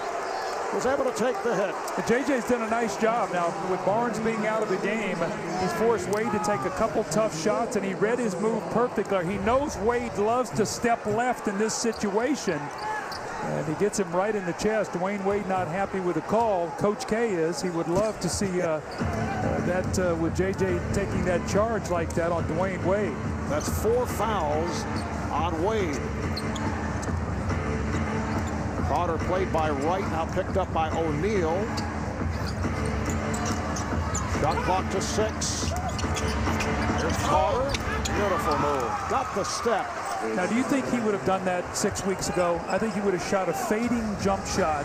M: was able to take the hit.
I: And JJ's done a nice job. Now, with Barnes being out of the game, he's forced Wade to take a couple tough shots, and he read his move perfectly. He knows Wade loves to step left in this situation. And he gets him right in the chest. Dwayne Wade not happy with the call. Coach K is. He would love to see that with J.J. taking that charge like that on Dwayne Wade.
C: That's 4 fouls on Wade. Carter played by Wright, now picked up by O'Neal. Shot clock to 6. Here's Carter. Beautiful move. Got the step.
I: Now, do you think he would have done that 6 weeks ago? I think he would have shot a fading jump shot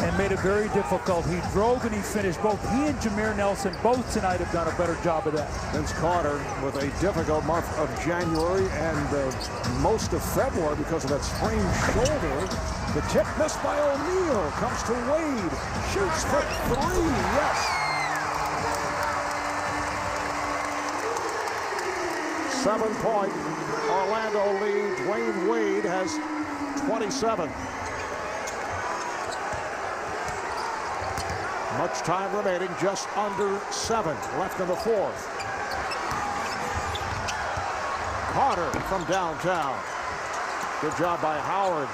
I: and made it very difficult. He drove and he finished. Both he and Jameer Nelson both tonight have done a better job of that.
C: Vince Carter with a difficult month of January and most of February because of that sprained shoulder. The tip missed by O'Neal. Comes to Wade. Shoots for 3. Yes. 7-point Orlando lead. Dwayne Wade has 27. Much time remaining, just under 7 left in the 4th. Carter from downtown. Good job by Howard.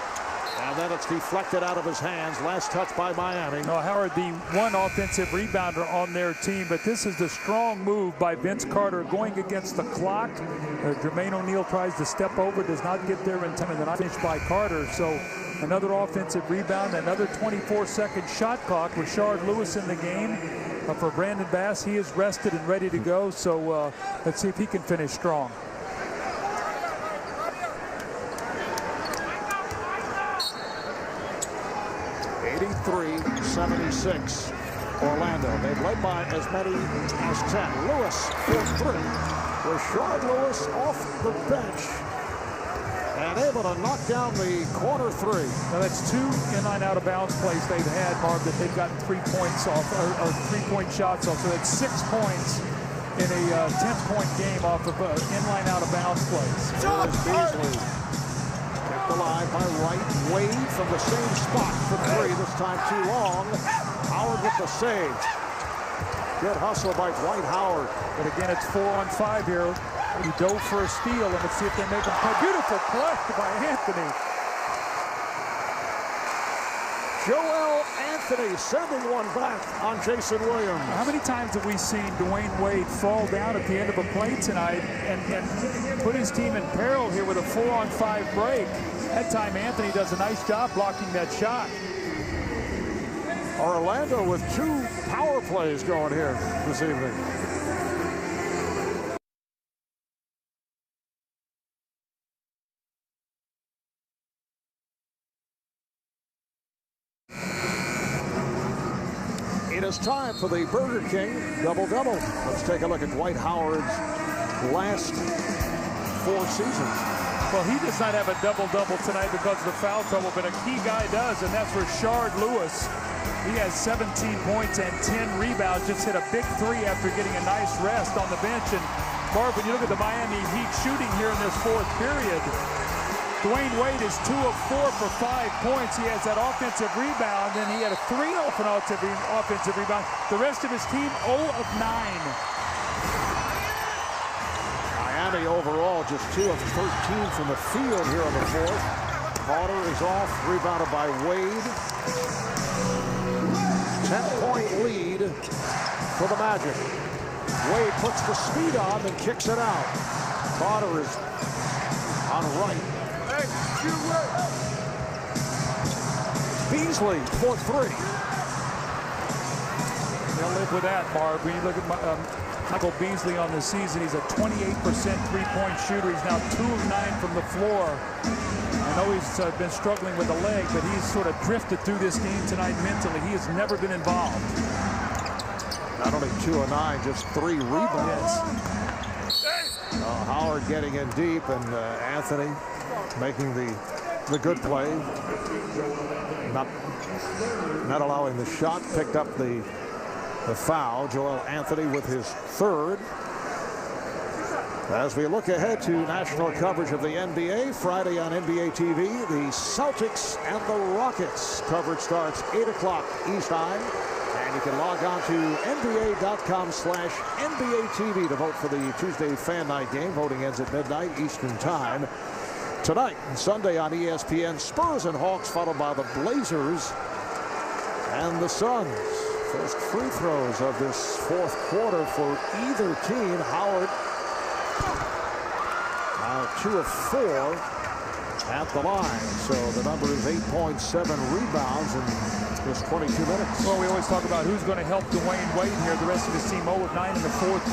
C: And then it's deflected out of his hands. Last touch by Miami.
I: No, Howard, the one offensive rebounder on their team, but this is the strong move by Vince Carter going against the clock. Jermaine O'Neal tries to step over, does not get there in time, and then finished by Carter. So another offensive rebound, another 24-second shot clock. Rashard Lewis in the game for Brandon Bass. He is rested and ready to go. So let's see if he can finish strong.
C: .76 Orlando. They've led by as many as 10. Lewis for 3. Rashard Lewis off the bench and able to knock down the corner 3.
I: Now that's 2 inline out of bounds plays they've had, Marv, that they've gotten 3 points off, or 3-point shots off. So that's 6 points in a 10-point game off of inline out of bounds plays.
C: Beasley. Alive by Wright. Wade from the same spot for 3. This time too long. Howard with the save. Good hustle by Dwight Howard.
I: But again, it's 4-on-5 here. He dove for a steal, and let's see if they make him play. Beautiful play by Anthony.
C: Joel Anthony sending one back on Jason Williams.
I: How many times have we seen Dwayne Wade fall down at the end of a play tonight and put his team in peril here with a 4-on-5 break? That time Anthony does a nice job blocking that shot.
C: Orlando with 2 power plays going here this evening. It is time for the Burger King double-double. Let's take a look at Dwight Howard's last 4 seasons.
I: Well, he does not have a double-double tonight because of the foul trouble, but a key guy does, and that's Rashard Lewis. He has 17 points and 10 rebounds, just hit a big 3 after getting a nice rest on the bench. And Marv, when you look at the Miami Heat shooting here in this 4th period, Dwayne Wade is 2 of 4 for 5 points. He has that offensive rebound, and he had a 3 offensive rebound. The rest of his team, 0 of 9.
C: Miami overall just 2 of 13 from the field here in the 4th. Carter is off, rebounded by Wade. 10-point lead for the Magic. Wade puts the speed on and kicks it out. Carter is on right. Beasley for 3.
I: They'll live with that, Marv. When you look at Michael Beasley on the season, he's a 28% 3-point shooter. He's now 2 of 9 from the floor. I know he's been struggling with the leg, but he's sort of drifted through this game tonight mentally. He has never been involved.
C: Not only 2 of 9, just 3 rebounds. Howard getting in deep, and Anthony making the good play. Not allowing the shot. Picked up the foul. Joel Anthony with his 3rd. As we look ahead to national coverage of the NBA, Friday on NBA TV, the Celtics and the Rockets. Coverage starts 8 o'clock East Time. And you can log on to NBA.com/NBA TV to vote for the Tuesday Fan Night game. Voting ends at midnight Eastern Time. Tonight and Sunday on ESPN, Spurs and Hawks followed by the Blazers and the Suns. First free throws of this fourth quarter for either team. Howard now 2 of 4 at the line. So the number is 8.7 rebounds in just 22 minutes.
I: Well, we always talk about who's going to help Dwayne Wade here. The rest of his team 0 of 9 in the fourth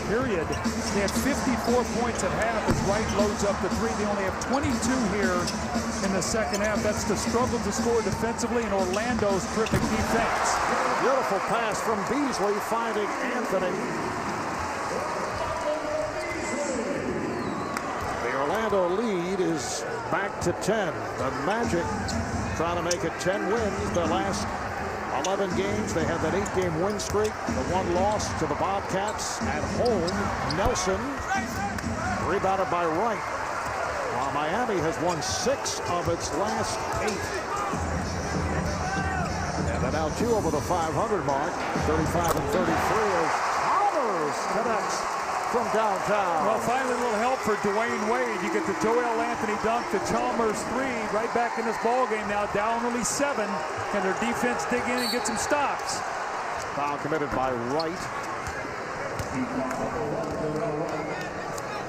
I: period. They have 54 points at half as Wright loads up the 3. They only have 22 here in the second half. That's the struggle to score defensively and Orlando's terrific defense.
C: Beautiful pass from Beasley finding Anthony. The Orlando lead is back to 10. The Magic trying to make it 10 wins. The last 11 games, they had that 8-game win streak. The one loss to the Bobcats at home. Nelson rebounded by Wright. While Miami has won 6 of its last 8. And they're now 2 over the 500 mark, 35 and 33 as Chalmers connects from downtown.
I: Well, finally a little help for Dwayne Wade. You get the Joel Anthony dunk, the Chalmers 3, right back in this ball game now, down only 7. Can their defense dig in and get some stops?
C: Foul committed by Wright.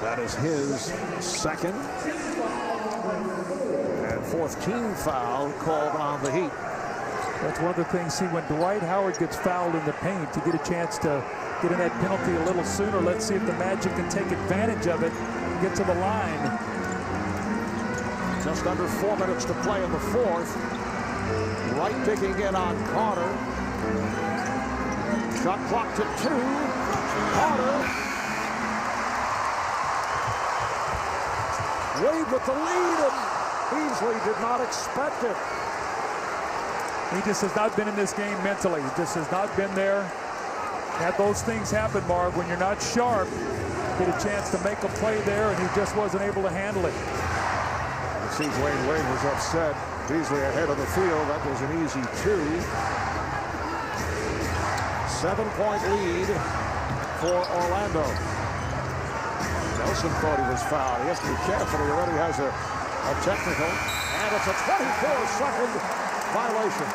C: That is his second. And fourth team foul called on the Heat.
I: That's one of the things, see, when Dwight Howard gets fouled in the paint, you get a chance to get in that penalty a little sooner. Let's see if the Magic can take advantage of it and get to the line.
C: Just under 4 minutes to play in the fourth. Wright digging in on Carter. Shot clock to 2. Carter. Wade with the lead, and Beasley did not expect it.
I: He just has not been in this game mentally. He just has not been there. Had those things happen, Marv, when you're not sharp, get a chance to make a play there, and he just wasn't able to handle it.
C: It seems Dwayne Wade was upset. Beasley ahead of the field. That was an easy 2. 7-point lead for Orlando. Nelson thought he was fouled. He has to be careful. He already has a technical. And it's a 24-second violation.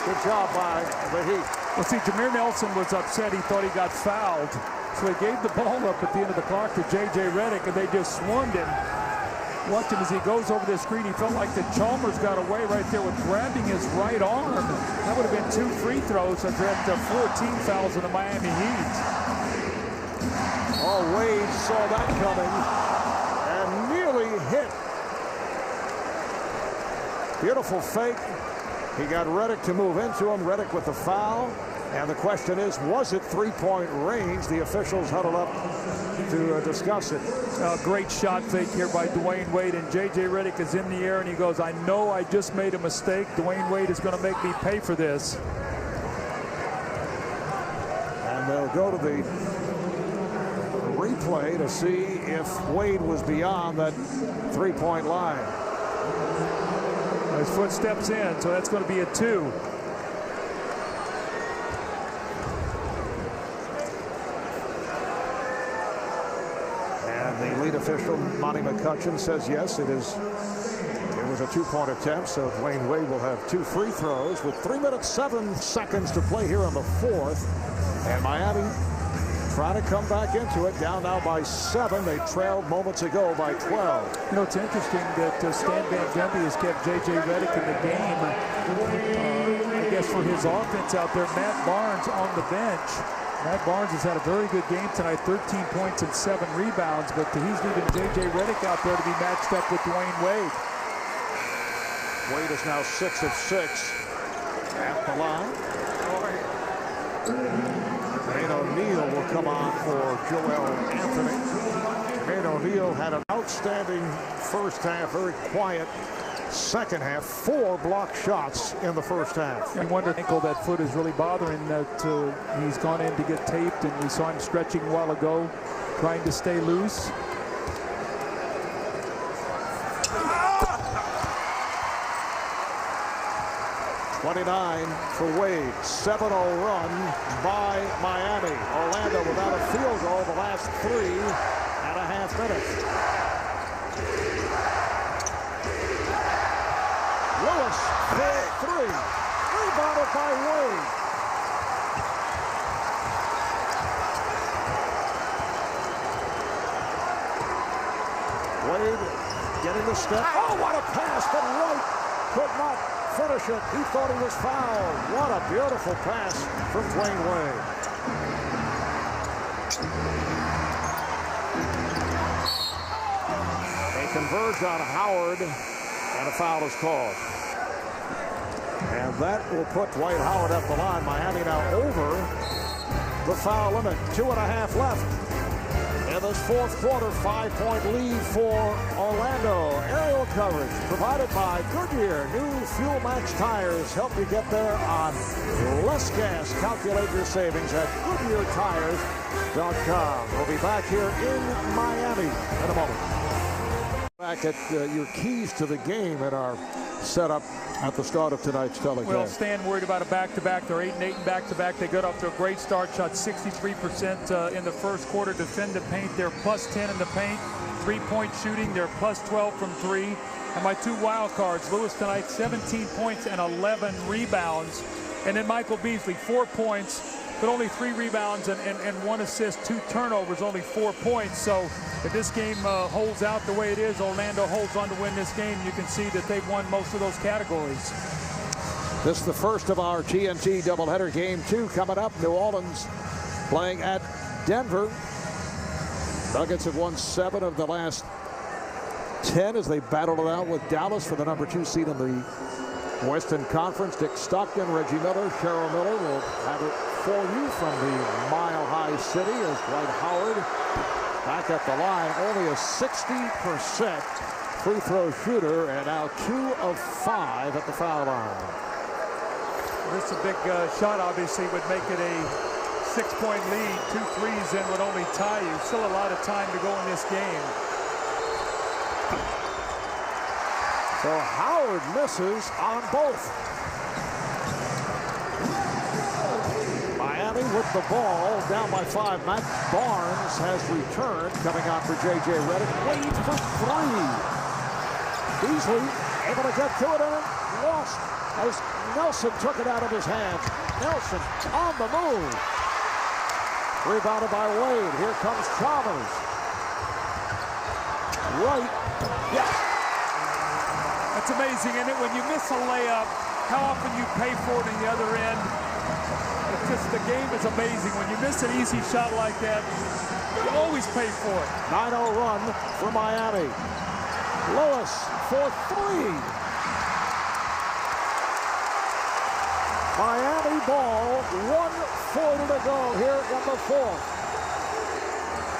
C: Good job by the Heat.
I: Well, see, Jameer Nelson was upset. He thought he got fouled. So he gave the ball up at the end of the clock to J.J. Redick, and they just swarmed him. Watch him as he goes over the screen. He felt like the Chalmers got away right there with grabbing his right arm. That would have been 2 free throws and then 14 fouls in the Miami Heat.
C: Oh, Wade saw that coming and nearly hit. Beautiful fake. He got Redick to move into him. Redick with the foul. And the question is, was it 3-point range? The officials huddled up to discuss it.
I: Great shot fake here by Dwayne Wade. And J.J. Redick is in the air, and he goes, I know I just made a mistake. Dwayne Wade is going to make me pay for this.
C: And they'll go to the replay to see if Wade was beyond that 3-point line.
I: His foot steps in, so that's going to be a 2.
C: And the lead official, Monty McCutcheon, says yes, it was a 2-point attempt, so Dwayne Wade will have 2 free throws with 3 minutes 7 seconds to play here on the fourth. And Miami trying to come back into it, down now by 7. They trailed moments ago by 12.
I: You know, it's interesting that Stan Van Gundy has kept J.J. Redick in the game. I guess for his offense out there, Matt Barnes on the bench. Matt Barnes has had a very good game tonight, 13 points and 7 rebounds, but he's leaving J.J. Redick out there to be matched up with Dwayne Wade.
C: Wade is now 6 of 6 at the line. Jermaine O'Neal will come on for Joel Anthony. Jermaine O'Neal had an outstanding first half, very quiet second half. 4 blocked shots in the first half.
I: I wonder if that foot is really bothering that he's gone in to get taped, and we saw him stretching a while ago, trying to stay loose.
C: .29 for Wade. 7-0 run by Miami. Orlando without a field goal the last 3.5 minutes. by Wade. Wade getting the step. Oh, what a pass, but Wright could not finish it. He thought he was fouled. What a beautiful pass from Dwayne Wade. They converge on Howard, and a foul is called. And that will put Dwight Howard at the line. Miami now over the foul limit. 2.5 left. In this fourth quarter, 5-point lead for Orlando. Aerial coverage provided by Goodyear. New Fuel Max tires help you get there on less gas. Calculate your savings at GoodyearTires.com. We'll be back here in Miami in a moment. Back at your keys to the game in our setup at the start of tonight's telecast.
I: Well, Stan worried about a back-to-back. They're 8-8 in back-to-back. They got off to a great start. Shot 63% in the first quarter. Defend the paint. They're +10 in the paint. Three-point shooting. They're +12 from three. And my two wild cards, Lewis tonight, 17 points and 11 rebounds. And then Michael Beasley, 4 points, but only 3 rebounds and 1 assist, 2 turnovers, only 4 points. So if this game holds out the way it is, Orlando holds on to win this game. You can see that they've won most of those categories.
C: This is the first of our TNT doubleheader. Game 2 coming up. New Orleans playing at Denver. Nuggets have won 7 of the last 10 as they battled it out with Dallas for the #2 seed in the Western Conference. Dick Stockton, Reggie Miller, Cheryl Miller will have it for you from the Mile High City as Dwight Howard back at the line. Only a 60% free throw shooter, and now 2 of 5 at the foul line.
I: This is a big shot, obviously, would make it a 6-point lead. 2 threes in would only tie you. Still a lot of time to go in this game.
C: So Howard misses on both. Miami with the ball, down by 5. Matt Barnes has returned, coming out for J.J. Redick. Wade for 3. Beasley able to get to it and lost as Nelson took it out of his hands. Nelson on the move. Rebounded by Wade. Here comes Chalmers. Right. Yes.
I: That's amazing, isn't it? When you miss a layup, how often you pay for it on the other end. It's just, the game is amazing. When you miss an easy shot like that, you always pay for it.
C: 9-0 run for Miami. Lewis for 3. Miami ball, 1:40 to go here in the fourth.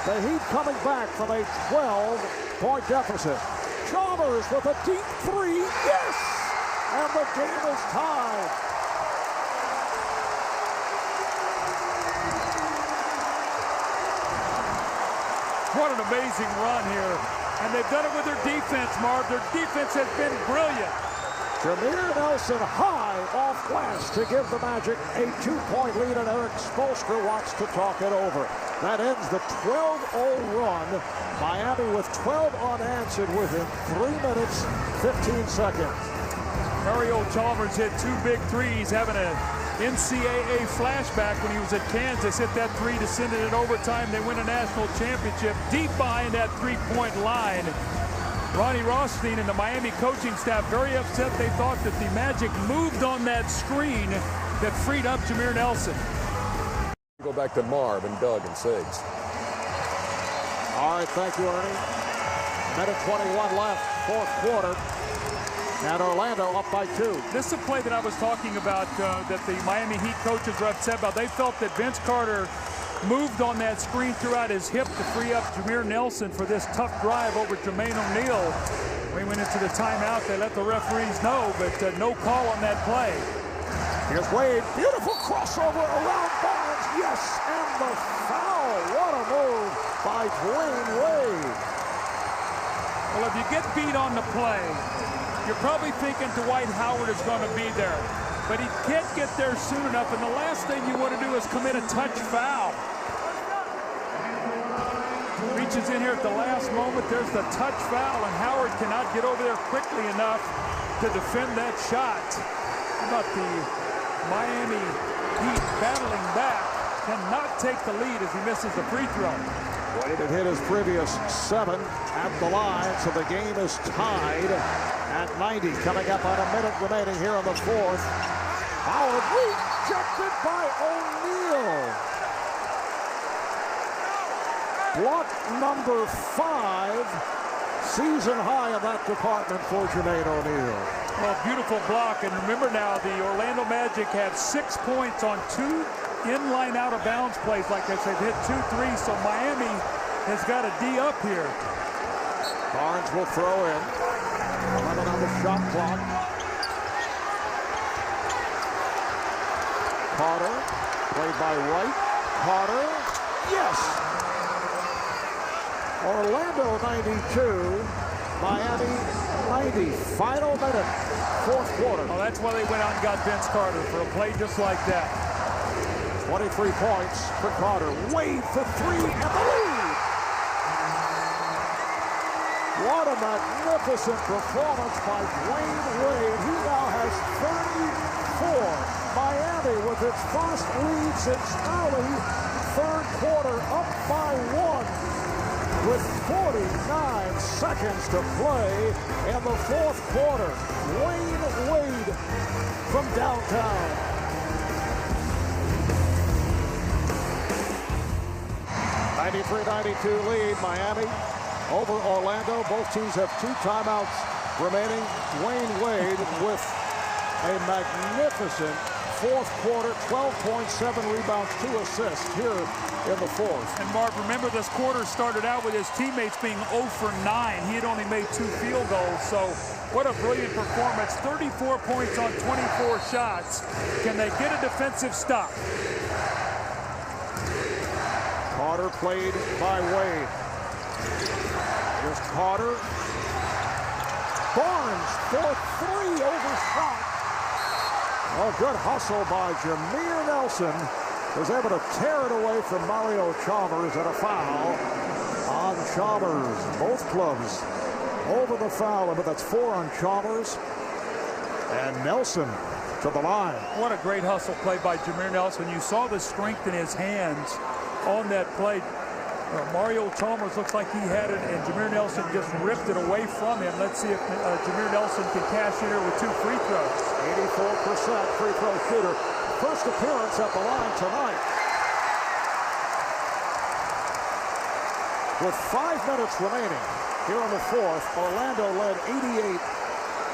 C: The Heat coming back from a 12-point deficit. Chalmers with a deep 3, yes! And the game is tied.
I: What an amazing run here. And they've done it with their defense, Marv. Their defense has been brilliant.
C: Jameer Nelson high off glass to give the Magic a 2-point lead, and Eric Spoelstra wants to talk it over. That ends the 12-0 run. Miami with 12 unanswered within 3 minutes, 15 seconds.
I: Mario Chalmers hit 2 big threes, having an NCAA flashback when he was at Kansas. Hit that 3 to send it in overtime. They win a national championship deep behind that 3-point line. Ronnie Rothstein and the Miami coaching staff very upset. They thought that the Magic moved on that screen that freed up Jameer Nelson.
D: Go back to Marv and Doug and Sigs.
C: All right, thank you, Ernie. Minute 21 left, fourth quarter. And Orlando up by 2.
I: This is a play that I was talking about that the Miami Heat coaches were upset about. They felt that Vince Carter moved on that screen throughout his hip to free up Jameer Nelson for this tough drive over Jermaine O'Neal. We went into the timeout. They let the referees know, but no call on that play.
C: Here's Wade. Beautiful crossover around Barnes. Yes, and the foul. What a move by Dwayne Wade.
I: Well, if you get beat on the play, you're probably thinking Dwight Howard is going to be there. But he can't get there soon enough, and the last thing you want to do is commit a touch foul. Reaches in here at the last moment. There's the touch foul, and Howard cannot get over there quickly enough to defend that shot. How about the Miami Heat battling back, cannot take the lead as he misses the free throw.
C: Wade had hit his previous 7 at the line, so the game is tied at 90. Coming up on a minute remaining here in the fourth. Howard rejected by O'Neal. Block number 5, season high in that department for Jermaine O'Neal.
I: Well, beautiful block, and remember now, the Orlando Magic had 6 points on 2 in-line out-of-bounds plays like this. They've hit 2 threes, so Miami has got a D up here.
C: Barnes will throw in. 11 on the shot clock. Carter, played by Wright. Carter, yes! Orlando 92, Miami 90. Final minute, fourth quarter.
I: Oh, that's why they went out and got Vince Carter for a play just like that.
C: 23 points for Carter. Wade for 3 and the lead. What a magnificent performance by Dwayne Wade. He now has 34. Miami with its first lead since early third quarter, up by 1 with 49 seconds to play in the fourth quarter. Dwayne Wade from downtown. 93-92 lead, Miami over Orlando. Both teams have 2 timeouts remaining. Dwayne Wade with a magnificent fourth quarter, 12 points, 7 rebounds, 2 assists here in the fourth.
I: And Mark, remember this quarter started out with his teammates being 0 for 9. He had only made 2 field goals, so what a brilliant performance. 34 points on 24 shots. Can they get a defensive stop?
C: Carter played by Wade. Here's Carter. Barnes for 3, overshot. Oh, good hustle by Jameer Nelson. Was able to tear it away from Mario Chalmers, and a foul on Chalmers. Both clubs over the foul limit. That's 4 on Chalmers. And Nelson to the line.
I: What a great hustle play by Jameer Nelson. You saw the strength in his hands on that play. Mario Chalmers looks like he had it, and Jameer Nelson just ripped it away from him. Let's see if Jameer Nelson can cash in here with 2 free throws.
C: 84% free throw shooter. First appearance at the line tonight. With 5 minutes remaining here in the fourth, Orlando led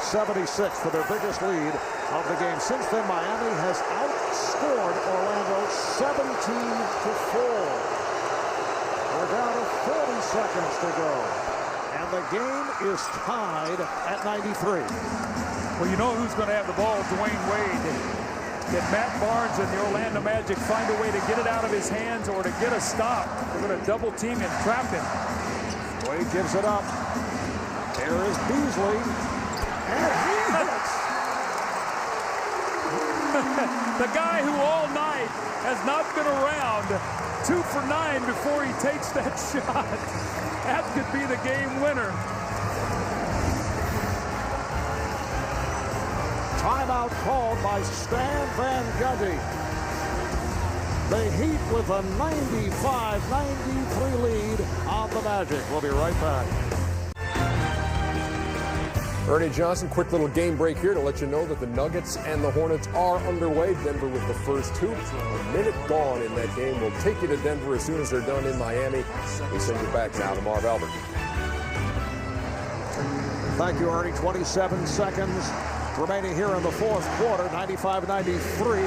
C: 88-76 for their biggest lead of the game. Since then, Miami has outscored Orlando 17-4. We're down to 40 seconds to go. And the game is tied at 93.
I: Well, you know who's going to have the ball? Dwayne Wade. Can Matt Barnes and the Orlando Magic find a way to get it out of his hands or to get a stop? They're going to double team and trap him.
C: Wade gives it up. There is Beasley. And he hits.
I: The guy who all night has not been around, 2 for 9 before he takes that shot. That could be the game winner.
C: Timeout called by Stan Van Gundy. The Heat with a 95-93 lead on the Magic. We'll be right back.
D: Ernie Johnson, quick little game break here to let you know that the Nuggets and the Hornets are underway. Denver with the first 2. A minute gone in that game. We'll take you to Denver as soon as they're done in Miami. We send you back now to Marv Albert.
C: Thank you, Ernie. 27 seconds remaining here in the fourth quarter. 95-93.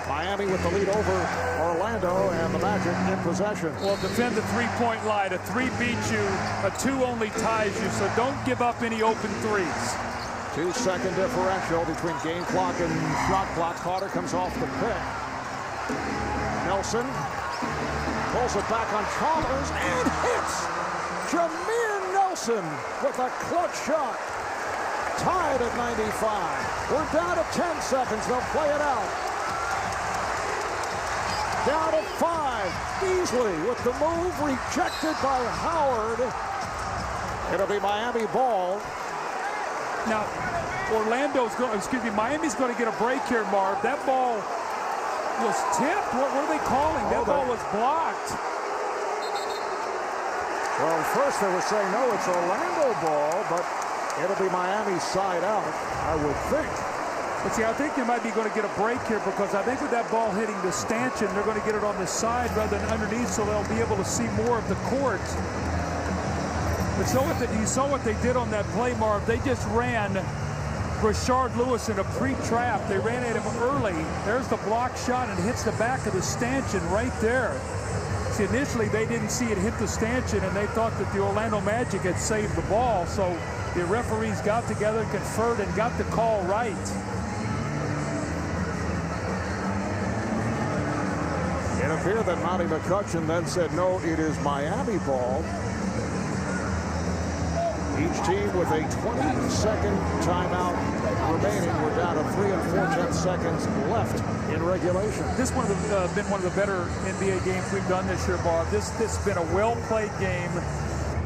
C: Miami with the lead over Orlando, and the Magic in possession.
I: Well, defend the three-point line. A 3 beats you. A 2 only ties you, so don't give up any open threes.
C: 2-second differential between game clock and shot clock. Carter comes off the pick. Nelson pulls it back on Chalmers and hits. Jameer Nelson with a clutch shot. Tied at 95. We're down to 10 seconds. They'll play it out. Down to 5. Beasley with the move, rejected by Howard. It'll be Miami ball.
I: Now, Miami's going to get a break here, Marv. That ball was tipped. What were they calling? That ball was blocked.
M: Well, first they were saying, no, it's Orlando ball, but it'll be Miami's side out, I would think.
I: But see, I think they might be going to get a break here because I think with that ball hitting the stanchion, they're going to get it on the side rather than underneath, so they'll be able to see more of the court. But you saw what they did on that play, Marv. They just ran Rashard Lewis in a pre-trap. They ran at him early. There's the block shot and hits the back of the stanchion right there. See, initially they didn't see it hit the stanchion and they thought that the Orlando Magic had saved the ball. So the referees got together, conferred, and got the call right.
M: It appeared that Monty McCutcheon then said, no, it is Miami ball. Each team with a 20-second timeout remaining. We're down to 3 4/10 seconds left in regulation.
I: This one has been one of the better NBA games we've done this year, Bob. This has been a well-played game.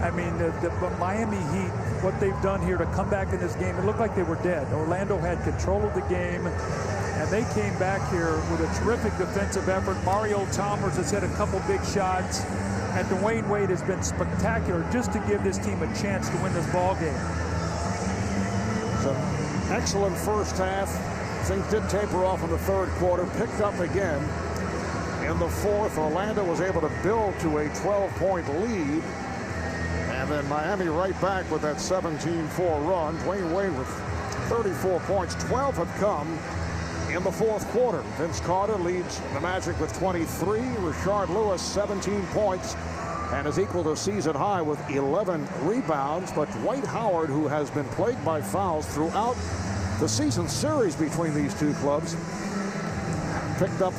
I: I mean, the Miami Heat, what they've done here to come back in this game, it looked like they were dead. Orlando had control of the game, and they came back here with a terrific defensive effort. Mario Chalmers has hit a couple big shots. And Dwayne Wade has been spectacular just to give this team a chance to win this ball game.
M: So, excellent first half. Things did taper off in the third quarter. Picked up again in the fourth. Orlando was able to build to a 12-point lead. And then Miami right back with that 17-4 run. Dwayne Wade with 34 points. 12 have come in the fourth quarter. Vince Carter leads the Magic with 23. Rashard Lewis, 17 points, and is equal to season high with 11 rebounds. But Dwight Howard, who has been plagued by fouls throughout the season series between these two clubs, picked up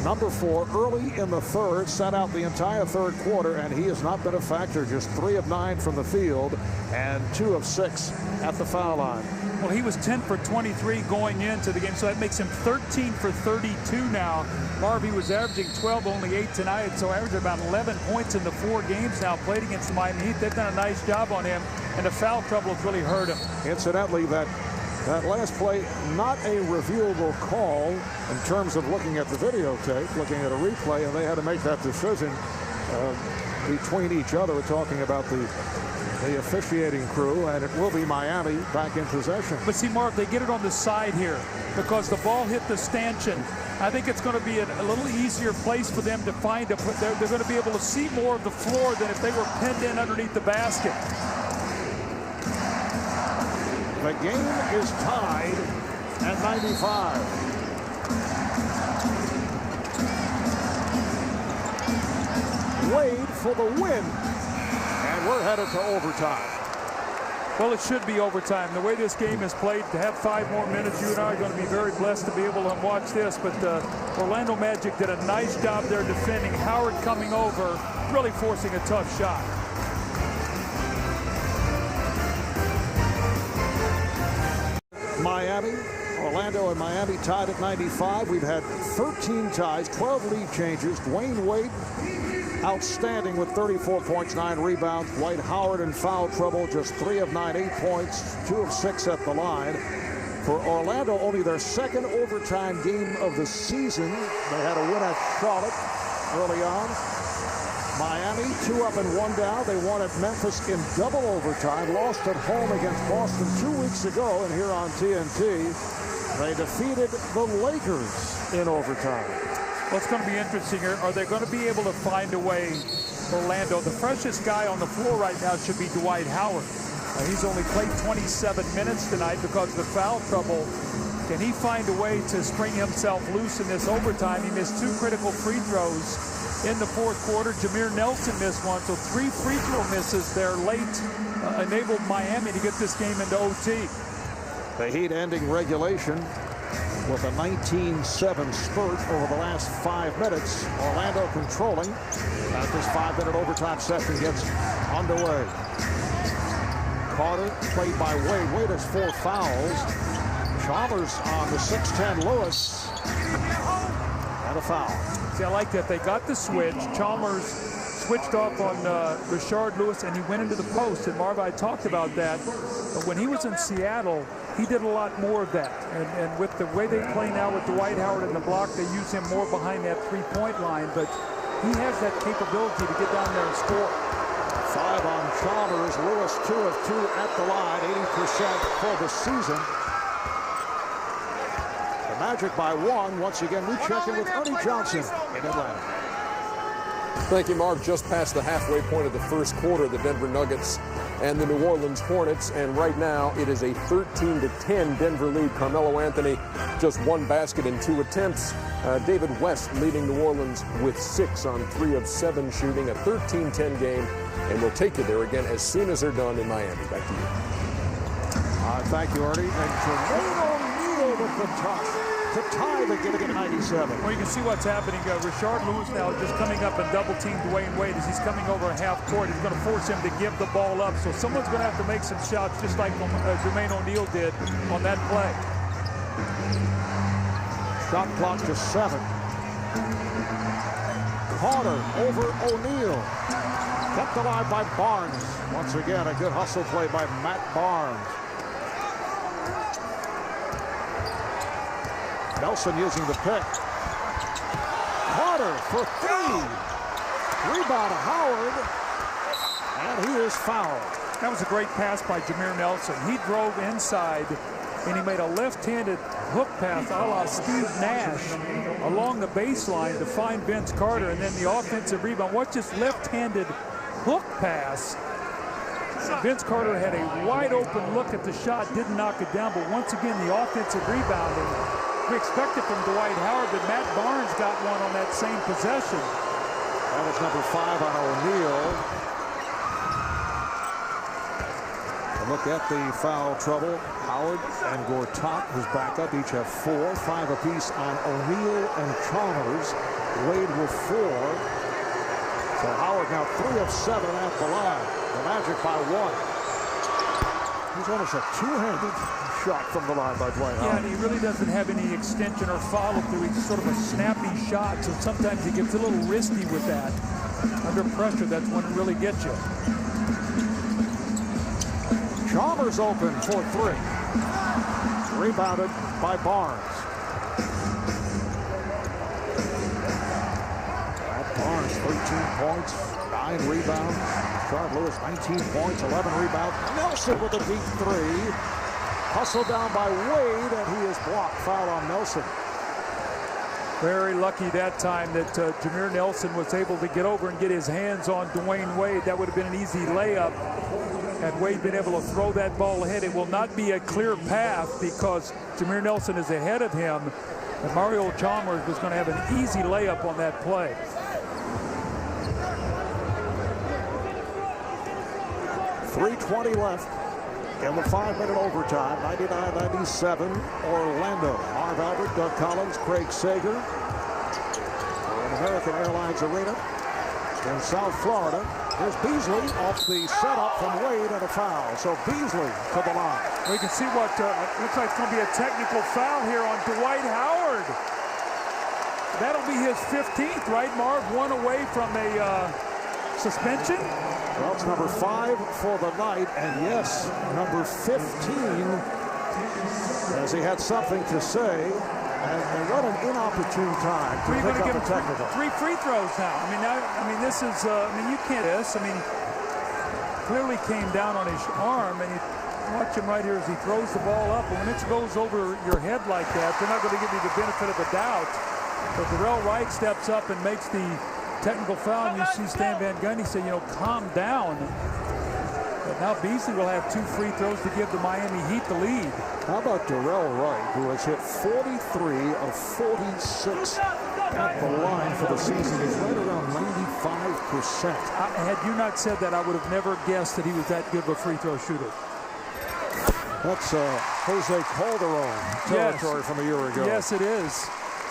M: number 4 early in the third, sat out the entire third quarter, and he has not been a factor. Just 3 of 9 from the field and 2 of 6 at the foul line.
I: Well, he was 10 for 23 going into the game, so that makes him 13 for 32 now. Harvey was averaging 12, only 8 tonight, so averaged about 11 points in the 4 games now played against the Miami Heat. They've done a nice job on him, and the foul trouble has really hurt him.
M: Incidentally, that last play, not a reviewable call in terms of looking at the videotape, looking at a replay, and they had to make that decision between each other. We're talking about the officiating crew, and it will be Miami back in possession.
I: But see, Mark, they get it on the side here because the ball hit the stanchion. I think it's going to be a little easier place for them to find it. They're going to be able to see more of the floor than if they were pinned in underneath the basket.
M: The game is tied at 95. Wade for the win. And we're headed to overtime.
I: Well, it should be overtime. The way this game is played, to have 5 more minutes, you and I are going to be very blessed to be able to watch this. But Orlando Magic did a nice job there defending. Howard coming over, really forcing a tough shot.
M: Orlando and Miami tied at 95. We've had 13 ties, 12 lead changes. Dwayne Wade, outstanding with 34 points, 9 rebounds. Dwight Howard in foul trouble, just 3 of 9, 8 points, 2 of 6 at the line. For Orlando, only their second overtime game of the season. They had a win at Charlotte early on. Miami, 2 up and 1 down. They won at Memphis in double overtime. Lost at home against Boston 2 weeks ago, and here on TNT, they defeated the Lakers in overtime.
I: Well, it's going to be interesting here. Are they going to be able to find a way, Orlando? The freshest guy on the floor right now should be Dwight Howard. He's only played 27 minutes tonight because of the foul trouble. Can he find a way to spring himself loose in this overtime? He missed 2 critical free throws in the fourth quarter. Jameer Nelson missed 1, so 3 free throw misses there late enabled Miami to get this game into OT.
M: The Heat ending regulation with a 19-7 spurt over the last 5 minutes. Orlando controlling as this 5-minute overtime session gets underway. Carter played by Wade. Wade has 4 fouls. Chalmers on the 6'10 Lewis. And a foul.
I: See, I like that. They got the switch. Chalmers switched off on Rashard Lewis, and he went into the post. And Marv, I talked about that. But when he was in Seattle, he did a lot more of that. And with the way they play now with Dwight Howard in the block, they use him more behind that three-point line. But he has that capability to get down there and score.
M: 5 on Chalmers. Lewis 2 of 2 at the line, 80% for the season. The Magic by 1. Once again, we check in with Ernie Johnson in Atlanta.
D: Thank you, Mark. Just past the halfway point of the first quarter, the Denver Nuggets and the New Orleans Hornets, and right now it is a 13-10 Denver lead. Carmelo Anthony just 1 basket in 2 attempts. David West leading New Orleans with 6 on 3 of 7 shooting, a 13-10 game, and we'll take you there again as soon as they're done in Miami. Back to you.
M: Thank you, Ernie. And Jermaine O'Neal with the touch to tie the game at 97.
I: Well, you can see what's happening. Rashard Lewis now just coming up and double-team Dwayne Wade as he's coming over half court. He's going to force him to give the ball up. So someone's going to have to make some shots, just like Jermaine O'Neal did on that play.
M: Shot clock to 7. Carter over O'Neal. Kept alive by Barnes. Once again, a good hustle play by Matt Barnes. Nelson using the pick. Carter for 3. Rebound Howard. And he is fouled.
I: That was a great pass by Jameer Nelson. He drove inside, and he made a left-handed hook pass a la Steve Nash along the baseline to find Vince Carter, and then the offensive rebound. Watch this left-handed hook pass. Vince Carter had a wide-open look at the shot, didn't knock it down, but once again, the offensive rebound. And we expected from Dwight Howard, but Matt Barnes got one on that same possession.
M: That was number 5 on O'Neal. Look at the foul trouble. Howard and Gortat, who's back up, each have 4, 5 apiece on O'Neal and Chalmers. Wade with 4. So Howard now 3 of 7 at the line. The Magic by 1. He's almost a two-handed shot from the line by Dwight Howard.
I: Yeah, and he really doesn't have any extension or follow-through. He's sort of a snappy shot, so sometimes he gets a little risky with that. Under pressure, that's when it really gets you.
M: Chalmers open for 3. Rebounded by Barnes. Barnes, 13 points, 9 rebounds. Rashard Lewis, 19 points, 11 rebounds. Nelson with a deep 3. Hustled down by Wade, and he is blocked. Foul on Nelson.
I: Very lucky that time that Jameer Nelson was able to get over and get his hands on Dwayne Wade. That would have been an easy layup had Wade been able to throw that ball ahead. It will not be a clear path because Jameer Nelson is ahead of him, and Mario Chalmers was going to have an easy layup on that play.
M: .320 left in the 5-minute overtime. 99-97 Orlando. Marv Albert, Doug Collins, Craig Sager. We're in American Airlines Arena in South Florida. Here's Beasley off the setup from Wade and a foul. So Beasley to the line.
I: We can see what looks like it's going to be a technical foul here on Dwight Howard. That'll be his 15th, right, Marv? 1 away from a suspension.
M: Well, it's number 5 for the night, and yes, number 15, as he had something to say, and what an inopportune time to pick up a technical.
I: 3 free throws now. This is, you can't this. Clearly came down on his arm, and you watch him right here as he throws the ball up, and when it goes over your head like that, they're not going to give you the benefit of the doubt. But Darrell Wright steps up and makes the technical foul, and you see Stan Van Gundy say, calm down. But now Beasley will have 2 free throws to give the Miami Heat the lead.
M: How about Darrell Wright, who has hit 43 of 46 at the line for the season? He's right around 95%.
I: Had you not said that, I would have never guessed that he was that good of a free throw shooter.
M: That's Jose Calderon territory from a year ago.
I: Yes, it is.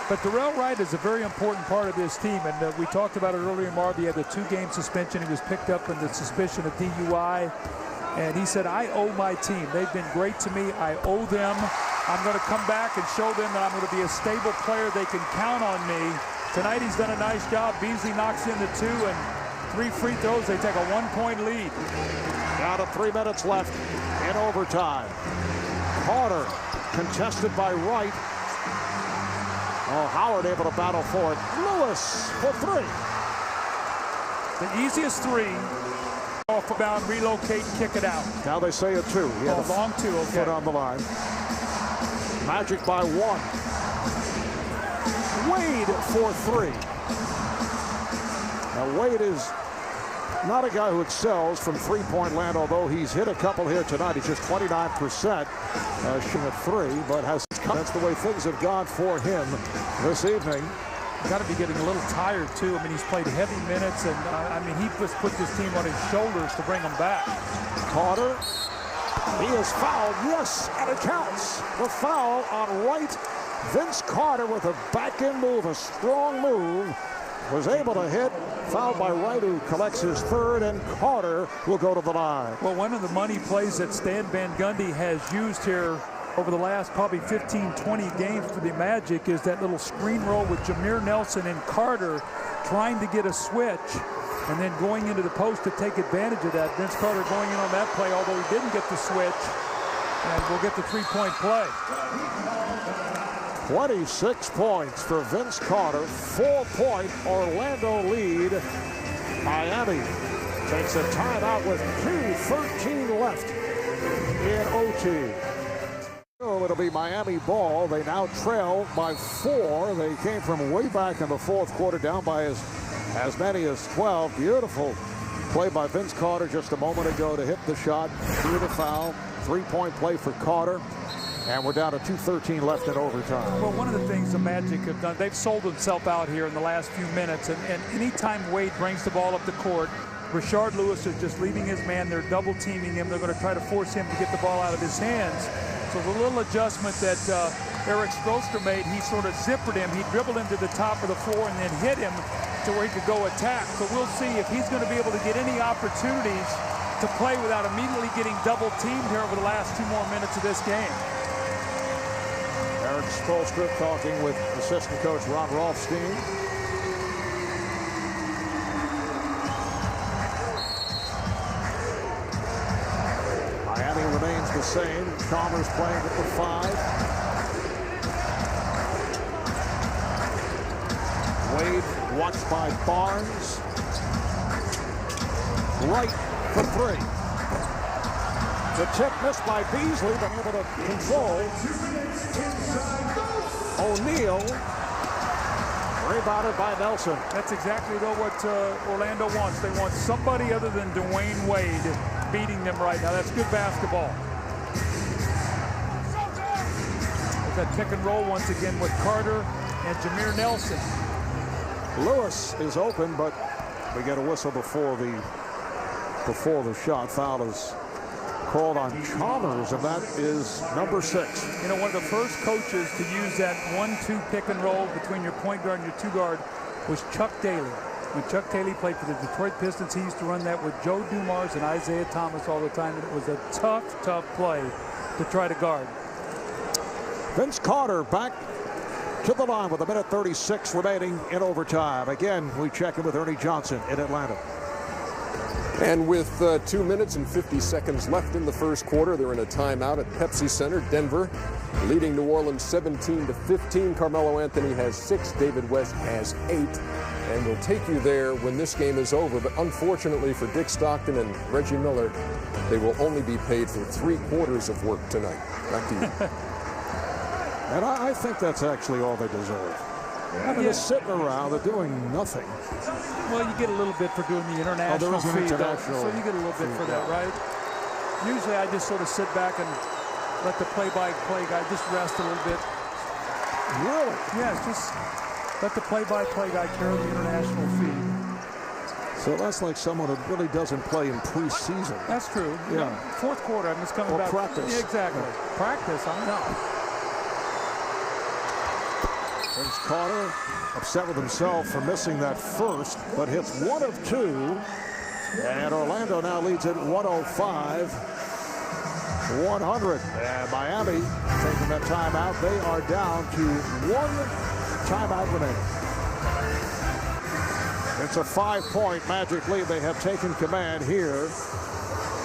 I: But Darrell Wright is a very important part of this team, and we talked about it earlier. Marv, he had the 2-game suspension. He was picked up on the suspicion of DUI, and he said, I owe my team. They've been great to me. I owe them. I'm going to come back and show them that I'm going to be a stable player. They can count on me. Tonight he's done a nice job. Beasley knocks in the 2, and 3 free throws, they take a 1-point lead.
C: Down to 3 minutes left in overtime. Carter contested by Wright. Oh, Howard able to battle for it. Lewis for 3.
I: The easiest 3. Off the bound, relocate, kick it out.
C: Now they say a 2. He had a
I: long 2, okay.
C: Foot on the line. Magic by 1. Wade for 3. Now Wade is not a guy who excels from three-point land, although he's hit a couple here tonight. He's just 29% shooting at 3, but that's the way things have gone for him this evening.
I: Got to be getting a little tired, too. I mean, he's played heavy minutes, and, I mean, he just put this team on his shoulders to bring them back.
C: Carter, he is fouled, yes, and it counts. The foul on Wright. Vince Carter with a back-end move, a strong move, was able to hit. Fouled by Wright, who collects his 3rd, and Carter will go to the line.
I: Well, one of the money plays that Stan Van Gundy has used here over the last probably 15, 20 games for the Magic is that little screen roll with Jameer Nelson and Carter trying to get a switch and then going into the post to take advantage of that. Vince Carter going in on that play, although he didn't get the switch, and we'll get the 3-point play.
C: 26 points for Vince Carter. 4-point Orlando lead. Miami takes a timeout with 2:13 left in OT. So it'll be Miami ball. They now trail by 4. They came from way back in the 4th quarter, down by as many as 12. Beautiful play by Vince Carter just a moment ago to hit the shot, through the foul. 3-point play for Carter. And we're down to 2:13 left in overtime.
I: Well, one of the things the Magic have done, they've sold themselves out here in the last few minutes. And anytime Wade brings the ball up the court, Rashard Lewis is just leaving his man. They're double teaming him. They're going to try to force him to get the ball out of his hands. So the little adjustment that Eric Spoelstra made, he sort of zippered him. He dribbled him to the top of the floor and then hit him to where he could go attack. So we'll see if he's going to be able to get any opportunities to play without immediately getting double teamed here over the last 2 more minutes of this game.
C: Eric Spoelstra talking with assistant coach Ron Rothstein. Miami remains the same. Chalmers playing at the 5. Wade watched by Barnes. Wright for 3. The tip missed by Beasley, but able to control. O'Neal rebounded by Nelson.
I: That's exactly what Orlando wants. They want somebody other than Dwayne Wade beating them right now. That's good basketball. There's that pick and roll once again with Carter and Jameer Nelson.
C: Lewis is open, but we get a whistle before the shot. Foul is called on Chalmers, and that is number 6.
I: You know, one of the first coaches to use that 1-2 pick and roll between your point guard and your 2 guard was Chuck Daly. When Chuck Daly played for the Detroit Pistons, he used to run that with Joe Dumars and Isaiah Thomas all the time, and it was a tough play to try to guard.
C: Vince Carter back to the line with 1:36 remaining in overtime. Again, we check in with Ernie Johnson in Atlanta.
D: And with 2 minutes and 50 seconds left in the first quarter, they're in a timeout at Pepsi Center. Denver leading New Orleans 17-15. Carmelo Anthony has 6. David West has 8. And we'll take you there when this game is over. But unfortunately for Dick Stockton and Reggie Miller, they will only be paid for 3/4 of work tonight. Back to you.
C: And I think that's actually all they deserve. I mean, they're sitting around, they're doing nothing.
I: Well, you get a little bit for doing the international fee, so you get a little bit for that, right? Usually I just sort of sit back and let the play-by-play guy just rest a little bit.
C: Really?
I: Yeah, just let the play-by-play guy carry the international fee.
C: So that's like someone who really doesn't play in preseason.
I: That's true.
C: Yeah.
I: 4th quarter, I'm just coming back.
C: Practice.
I: Yeah, exactly. Practice, I know.
C: Vince Carter upset with himself for missing that first, but hits 1 of 2. And Orlando now leads at 105-100. And Miami taking that timeout. They are down to 1 timeout remaining. It's a 5-point Magic lead. They have taken command here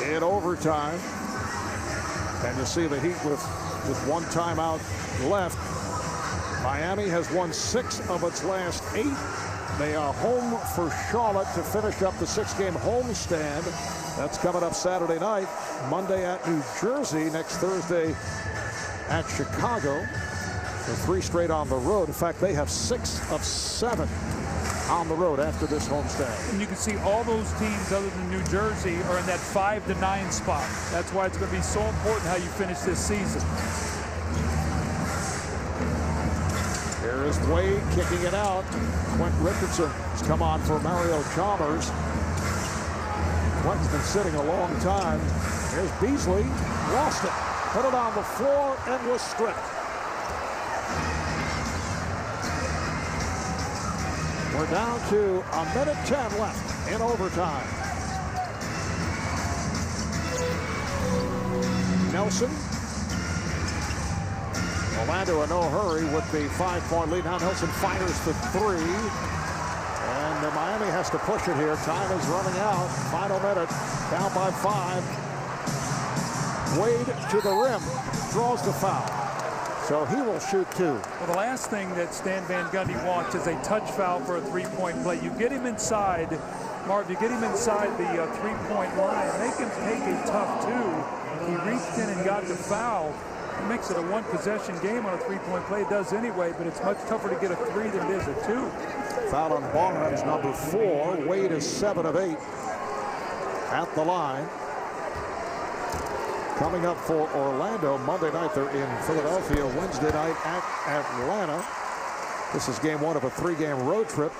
C: in overtime. And you see the Heat with one timeout left. Miami has won 6 of its last 8. They are home for Charlotte to finish up the 6-game homestand. That's coming up Saturday night. Monday at New Jersey. Next Thursday at Chicago. So 3 straight on the road. In fact, they have 6 of 7 on the road after this homestand.
I: And you can see all those teams other than New Jersey are in that 5 to 9 spot. That's why it's going to be so important how you finish this season.
C: Here is Wade kicking it out. Quentin Richardson has come on for Mario Chalmers. Quentin's been sitting a long time. Here's Beasley, lost it, put it on the floor and was stripped. We're down to 1:10 left in overtime. Nelson. Orlando in no hurry with the 5-point lead. Now Nelson fires for 3. And Miami has to push it here. Time is running out. Final minute. Down by 5. Wade to the rim. Draws the foul. So he will shoot 2.
I: Well, the last thing that Stan Van Gundy wants is a touch foul for a 3-point play. You get him inside, Marv, you get him inside the 3-point line, make him take a tough 2. He reached in and got the foul. It makes it a 1-possession game on a 3-point play. It does anyway, but it's much tougher to get a 3 than it is a 2.
C: Foul on Barnes, number 4. Wade is 7 of 8 at the line. Coming up for Orlando Monday night, they're in Philadelphia. Wednesday night at Atlanta. This is game 1 of a 3-game road trip.